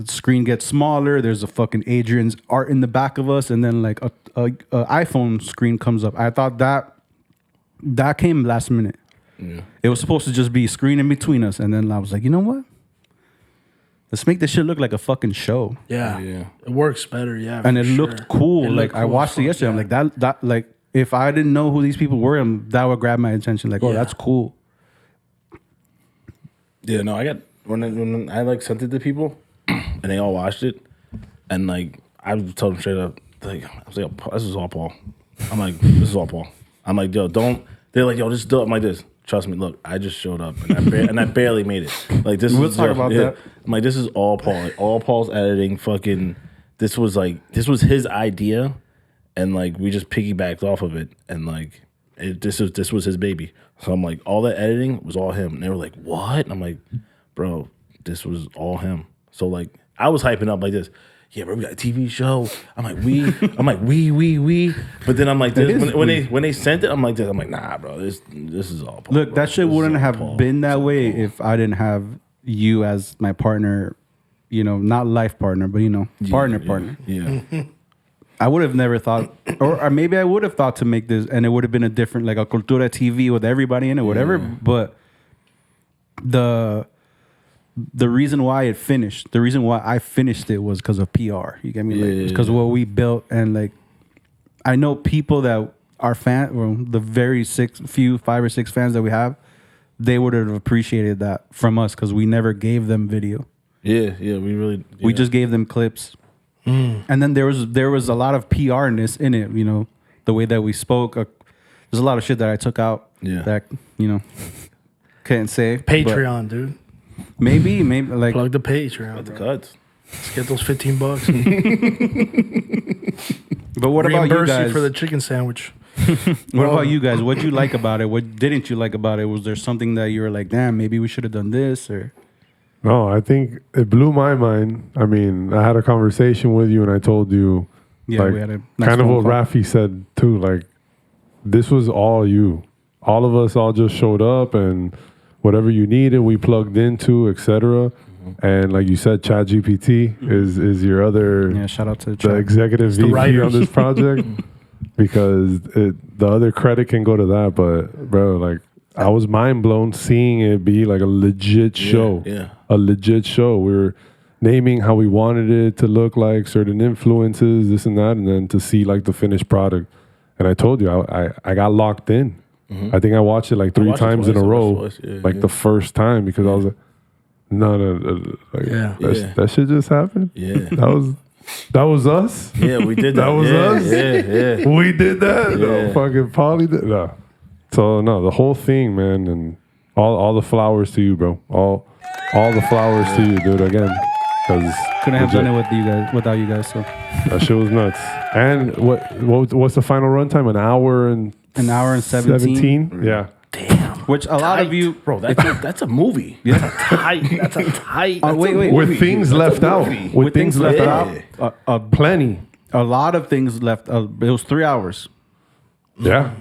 Speaker 1: screen gets smaller. There's a fucking Adrian's art in the back of us, and then like a iPhone screen comes up. I thought that came last minute. Yeah. It was supposed to just be a screen in between us, and then I was like, you know what? Let's make this shit look like a fucking show.
Speaker 2: Yeah. It works better, yeah.
Speaker 1: And it looked cool. Like, I watched it yesterday. I'm like, that like, if I didn't know who these people were, that would grab my attention. Like, oh, that's cool.
Speaker 4: Yeah, no, I got when I like sent it to people, and they all watched it, and like I told them straight up, like, I was like, this is all Paul. I'm like, this is all Paul. I'm like, yo, don't. They're like, yo, just do it. I'm like this. Trust me. Look, I just showed up, and I barely made it. Like, this.
Speaker 1: We'll talk about that.
Speaker 4: I'm like, this is all Paul. Like, all Paul's editing. Fucking, this was his idea, and like we just piggybacked off of it, and like. This was his baby. So I'm like, all that editing was all him. And they were like, what? And I'm like, bro, this was all him. So like, I was hyping up like this. Yeah, bro, we got a TV show. I'm like, we. But then I'm like, this, when they sent it, I'm like, this. I'm like, nah, bro, this is all Paul.
Speaker 1: Look,
Speaker 4: bro.
Speaker 1: that shit wouldn't have been that way if I didn't have you as my partner. You know, not life partner, but partner.
Speaker 4: Yeah.
Speaker 1: I would have never thought, or maybe I would have thought to make this, and it would have been a different, like a Cultura TV with everybody in it, whatever. But the reason why it finished, the reason why I finished it was because of PR. You get me? Like, because of what we built, and like, I know people that are the very 5 or 6 fans that we have, they would have appreciated that from us because we never gave them video.
Speaker 4: Yeah, we really. Yeah.
Speaker 1: We just gave them clips. And then there was a lot of PR-ness in it, you know, the way that we spoke. There's a lot of shit that I took out that, you know, couldn't say.
Speaker 2: Patreon, dude.
Speaker 1: Maybe like
Speaker 2: plug the Patreon.
Speaker 4: The cuts.
Speaker 2: Let's get those $15.
Speaker 1: But what about you guys?
Speaker 2: For the chicken sandwich.
Speaker 1: What about you guys? What'd you like about it? What didn't you like about it? Was there something that you were like, damn, maybe we should have done this? Or
Speaker 5: no, I think it blew my mind. I mean, I had a conversation with you and I told you,
Speaker 1: we had a nice
Speaker 5: kind of what
Speaker 1: call.
Speaker 5: Rafi said too, like, this was all you. All of us all just showed up and whatever you needed, we plugged into, etc. And like you said, ChatGPT is your other
Speaker 1: shout out to
Speaker 5: the executive VP on this project because the other credit can go to that. But bro, like, I was mind blown seeing it be like a legit show.
Speaker 4: Yeah.
Speaker 5: A legit show. We were naming how we wanted it to look like, certain influences, this and that, and then to see like the finished product. And I told you, I got locked in. I think I watched it like 3 times in a row, the first time, because I was like, no, like, that shit just happened.
Speaker 4: Yeah.
Speaker 5: That was us.
Speaker 4: Yeah, we did that.
Speaker 5: That was us.
Speaker 4: Yeah.
Speaker 5: We did that.
Speaker 4: Yeah.
Speaker 5: No, fucking Polly did. No. So no, the whole thing, man, and all the flowers to you, bro. All the flowers to you, dude. Again, because
Speaker 1: couldn't have done it without you guys. So
Speaker 5: that shit was nuts. And what's the final runtime? An hour and 17? Yeah.
Speaker 4: Damn.
Speaker 1: Which a lot of you,
Speaker 4: bro. That's a movie.
Speaker 1: Yeah.
Speaker 2: That's a tight.
Speaker 1: Wait.
Speaker 5: With things left out. With things left out. Plenty.
Speaker 1: A lot of things left. It was 3 hours.
Speaker 5: Yeah.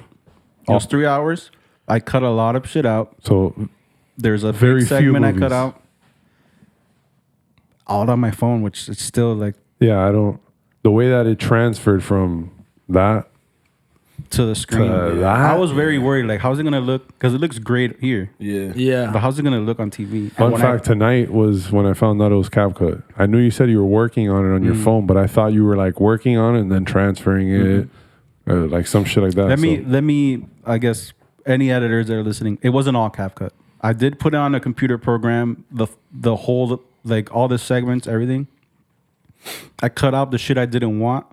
Speaker 1: It was 3 hours. I cut a lot of shit out.
Speaker 5: So
Speaker 1: there's a
Speaker 5: very
Speaker 1: big
Speaker 5: few
Speaker 1: segment I
Speaker 5: movies.
Speaker 1: cut out. All on my phone, which is still like.
Speaker 5: Yeah, the way that it transferred from that
Speaker 1: to the screen. I was very worried, like, how's it gonna look? Because it looks great here.
Speaker 2: Yeah.
Speaker 1: But how's it gonna look on TV?
Speaker 5: Fun fact, tonight was when I found out it was CapCut. I knew you said you were working on it on your phone, but I thought you were like working on it and then transferring it, like some shit like that.
Speaker 1: Let me. I guess any editors that are listening, it wasn't all CapCut. I did put it on a computer program. The whole, like, all the segments, everything. I cut out the shit I didn't want.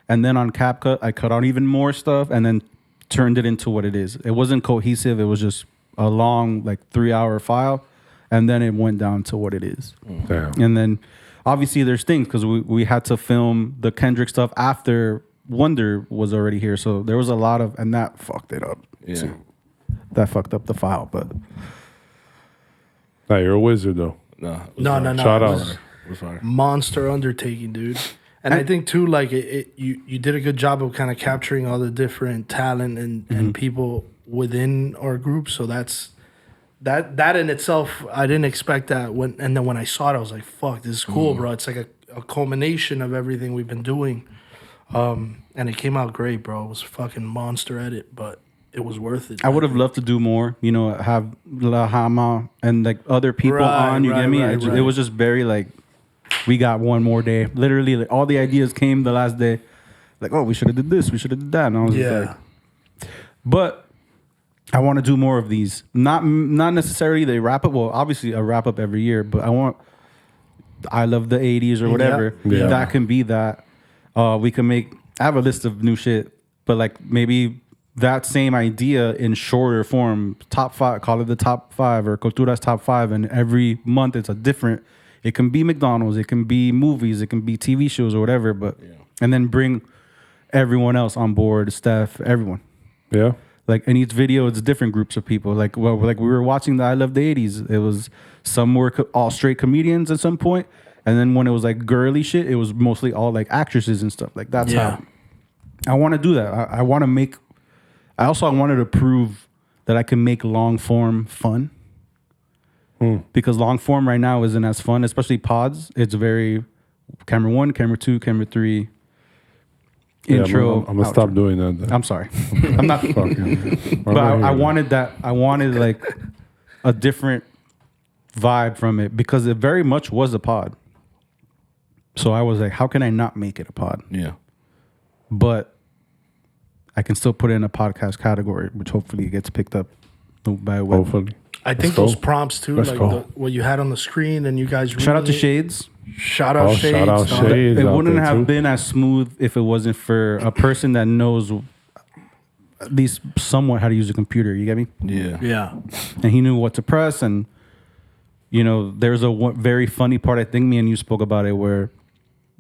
Speaker 1: And then on CapCut, I cut out even more stuff and then turned it into what it is. It wasn't cohesive. It was just a long, like, 3-hour file. And then it went down to what it is.
Speaker 5: Damn.
Speaker 1: And then, obviously, there's things because we had to film the Kendrick stuff after Wonder was already here. So there was a lot of, and that fucked it up.
Speaker 4: Yeah.
Speaker 1: Too. That fucked up the file. But
Speaker 5: nah, you're a wizard, though.
Speaker 2: No.
Speaker 5: Shout out.
Speaker 2: Monster undertaking, dude. And I think too, like you did a good job of kind of capturing all the different talent and people within our group. So that in itself, I didn't expect that. And then when I saw it, I was like, "Fuck, this is cool, bro." It's like a culmination of everything we've been doing, and it came out great, bro. It was a fucking monster edit, but it was worth it.
Speaker 1: I would have loved to do more. You know, have La Hama and like other people on. You get me? It was just very like. We got one more day. Literally, like, all the ideas came the last day. Like, oh, we should have did this. We should have did that. And I was just like, but I want to do more of these. Not necessarily the wrap up. Well, obviously a wrap up every year, but I love the 80s or whatever.
Speaker 5: Yeah.
Speaker 1: That can be that. We can make. I have a list of new shit, but like maybe that same idea in shorter form. Top 5. Call it the top 5 or Cultura's top 5, and every month it's a different. It can be McDonald's, it can be movies, it can be TV shows or whatever, but and then bring everyone else on board, Steph, everyone.
Speaker 5: Yeah.
Speaker 1: Like in each video, it's different groups of people. Like we were watching the I Love the 80s. It was some were all straight comedians at some point, and then when it was like girly shit, it was mostly all like actresses and stuff. Like that's how I want to do that. I want to make. I wanted to prove that I can make long form fun. Because long form right now isn't as fun, especially pods. It's very camera 1, camera 2, camera 3. Intro.
Speaker 5: I'm gonna stop doing that. Then.
Speaker 1: I'm sorry. I'm not fucking. But I wanted that. I wanted like a different vibe from it because it very much was a pod. So I was like, how can I not make it a pod?
Speaker 4: Yeah.
Speaker 1: But I can still put it in a podcast category, which hopefully gets picked up by web.
Speaker 5: Hopefully.
Speaker 2: I think those prompts too, what you had on the screen, and you guys.
Speaker 1: Shout out to Shades.
Speaker 2: Shout out Shades.
Speaker 5: Shout out Shades.
Speaker 1: It wouldn't have been as smooth if it wasn't for a person that knows at least somewhat how to use a computer. You get me?
Speaker 4: Yeah.
Speaker 2: Yeah.
Speaker 1: And he knew what to press, and there's a very funny part. I think me and you spoke about it where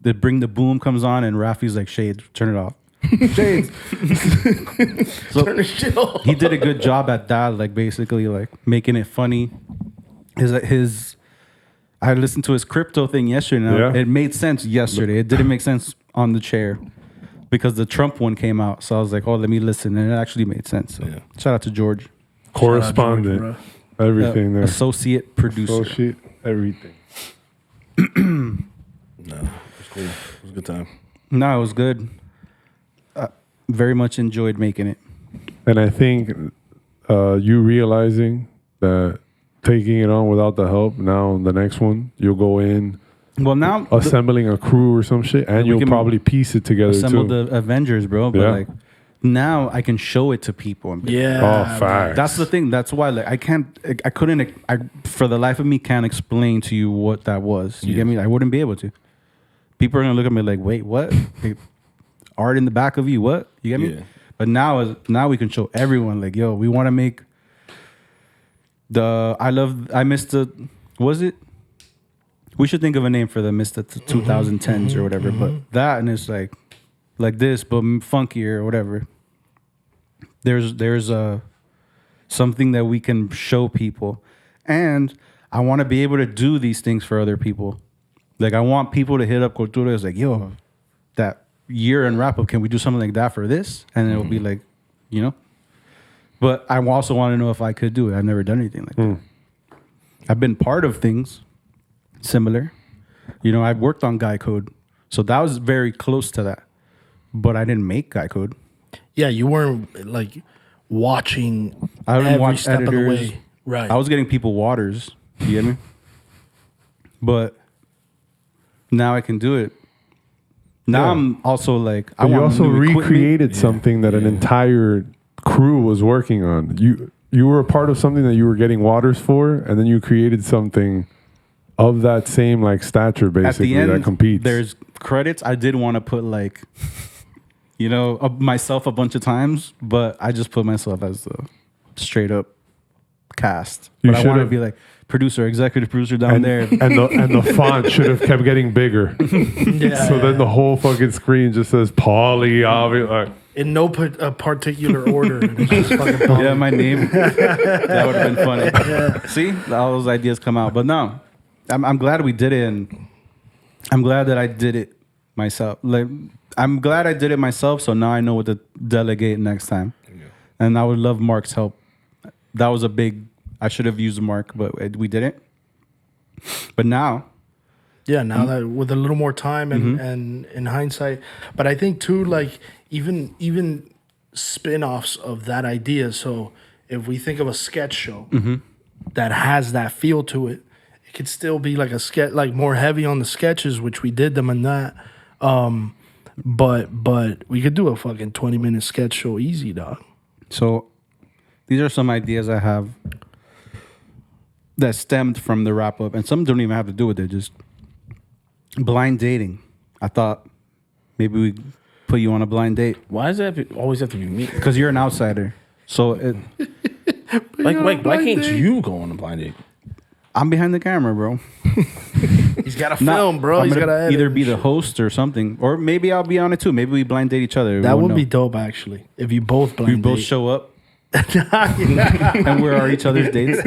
Speaker 1: the Bring the Boom comes on, and Rafi's like, "Shades, turn it off." Shades. So
Speaker 2: Turn the shit off.
Speaker 1: he did a good job at that, like basically like making it funny. I listened to his crypto thing yesterday. Now it made sense yesterday. It didn't make sense on the chair because the Trump one came out. So I was like, oh, let me listen, and it actually made sense. So shout out to George,
Speaker 5: correspondent, everything there,
Speaker 1: associate producer,
Speaker 5: everything.
Speaker 4: No, it was cool. It was a good time.
Speaker 1: No, it was good. Very much enjoyed making it.
Speaker 5: And I think you realizing that taking it on without the help, now the next one, you'll go in
Speaker 1: now
Speaker 5: assembling a crew or some shit, and you'll probably piece it together
Speaker 1: assemble
Speaker 5: too.
Speaker 1: the Avengers, bro. But like now I can show it to people. And
Speaker 5: facts.
Speaker 1: That's the thing. That's why like I for the life of me can't explain to you what that was. You get me? I wouldn't be able to. People are gonna look at me like, wait, what? Art in the back of you, what? You get me?
Speaker 4: Yeah.
Speaker 1: But now we can show everyone like, yo, we want to make was it? We should think of a name for the Mr. 2010s or whatever, but that, and it's like this, but funkier or whatever. There's something that we can show people, and I want to be able to do these things for other people. Like I want people to hit up Cultura. It's like, yo, that year in wrap up, can we do something like that for this? And it'll be like, But I also want to know if I could do it. I've never done anything like that. I've been part of things similar. I've worked on Guy Code. So that was very close to that. But I didn't make Guy Code.
Speaker 2: Yeah, you weren't like watching
Speaker 1: I didn't
Speaker 2: every
Speaker 1: watch
Speaker 2: step
Speaker 1: editors.
Speaker 2: of the way. Right.
Speaker 1: I was getting people waters. You get me? But now I can do it. Now I'm also like,
Speaker 5: you also recreated something that an entire crew was working on. You were a part of something that you were getting waters for, and then you created something of that same like stature, basically,
Speaker 1: at the end,
Speaker 5: that competes.
Speaker 1: There's credits. I did want to put like, myself a bunch of times, but I just put myself as the straight up cast. But I want to be like producer, executive producer down there,
Speaker 5: and the font should have kept getting bigger. Then the whole fucking screen just says Paulie, like.
Speaker 2: In no particular order. It's just fucking
Speaker 1: my name. That would have been funny. See, all those ideas come out. But no, I'm glad we did it, and I'm glad that I did it myself. Like, I'm glad I did it myself, so now I know what to delegate next time. Yeah. And I would love Mark's help. That was a big. I should have used Mark, but we didn't. But now.
Speaker 2: Yeah, now that with a little more time and in hindsight. But I think too, like even spin-offs of that idea. So if we think of a sketch show that has that feel to it, it could still be like a sketch, like more heavy on the sketches, which we did them and that. But we could do a fucking 20-minute sketch show easy, dog.
Speaker 1: So these are some ideas I have that stemmed from the wrap up, and some don't even have to do with it. Just blind dating. I thought maybe we put you on a blind date.
Speaker 4: Why does that always have to be me?
Speaker 1: Because you're an outsider. So
Speaker 4: why can't you go on a blind date?
Speaker 1: I'm behind the camera, bro.
Speaker 2: He's got to film, bro. He's got to
Speaker 1: either be the host or something, or maybe I'll be on it too. Maybe we blind date each other.
Speaker 2: That would be dope, actually. If you both blind date.
Speaker 1: We both show up. and we're each other's dates.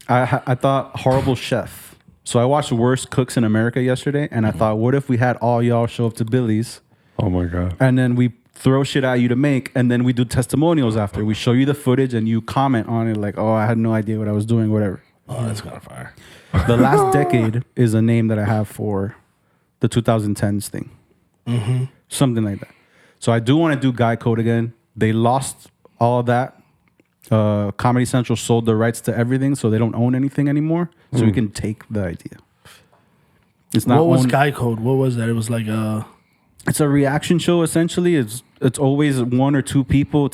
Speaker 1: I thought Horrible Chef. So I watched Worst Cooks in America yesterday, and I thought, what if we had all y'all show up to Billy's?
Speaker 5: Oh my God.
Speaker 1: And then we throw shit at you to make, and then we do testimonials after. We show you the footage, and you comment on it like, oh, I had no idea what I was doing, whatever.
Speaker 4: Oh, that's kind of fire.
Speaker 1: The Last Decade is a name that I have for the 2010s thing.
Speaker 2: Mm-hmm.
Speaker 1: Something like that. So I do want to do Guy Code again. They lost all of that. Comedy Central sold the rights to everything, so they don't own anything anymore. So we can take the idea. It's not.
Speaker 2: What was Guy Code? What was that? It was like a.
Speaker 1: It's a reaction show essentially. It's always one or two people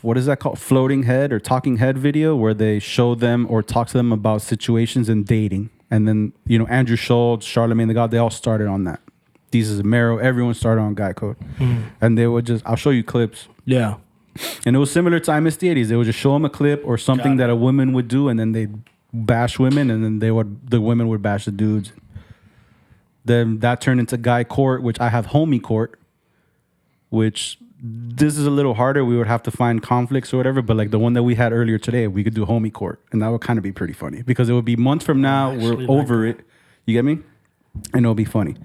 Speaker 1: what is that called? Floating head or talking head video where they show them or talk to them about situations in dating. And then, Andrew Schultz, Charlamagne the God, they all started on that. Jesus Mero, everyone started on Guy Code. And they would I'll show you clips.
Speaker 2: Yeah.
Speaker 1: And it was similar to I Miss the 80s. They would just show them a clip or something that a woman would do, and then they'd bash women, and then the women would bash the dudes. Then that turned into Guy Court, which I have Homie Court, which this is a little harder. We would have to find conflicts or whatever, but like the one that we had earlier today, we could do Homie Court, and that would kind of be pretty funny because it would be months from now, we're over it. You get me? And it'll be funny.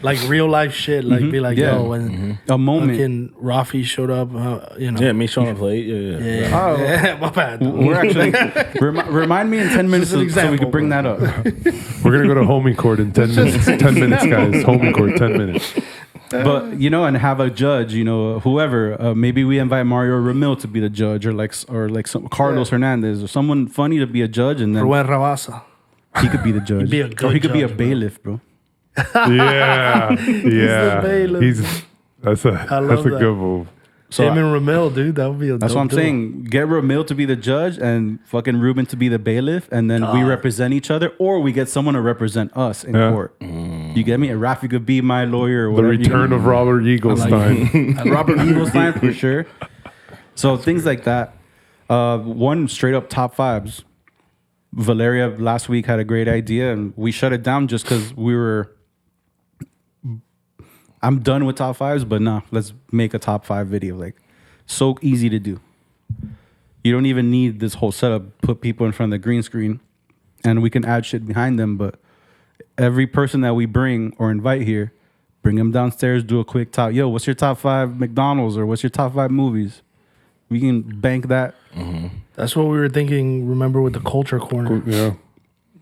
Speaker 2: Like real life shit. Like be like, yo, when
Speaker 1: a moment.
Speaker 2: fucking Rafi showed up,
Speaker 4: Yeah, me showing up late. Yeah.
Speaker 2: Oh, yeah, my bad.
Speaker 1: We're actually remind me in 10 minutes so we can bring that up.
Speaker 5: We're gonna go to Homie Court in 10 minutes. 10 minutes, guys. Homie Court, 10 minutes.
Speaker 1: But and have a judge, whoever. Maybe we invite Mario Ramil to be the judge, or some Carlos Hernandez, or someone funny to be a judge, and then
Speaker 2: Ruen Rabasa.
Speaker 1: he could be the judge,
Speaker 2: be a good
Speaker 1: or he could be a
Speaker 2: judge, bro.
Speaker 1: bailiff, bro.
Speaker 5: Yeah.
Speaker 2: bailiff.
Speaker 5: That's a
Speaker 2: love that.
Speaker 5: good move.
Speaker 1: So
Speaker 2: Him and Ramil, dude, that would be a
Speaker 1: that's
Speaker 2: dope
Speaker 1: what I'm
Speaker 2: duo.
Speaker 1: saying. Get Ramil to be the judge and fucking Ruben to be the bailiff, and then we represent each other, or we get someone to represent us in court. You get me? And Rafi could be my lawyer or
Speaker 5: The
Speaker 1: whatever.
Speaker 5: return of Robert Eaglestein.
Speaker 1: Robert Eaglestein for sure. So things like that. One straight up top fives. Valeria last week had a great idea, and we shut it down just because I'm done with top fives, but nah, let's make a top 5 video. Like, so easy to do. You don't even need this whole setup. Put people in front of the green screen, and we can add shit behind them. But every person that we bring or invite here, bring them downstairs, do a quick top. Yo, what's your top 5 McDonald's, or what's your top 5 movies? We can bank that.
Speaker 2: That's what we were thinking. Remember with the culture corner,
Speaker 5: Yeah.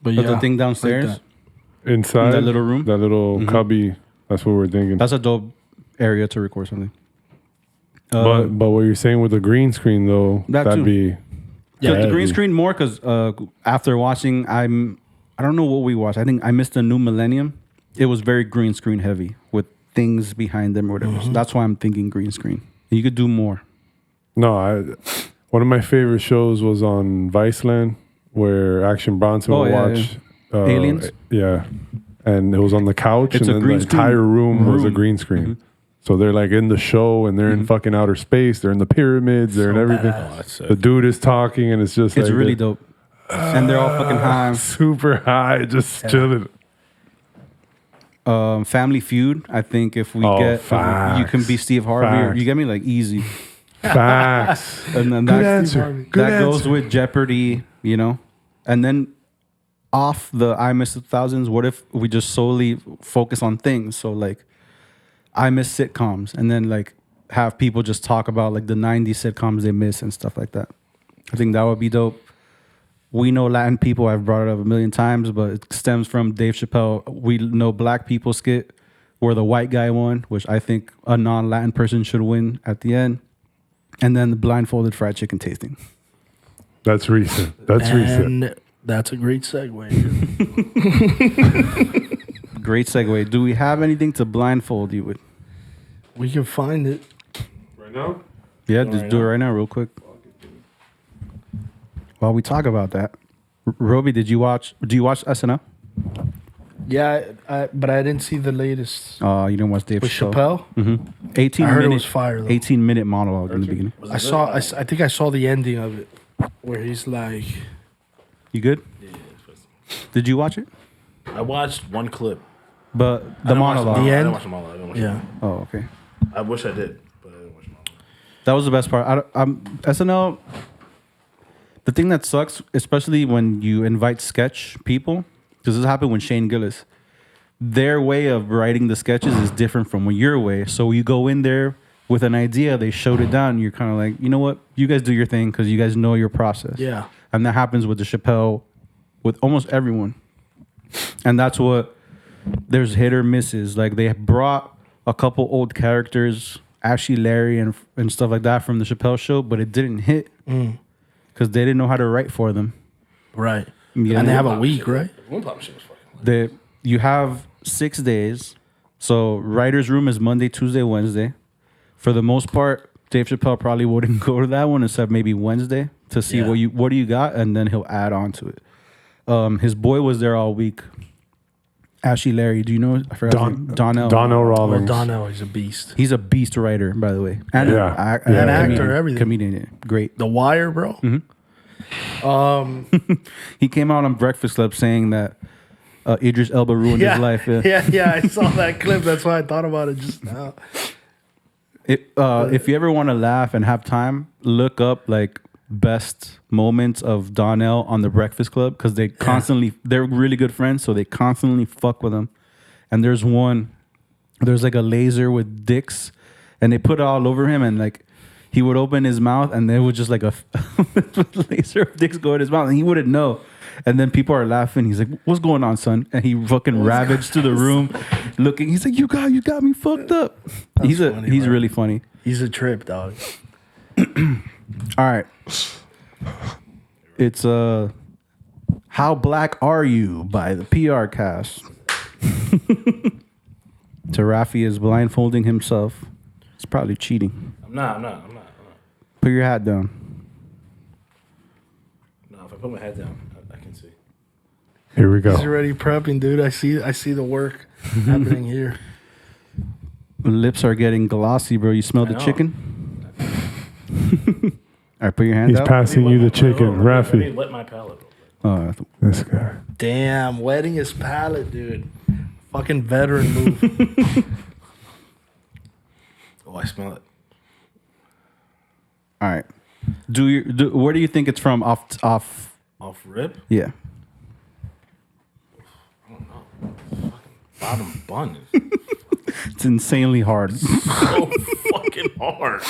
Speaker 2: but
Speaker 1: Put the thing downstairs.
Speaker 2: like
Speaker 5: Inside
Speaker 1: that little room?
Speaker 5: that little cubby. That's what we're thinking.
Speaker 1: That's a dope area to record something.
Speaker 5: But what you're saying with the green screen though,
Speaker 1: That
Speaker 5: that'd
Speaker 1: too.
Speaker 5: be
Speaker 1: The green screen more because after watching, I don't know what we watched. I think I missed the New Millennium. It was very green screen heavy with things behind them or whatever. So that's why I'm thinking green screen. You could do more.
Speaker 5: No, one of my favorite shows was on Viceland where Action Bronson would watch
Speaker 1: Aliens?
Speaker 5: Yeah. And it was on the couch,
Speaker 1: It's
Speaker 5: and
Speaker 1: a
Speaker 5: then
Speaker 1: green
Speaker 5: the entire
Speaker 1: screen
Speaker 5: room was a
Speaker 1: room.
Speaker 5: green screen. So they're like in the show, and they're in fucking outer space. They're in the pyramids. They're in everything.
Speaker 4: that's sick.
Speaker 5: The dude is talking, and it's just
Speaker 1: It's
Speaker 5: like
Speaker 1: really dope. And they're all fucking high.
Speaker 5: super high, just chilling.
Speaker 1: Family Feud. I think if we
Speaker 5: facts.
Speaker 1: you can be Steve Harvey. Or,
Speaker 5: Facts.
Speaker 1: you get me? Like easy.
Speaker 5: Facts.
Speaker 1: And then
Speaker 5: Good
Speaker 1: that
Speaker 5: answer. Good
Speaker 1: that goes
Speaker 5: answer.
Speaker 1: with Jeopardy, And then off the I Miss the Thousands, what if we just solely focus on things? So like I miss sitcoms, and then like have people just talk about like the 90s sitcoms they miss and stuff like that. I think that would be dope. We know Latin people, I've brought it up a million times, but it stems from Dave Chappelle. We know black people skit where the white guy won, which I think a non-Latin person should win at the end. And then the blindfolded fried chicken tasting.
Speaker 5: That's recent. That's recent.
Speaker 2: And that's a great segue.
Speaker 1: Great segue. Do we have anything to blindfold you with?
Speaker 2: We can find it.
Speaker 5: Right now?
Speaker 1: Yeah, just do it right now real quick. While we talk about that, Roby, do you watch SNL?
Speaker 2: Yeah, but I didn't see the latest.
Speaker 1: You didn't watch Dave
Speaker 2: With
Speaker 1: Chappelle?
Speaker 2: Chappelle?
Speaker 1: 18
Speaker 2: I heard it
Speaker 1: minute,
Speaker 2: was fire, though.
Speaker 1: 18-minute monologue in the beginning.
Speaker 2: I think I saw the ending of it where he's like,
Speaker 1: You good?
Speaker 4: Yeah,
Speaker 1: Did you watch it?
Speaker 4: I watched one clip.
Speaker 1: But the monologue.
Speaker 2: The
Speaker 4: I
Speaker 2: end?
Speaker 4: didn't watch the monologue. I didn't watch
Speaker 2: yeah.
Speaker 1: Oh, okay.
Speaker 4: I wish I did, but I didn't watch the monologue.
Speaker 1: That was the best part. SNL. The thing that sucks, especially when you invite sketch people, because this happened with Shane Gillis. Their way of writing the sketches is different from your way. So you go in there with an idea, they showed it down. You're kind of like, you know what? You guys do your thing because you guys know your process.
Speaker 2: Yeah.
Speaker 1: And that happens with the Chappelle, with almost everyone. And that's what, there's hit or misses. Like they brought a couple old characters, Ashley, Larry, and stuff like that from the Chappelle show, but it didn't hit. Because they didn't know how to write for them.
Speaker 2: Right.
Speaker 1: Yeah.
Speaker 2: And they have a week, right?
Speaker 1: You have 6 days. So writer's room is Monday, Tuesday, Wednesday. For the most part, Dave Chappelle probably wouldn't go to that one except maybe Wednesday to see what do you got, and then he'll add on to it. His boy was there all week. Ashley Larry, do you know? I forgot. Donnell.
Speaker 5: Donnell Rawlings.
Speaker 2: Donnell is a beast.
Speaker 1: He's a beast writer, by the way. And
Speaker 2: an actor, everything.
Speaker 1: Comedian, great.
Speaker 2: The Wire, bro.
Speaker 1: He came out on Breakfast Club saying that Idris Elba ruined his life.
Speaker 2: Yeah, I saw that clip. That's why I thought about it just now.
Speaker 1: If you ever want to laugh and have time, look up like best moments of Donnell on the Breakfast Club because they're really good friends, so they constantly fuck with him. And there's like a laser with dicks, and they put it all over him, and like he would open his mouth, and there was just like a laser of dicks go in his mouth, and he wouldn't know. And then people are laughing. He's like, "What's going on, son?" And he fucking ravaged to the room, looking. He's like, "You got me fucked up." He's really funny.
Speaker 2: He's a trip, dog.
Speaker 1: All right. It's How Black Are You by the PR Cast. Tarafi is blindfolding himself. It's probably cheating.
Speaker 4: I'm not.
Speaker 1: Put your hat down.
Speaker 4: No, if I put my hat down, I can see.
Speaker 5: Here we go.
Speaker 2: He's already prepping, dude. I see the work happening here.
Speaker 1: Lips are getting glossy, bro. You smell the chicken? All right, put your hand
Speaker 5: He's
Speaker 1: out.
Speaker 5: passing you the chicken,
Speaker 4: Let me
Speaker 5: Rafi.
Speaker 4: wet my palate.
Speaker 1: Oh,
Speaker 5: This guy.
Speaker 2: Damn, wetting his palate, dude. Fucking veteran move.
Speaker 4: Oh, I smell it.
Speaker 1: all right. Where do you think it's from? Off.
Speaker 4: Off rip?
Speaker 1: Yeah.
Speaker 4: Bottom bun.
Speaker 1: It's insanely hard.
Speaker 4: So fucking hard.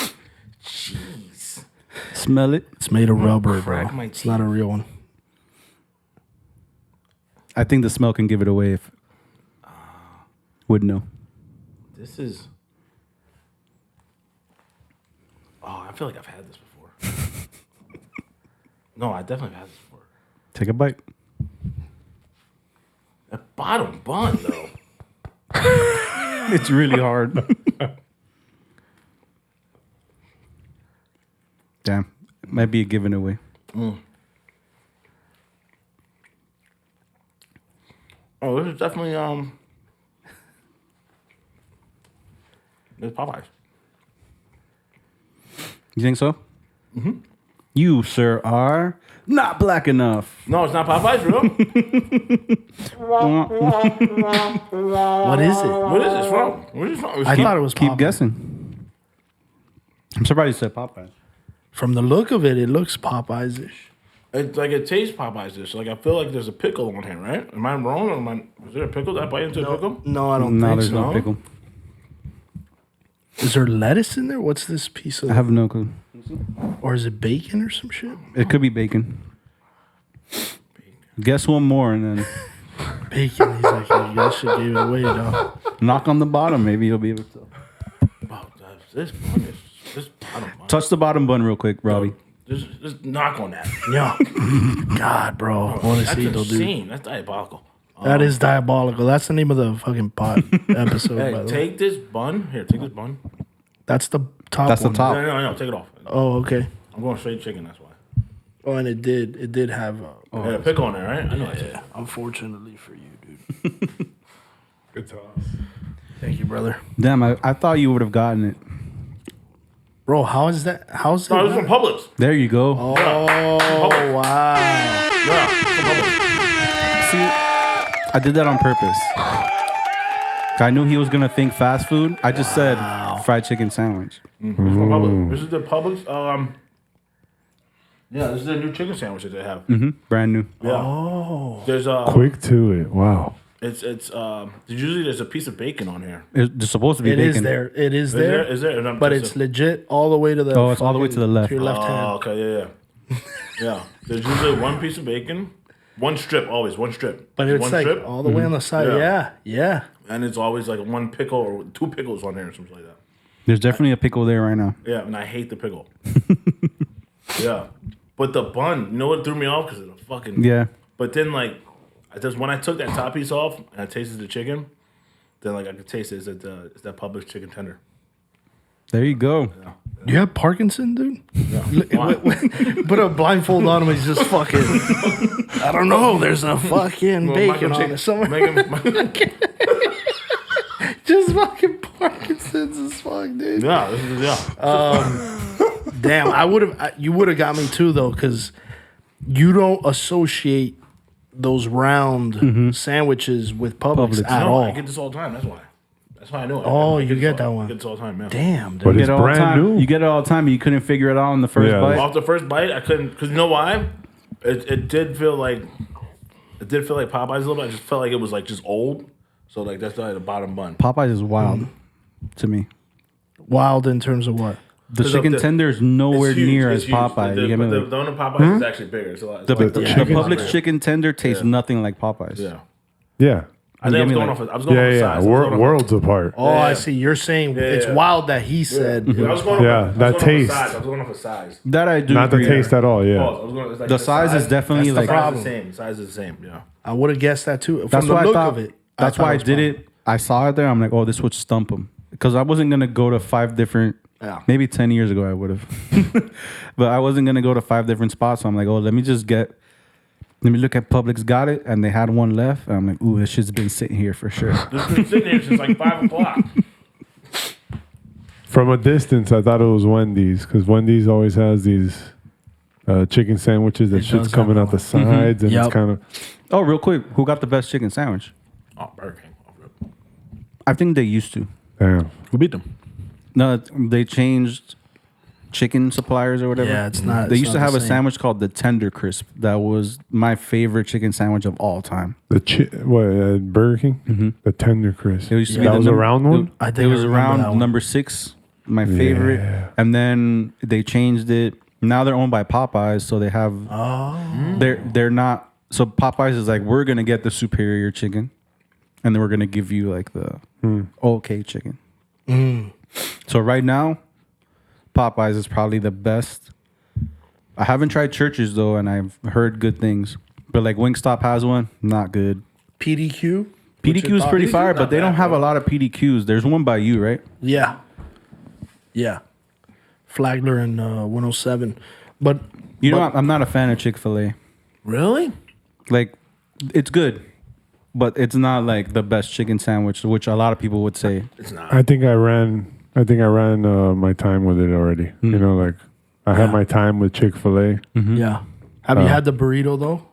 Speaker 4: Jeez.
Speaker 1: Smell it.
Speaker 2: It's made of rubber, bro.
Speaker 4: Crack my
Speaker 2: It's not a real one.
Speaker 1: I think the smell can give it away if would know.
Speaker 4: This is. Oh, I feel like I've had this before. No, I definitely have had this before.
Speaker 1: Take a bite.
Speaker 4: That bottom bun, though.
Speaker 1: It's really hard. Damn. Might be a giving away.
Speaker 4: Oh, this is definitely This is Popeyes.
Speaker 1: You think so? Mm-hmm. You, sir, are not black enough.
Speaker 4: No, it's not Popeyes, bro.
Speaker 2: What is it?
Speaker 4: What is this from? Where is it from?
Speaker 2: I thought it was
Speaker 1: Keep
Speaker 2: Popeyes.
Speaker 1: guessing. I'm surprised you said Popeyes.
Speaker 2: From the look of it, it looks Popeyes-ish.
Speaker 4: It's like it tastes Popeyes-ish. Like I feel like there's a pickle on here, right? Am I wrong? Or is there a pickle? Did I bite into a pickle?
Speaker 2: No, I don't
Speaker 1: No,
Speaker 2: think
Speaker 1: there's
Speaker 2: so.
Speaker 1: no pickle.
Speaker 2: Is there lettuce in there? What's this piece of?
Speaker 1: I have no clue.
Speaker 2: Or is it bacon or some shit?
Speaker 1: It could be bacon. Guess one more and then
Speaker 2: Bacon. He's like, you guys should give it away, dog.
Speaker 1: knock on the bottom. Maybe you'll be able to.
Speaker 4: Wow, this bun is this bottom bun.
Speaker 1: Touch the bottom bun real quick, Robbie.
Speaker 4: Just knock on that.
Speaker 2: Yeah. God, bro. I want to
Speaker 4: That's
Speaker 2: see it, though, dude.
Speaker 4: insane. That's diabolical.
Speaker 2: That is diabolical. That's the name of the fucking pot episode, by
Speaker 4: Hey,
Speaker 2: the way.
Speaker 4: take this bun. Here, take this bun.
Speaker 2: That's the top
Speaker 1: That's the
Speaker 2: one.
Speaker 1: top.
Speaker 4: No, take it off.
Speaker 2: Oh, okay.
Speaker 4: I'm going straight chicken, that's why.
Speaker 2: Oh, and it did have...
Speaker 4: Had a pickle on there, right? I know it.
Speaker 2: yeah. Unfortunately for you, dude.
Speaker 5: Good toss.
Speaker 2: Thank you, brother.
Speaker 1: Damn, I thought you would have gotten it.
Speaker 2: Bro, how is that? How's that?
Speaker 4: No, this is from Publix.
Speaker 1: There you go.
Speaker 2: Oh, wow.
Speaker 4: Yeah, from Publix.
Speaker 1: See, I did that on purpose. I knew he was gonna think fast food. I just said fried chicken sandwich.
Speaker 4: This is the Publix. Yeah, this is a new chicken sandwich that they have.
Speaker 1: Brand new.
Speaker 4: Yeah. Oh. There's
Speaker 5: Quick to it. Wow.
Speaker 4: It's usually there's a piece of bacon on here.
Speaker 1: It's supposed to be
Speaker 2: It
Speaker 1: bacon.
Speaker 2: is there. It is there.
Speaker 4: Is there?
Speaker 2: But it's legit all the way to the.
Speaker 1: Oh, it's all the way to the left.
Speaker 2: To your left hand.
Speaker 4: Oh, okay, yeah. Yeah. There's usually one piece of bacon, one strip, always one strip.
Speaker 2: But it's
Speaker 4: one
Speaker 2: like
Speaker 4: strip,
Speaker 2: all the way on the side.
Speaker 4: Yeah.
Speaker 2: Yeah.
Speaker 4: and it's always like one pickle or two pickles on there or something like that.
Speaker 1: There's definitely a pickle there right now.
Speaker 4: Yeah, and I hate the pickle. Yeah, but the bun, you know what threw me off? Because of the fucking But then like, when I took that top piece off and I tasted the chicken, then like I could taste it. It's that Publix chicken tender.
Speaker 1: There you go.
Speaker 4: Yeah.
Speaker 2: You have Parkinson, dude?
Speaker 4: Yeah.
Speaker 2: Put a blindfold on him. He's just fucking. I don't know. There's a fucking bacon on it somewhere. Just fucking Parkinson's as fuck, dude.
Speaker 4: Yeah.
Speaker 2: Damn, you would have got me too though, because you don't associate those round sandwiches with Publix at all.
Speaker 4: I get this all the time. That's why I know it.
Speaker 2: Oh,
Speaker 4: I
Speaker 2: you get that
Speaker 4: I
Speaker 2: one.
Speaker 4: get this all the time, yeah.
Speaker 2: Damn, dude.
Speaker 5: But it's
Speaker 1: Get it all the
Speaker 5: brand
Speaker 1: time.
Speaker 5: new.
Speaker 1: You get it all the time. You couldn't figure it out on the first
Speaker 5: Yeah.
Speaker 1: bite.
Speaker 4: Off the first bite, I couldn't, because you know why? It did feel like Popeyes a little bit. I just felt like it was like just old. So like that's why the bottom bun.
Speaker 1: Popeyes is wild to me.
Speaker 2: Wild in terms of what?
Speaker 1: The chicken tender is nowhere
Speaker 4: It's huge,
Speaker 1: near
Speaker 4: it's
Speaker 1: as
Speaker 4: huge.
Speaker 1: Popeye.
Speaker 4: The
Speaker 1: You get me?
Speaker 4: the
Speaker 1: Like,
Speaker 4: one in Popeyes is actually bigger. So
Speaker 1: the Publix
Speaker 4: bigger.
Speaker 1: chicken tender tastes
Speaker 4: Yeah.
Speaker 1: nothing like Popeyes.
Speaker 4: Yeah.
Speaker 5: Yeah.
Speaker 4: I think I was
Speaker 1: me
Speaker 4: going
Speaker 1: like-
Speaker 4: off. I was going off the size.
Speaker 5: Worlds apart.
Speaker 2: Oh, I see. You're saying it's
Speaker 4: yeah.
Speaker 2: wild that he said.
Speaker 4: I was going
Speaker 5: Yeah,
Speaker 4: off,
Speaker 5: that
Speaker 4: I was going
Speaker 5: taste.
Speaker 4: Off size. I was going off of size.
Speaker 1: That I do.
Speaker 5: Not the
Speaker 1: agree.
Speaker 5: taste at all. Yeah.
Speaker 4: I was going, it's like
Speaker 1: The size is definitely
Speaker 2: That's the
Speaker 1: like.
Speaker 2: problem.
Speaker 4: Size is the same. Yeah.
Speaker 2: I would have guessed that too. From
Speaker 1: That's
Speaker 2: the
Speaker 1: why I
Speaker 2: look
Speaker 1: thought.
Speaker 2: of it.
Speaker 1: That's
Speaker 2: thought
Speaker 1: why I
Speaker 2: was
Speaker 1: did
Speaker 2: fine.
Speaker 1: it. I saw it there. I'm like, oh, this would stump him because I wasn't gonna go to 5 different.
Speaker 2: Yeah.
Speaker 1: Maybe 10 years ago I would have, but I wasn't gonna go to 5 different spots. So I'm like, oh, let me look at Publix. Got it, and they had one left. And I'm like, ooh, this shit's been sitting here for sure.
Speaker 4: This has been sitting here since like 5 o'clock.
Speaker 5: From a distance, I thought it was Wendy's because Wendy's always has these chicken sandwiches that
Speaker 2: It
Speaker 5: shit's
Speaker 2: does
Speaker 5: coming
Speaker 2: have
Speaker 5: out the sides, and
Speaker 2: Yep.
Speaker 5: it's kind of.
Speaker 1: Oh, real quick, who got the best chicken sandwich?
Speaker 4: Oh, Burger King.
Speaker 1: I think they used to.
Speaker 5: Damn.
Speaker 4: Who beat them?
Speaker 1: No, they changed chicken suppliers or whatever.
Speaker 2: Yeah, it's not.
Speaker 1: They
Speaker 2: it's
Speaker 1: used to
Speaker 2: not
Speaker 1: have
Speaker 2: the
Speaker 1: a
Speaker 2: same.
Speaker 1: sandwich called the Tender Crisp. That was my favorite chicken sandwich of all time.
Speaker 5: Burger King? The Tender Crisp.
Speaker 1: It used to
Speaker 5: That
Speaker 1: be
Speaker 5: was a round one?
Speaker 2: I
Speaker 1: It
Speaker 2: think
Speaker 1: was
Speaker 2: I remember that
Speaker 1: around
Speaker 2: one.
Speaker 1: number 6, my favorite.
Speaker 5: Yeah.
Speaker 1: And then they changed it. Now they're owned by Popeyes, so they have. They're not. So Popeyes is like, we're gonna get the superior chicken, and then we're gonna give you like the okay chicken. So right now, Popeyes is probably the best. I haven't tried Church's though, and I've heard good things. But like Wingstop has one, not good.
Speaker 2: PDQ.
Speaker 1: PDQ is pretty fire, but they don't
Speaker 4: bad,
Speaker 1: have
Speaker 4: bro.
Speaker 1: a lot of PDQs. There's one by you, right?
Speaker 2: Yeah. Flagler and 107. But
Speaker 1: You know, I'm not a fan of Chick-fil-A.
Speaker 2: really?
Speaker 1: Like, it's good, but it's not like the best chicken sandwich, which a lot of people would say.
Speaker 4: It's not.
Speaker 5: I think I ran my time with it already. You know, like I had my time with Chick-fil-A.
Speaker 2: Yeah. Have you had the burrito though?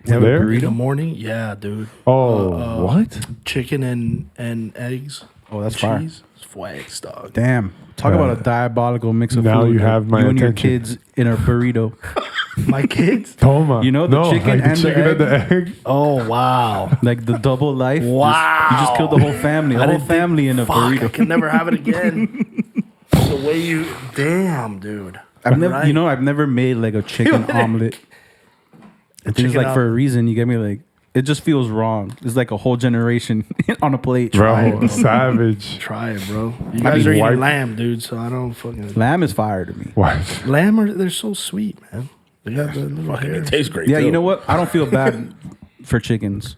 Speaker 5: There?
Speaker 2: In the morning? Yeah, dude.
Speaker 5: Oh, what?
Speaker 2: Chicken and eggs.
Speaker 1: Oh, that's fire.
Speaker 2: cheese. Flags, dog.
Speaker 1: Damn. Talk about a diabolical mix of
Speaker 5: Now
Speaker 1: food.
Speaker 5: you have my
Speaker 1: You and your
Speaker 5: attention.
Speaker 1: kids in a burrito.
Speaker 2: My kids?
Speaker 5: Toma.
Speaker 1: You know, the chicken
Speaker 5: like
Speaker 1: and the
Speaker 5: chicken and the egg.
Speaker 2: Oh, wow.
Speaker 1: Like the double life.
Speaker 2: Wow.
Speaker 1: You just killed the whole family. The whole family in a
Speaker 2: Fuck, I
Speaker 1: burrito.
Speaker 2: can never have it again. The way you... Damn, dude.
Speaker 1: I've never,
Speaker 2: Right.
Speaker 1: I've never made like a chicken omelet. I think it's
Speaker 2: chicken
Speaker 1: like for a reason. You get me? Like, it just feels wrong. It's like a whole generation on a plate.
Speaker 5: Bro, savage.
Speaker 2: Try it, bro. You guys
Speaker 5: mean,
Speaker 2: are eating
Speaker 5: white-
Speaker 2: lamb, dude, so I don't fucking...
Speaker 1: Lamb is fire to me.
Speaker 5: What?
Speaker 2: Lamb, they're so sweet, man. They got the little hair.
Speaker 4: It tastes great.
Speaker 1: Yeah,
Speaker 4: too.
Speaker 1: you know what? I don't feel bad for chickens.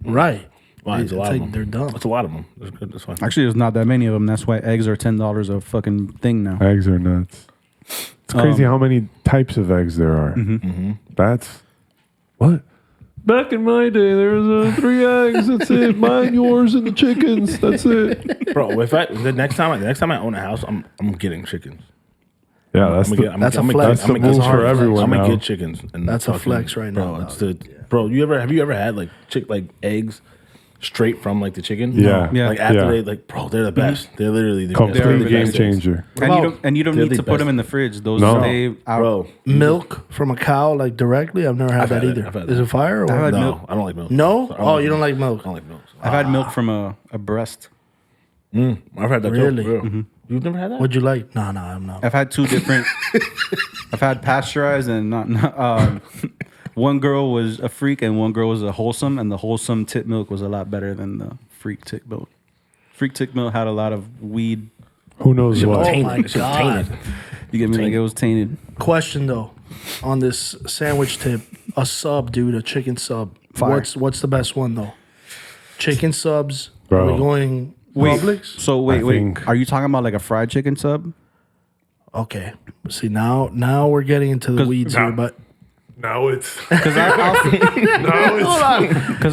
Speaker 2: Right.
Speaker 4: Why? It's a
Speaker 2: It's
Speaker 4: lot
Speaker 2: like
Speaker 4: of them.
Speaker 2: they're dumb.
Speaker 4: It's a lot of them. That's good. That's fine.
Speaker 1: Actually, there's not that many of them. That's why eggs are $10 a fucking thing now.
Speaker 5: Eggs are nuts. It's crazy how many types of eggs there are. That's what? Back in my day, there was 3 eggs. That's it. Mine, yours, and the chickens. That's it.
Speaker 4: Bro, the next time I own a house, I'm getting chickens.
Speaker 5: Yeah, that's
Speaker 4: I'm
Speaker 5: the,
Speaker 4: gonna get,
Speaker 2: That's a
Speaker 4: I'm
Speaker 2: flex.
Speaker 4: gonna
Speaker 5: that's the
Speaker 4: get- I'm
Speaker 5: move
Speaker 4: gonna
Speaker 5: for
Speaker 4: get-
Speaker 5: everyone
Speaker 4: I'm gonna
Speaker 5: now.
Speaker 4: get chickens. And
Speaker 2: That's a
Speaker 4: fucking-
Speaker 2: flex right now,
Speaker 4: bro. It's
Speaker 2: dog.
Speaker 4: bro. Have you ever had like eggs straight from like the chicken.
Speaker 5: Yeah.
Speaker 1: Yeah.
Speaker 4: Like after
Speaker 5: Yeah.
Speaker 4: they like, bro, they're the best. They're literally the
Speaker 5: Complete
Speaker 1: the
Speaker 5: game
Speaker 1: best.
Speaker 5: changer.
Speaker 1: And you don't
Speaker 4: They're
Speaker 1: need
Speaker 4: the
Speaker 1: to put
Speaker 4: best.
Speaker 1: them in the fridge. Those
Speaker 5: No.
Speaker 1: stay out.
Speaker 4: Bro.
Speaker 2: Milk from a cow, like directly. I've never had
Speaker 4: I've
Speaker 2: that
Speaker 4: had it.
Speaker 2: either.
Speaker 4: I've had
Speaker 2: Is
Speaker 4: it.
Speaker 2: it fire? Or
Speaker 1: I've had
Speaker 4: No,
Speaker 1: milk.
Speaker 4: I don't like milk.
Speaker 2: No?
Speaker 4: I
Speaker 2: Oh, you don't like milk?
Speaker 4: I don't like milk.
Speaker 1: I've had milk from a breast.
Speaker 4: I've had that
Speaker 2: Really?
Speaker 4: too. Yeah. You've never had that?
Speaker 2: What'd you like? No, I'm not.
Speaker 1: I've had two different. I've had pasteurized and not one girl was a freak and one girl was a wholesome, and the wholesome tit milk was a lot better than the freak tit milk. Freak tit milk had a lot of weed.
Speaker 5: Who knows what?
Speaker 2: Oh my
Speaker 4: It's
Speaker 2: God.
Speaker 4: tainted.
Speaker 1: You get me? Like it was tainted.
Speaker 2: Question though, on this sandwich tip, a sub, dude, a chicken sub.
Speaker 1: Fire.
Speaker 2: What's the best one though? Chicken subs.
Speaker 5: Bro.
Speaker 2: Are we going
Speaker 1: Wait,
Speaker 2: Publix?
Speaker 1: so
Speaker 5: I
Speaker 1: wait.
Speaker 5: think-
Speaker 1: Are you talking about like a fried chicken sub?
Speaker 2: Okay. See now we're getting into the
Speaker 1: 'Cause-
Speaker 2: weeds here, but
Speaker 5: Now it's
Speaker 1: Because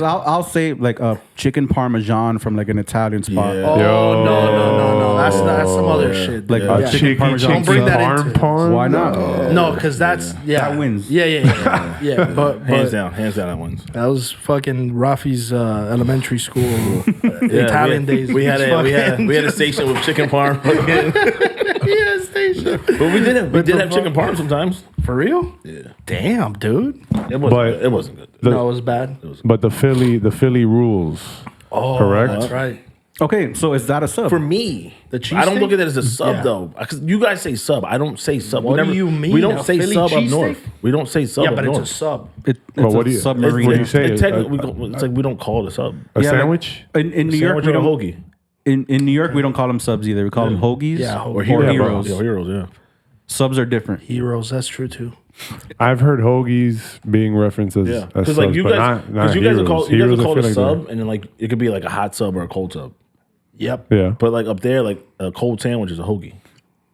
Speaker 1: I'll say like a chicken parmesan from like an Italian spot.
Speaker 4: Yeah.
Speaker 2: oh no. That's some other shit.
Speaker 1: Like
Speaker 2: dude.
Speaker 1: a
Speaker 2: Yeah.
Speaker 1: chicken parmesan
Speaker 2: Don't bring that
Speaker 1: sub.
Speaker 2: into it.
Speaker 5: parm.
Speaker 1: Why not?
Speaker 2: No, because that's
Speaker 1: That wins.
Speaker 2: Yeah. But
Speaker 4: Hands down that wins.
Speaker 2: that was fucking Rafi's elementary school Italian days.
Speaker 4: We had a station with chicken parm.
Speaker 2: yeah, station.
Speaker 4: But we did have chicken parm sometimes.
Speaker 2: For real?
Speaker 4: Yeah.
Speaker 2: Damn, dude.
Speaker 4: It wasn't good.
Speaker 2: No, it was bad.
Speaker 5: But the Philly rules.
Speaker 2: Oh,
Speaker 5: correct.
Speaker 2: That's right.
Speaker 1: Okay, so is that a sub?
Speaker 4: For me,
Speaker 2: The cheese
Speaker 4: I don't
Speaker 2: steak?
Speaker 4: look at it as a sub
Speaker 2: Yeah.
Speaker 4: though, because you guys say sub. I don't say sub.
Speaker 2: What
Speaker 4: we
Speaker 2: do you mean?
Speaker 4: We don't
Speaker 2: A
Speaker 4: say
Speaker 2: Philly
Speaker 4: sub up
Speaker 2: cheesesteak?
Speaker 4: north. We don't say sub
Speaker 2: Yeah,
Speaker 4: up
Speaker 2: but
Speaker 4: north.
Speaker 2: it's a sub.
Speaker 1: It's
Speaker 5: Well, what
Speaker 1: a
Speaker 5: do you-
Speaker 1: submarine.
Speaker 5: what do you say?
Speaker 4: It's like we don't call it a sub.
Speaker 5: A
Speaker 1: Yeah, like-
Speaker 5: sandwich?
Speaker 1: In New York,
Speaker 4: Sandwich
Speaker 1: we
Speaker 4: or a
Speaker 1: don't.
Speaker 4: hoagie
Speaker 1: In New York, we don't call them subs either. We call them hoagies
Speaker 2: Yeah,
Speaker 1: or
Speaker 2: hoagie.
Speaker 1: heroes.
Speaker 4: Yeah, heroes. Yeah.
Speaker 1: Subs are different.
Speaker 2: Heroes, that's true too.
Speaker 5: I've heard hoagies being referenced as,
Speaker 4: Yeah,
Speaker 5: as
Speaker 4: because
Speaker 5: subs,
Speaker 4: like you
Speaker 5: but
Speaker 4: guys,
Speaker 5: not
Speaker 4: because you guys are
Speaker 5: heroes.
Speaker 4: called
Speaker 5: Heroes, I
Speaker 4: it
Speaker 5: feel
Speaker 4: a
Speaker 5: like
Speaker 4: sub, and then like it could be like a hot sub or a cold sub.
Speaker 2: Yep.
Speaker 5: Yeah.
Speaker 4: But like up there, like a cold sandwich is a hoagie.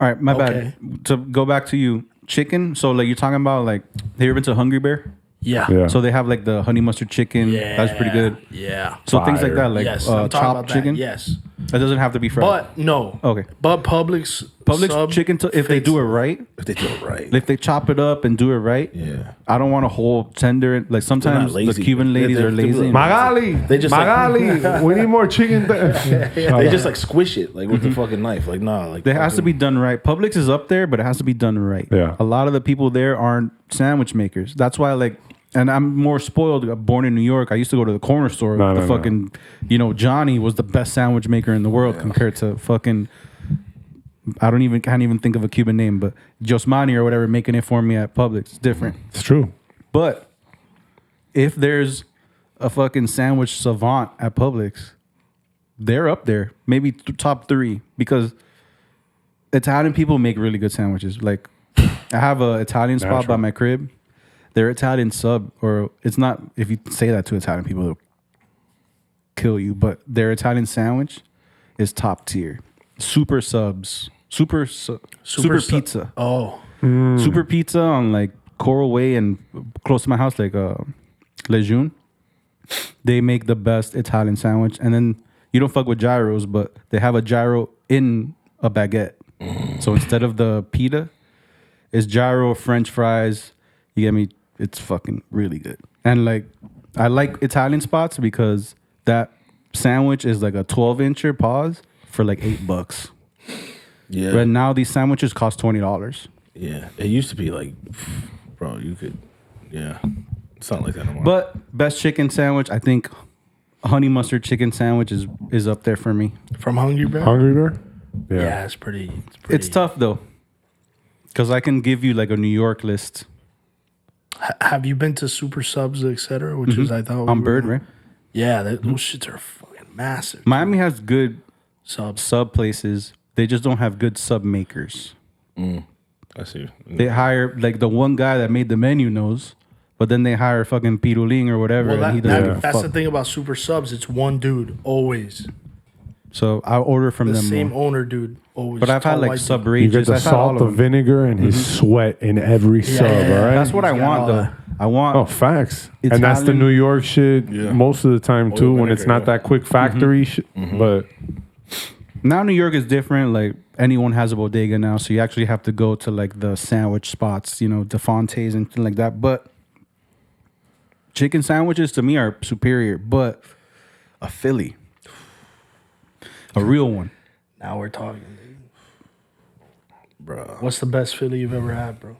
Speaker 1: All right, my
Speaker 2: Okay.
Speaker 1: bad. To go back to you, chicken. So like you're talking about like, have you ever been to Hungry Bear?
Speaker 2: Yeah.
Speaker 5: Yeah.
Speaker 1: So they have like the honey mustard chicken.
Speaker 2: Yeah.
Speaker 1: That's pretty good.
Speaker 2: Yeah.
Speaker 1: So things like
Speaker 5: Fire.
Speaker 1: that, like
Speaker 2: yes, I'm talking about
Speaker 1: chopped
Speaker 2: that.
Speaker 1: chicken.
Speaker 2: Yes.
Speaker 1: That doesn't have to be fried.
Speaker 2: But no.
Speaker 1: Okay.
Speaker 2: But Publix sub
Speaker 1: chicken, if they do it right,
Speaker 4: If they do it right.
Speaker 1: if they chop it up and do it right,
Speaker 4: Yeah.
Speaker 1: I don't want a whole tender. Like sometimes the
Speaker 4: lazy.
Speaker 1: Cuban ladies
Speaker 4: They're
Speaker 1: are lazy.
Speaker 5: Magali,
Speaker 4: They just like-
Speaker 5: Magali, we need more chicken.
Speaker 4: They just like squish it like with the fucking knife. Like nah, like
Speaker 1: It has to be done right. Publix is up there, but it has to be done right.
Speaker 5: Yeah.
Speaker 1: A lot of the people there aren't sandwich makers. That's why, like, and I'm more spoiled. Born in New York, I used to go to the corner store.
Speaker 5: No,
Speaker 1: the
Speaker 5: no,
Speaker 1: fucking, Johnny was the best sandwich maker in the world compared to fucking. Can't even think of a Cuban name, but Josmani or whatever making it for me at Publix. It's different.
Speaker 5: It's true.
Speaker 1: But if there's a fucking sandwich savant at Publix, they're up there, maybe top 3, because Italian people make really good sandwiches. Like I have a Italian spot by
Speaker 5: Natural.
Speaker 1: my crib. Their Italian sub, or it's not. If you say that to Italian people, they'll kill you. But their Italian sandwich is top tier. Super subs, super pizza.
Speaker 2: Oh.
Speaker 1: Super Pizza on like Coral Way and close to my house, like Lejeune. They make the best Italian sandwich. And then you don't fuck with gyros, but they have a gyro in a baguette. So instead of the pita, it's gyro, French fries. You get me? It's fucking really good. And like, I like Italian spots because that sandwich is like a 12-incher pause for like $8.
Speaker 4: yeah,
Speaker 1: But now these sandwiches cost $20.
Speaker 4: yeah. It used to be like, bro, you could, yeah. It's not like that anymore.
Speaker 1: But best chicken sandwich, I think honey mustard chicken sandwich is up there for me.
Speaker 2: From Hungry Bear?
Speaker 5: Hungry Bear?
Speaker 2: Yeah, it's pretty.
Speaker 1: It's tough though, because I can give you like a New York list
Speaker 2: Have you been to Super Subs, etc.? Which is, I thought.
Speaker 1: on Bird, right?
Speaker 2: Yeah, those shits are fucking massive.
Speaker 1: Miami has good
Speaker 2: Subs.
Speaker 1: sub places. They just don't have good sub makers.
Speaker 4: I see.
Speaker 1: They hire like the one guy that made the menu knows, but then they hire fucking Piruling or whatever,
Speaker 2: Well,
Speaker 1: and he
Speaker 2: that,
Speaker 1: doesn't
Speaker 2: that,
Speaker 1: give a
Speaker 2: that's
Speaker 1: fuck.
Speaker 2: the thing about Super Subs. It's one dude, always.
Speaker 1: So I order from
Speaker 2: The
Speaker 1: them
Speaker 2: same
Speaker 1: more.
Speaker 2: owner, dude, always.
Speaker 1: But I've had
Speaker 2: Tall
Speaker 1: like
Speaker 2: white dude.
Speaker 5: You
Speaker 1: subrageous.
Speaker 5: get the
Speaker 1: I've had all
Speaker 5: salt,
Speaker 1: of
Speaker 5: the
Speaker 1: them.
Speaker 5: vinegar, and his sweat in every sub, all right?
Speaker 1: That's what I
Speaker 2: He's got
Speaker 1: want
Speaker 2: all
Speaker 1: though.
Speaker 2: that.
Speaker 1: I want.
Speaker 5: Oh, facts. And that's the
Speaker 1: Italian-
Speaker 5: New York shit
Speaker 4: Yeah.
Speaker 5: most of the time, too, when it's
Speaker 4: vinegar,
Speaker 5: not
Speaker 4: yeah.
Speaker 5: that quick factory shit. But
Speaker 1: Now New York is different. Like anyone has a bodega now, so you actually have to go to like the sandwich spots, DeFonte's and things like that. But chicken sandwiches to me are superior. But A Philly. A real one.
Speaker 2: Now we're talking, dude.
Speaker 4: Bro.
Speaker 2: What's the best Philly you've ever had, bro?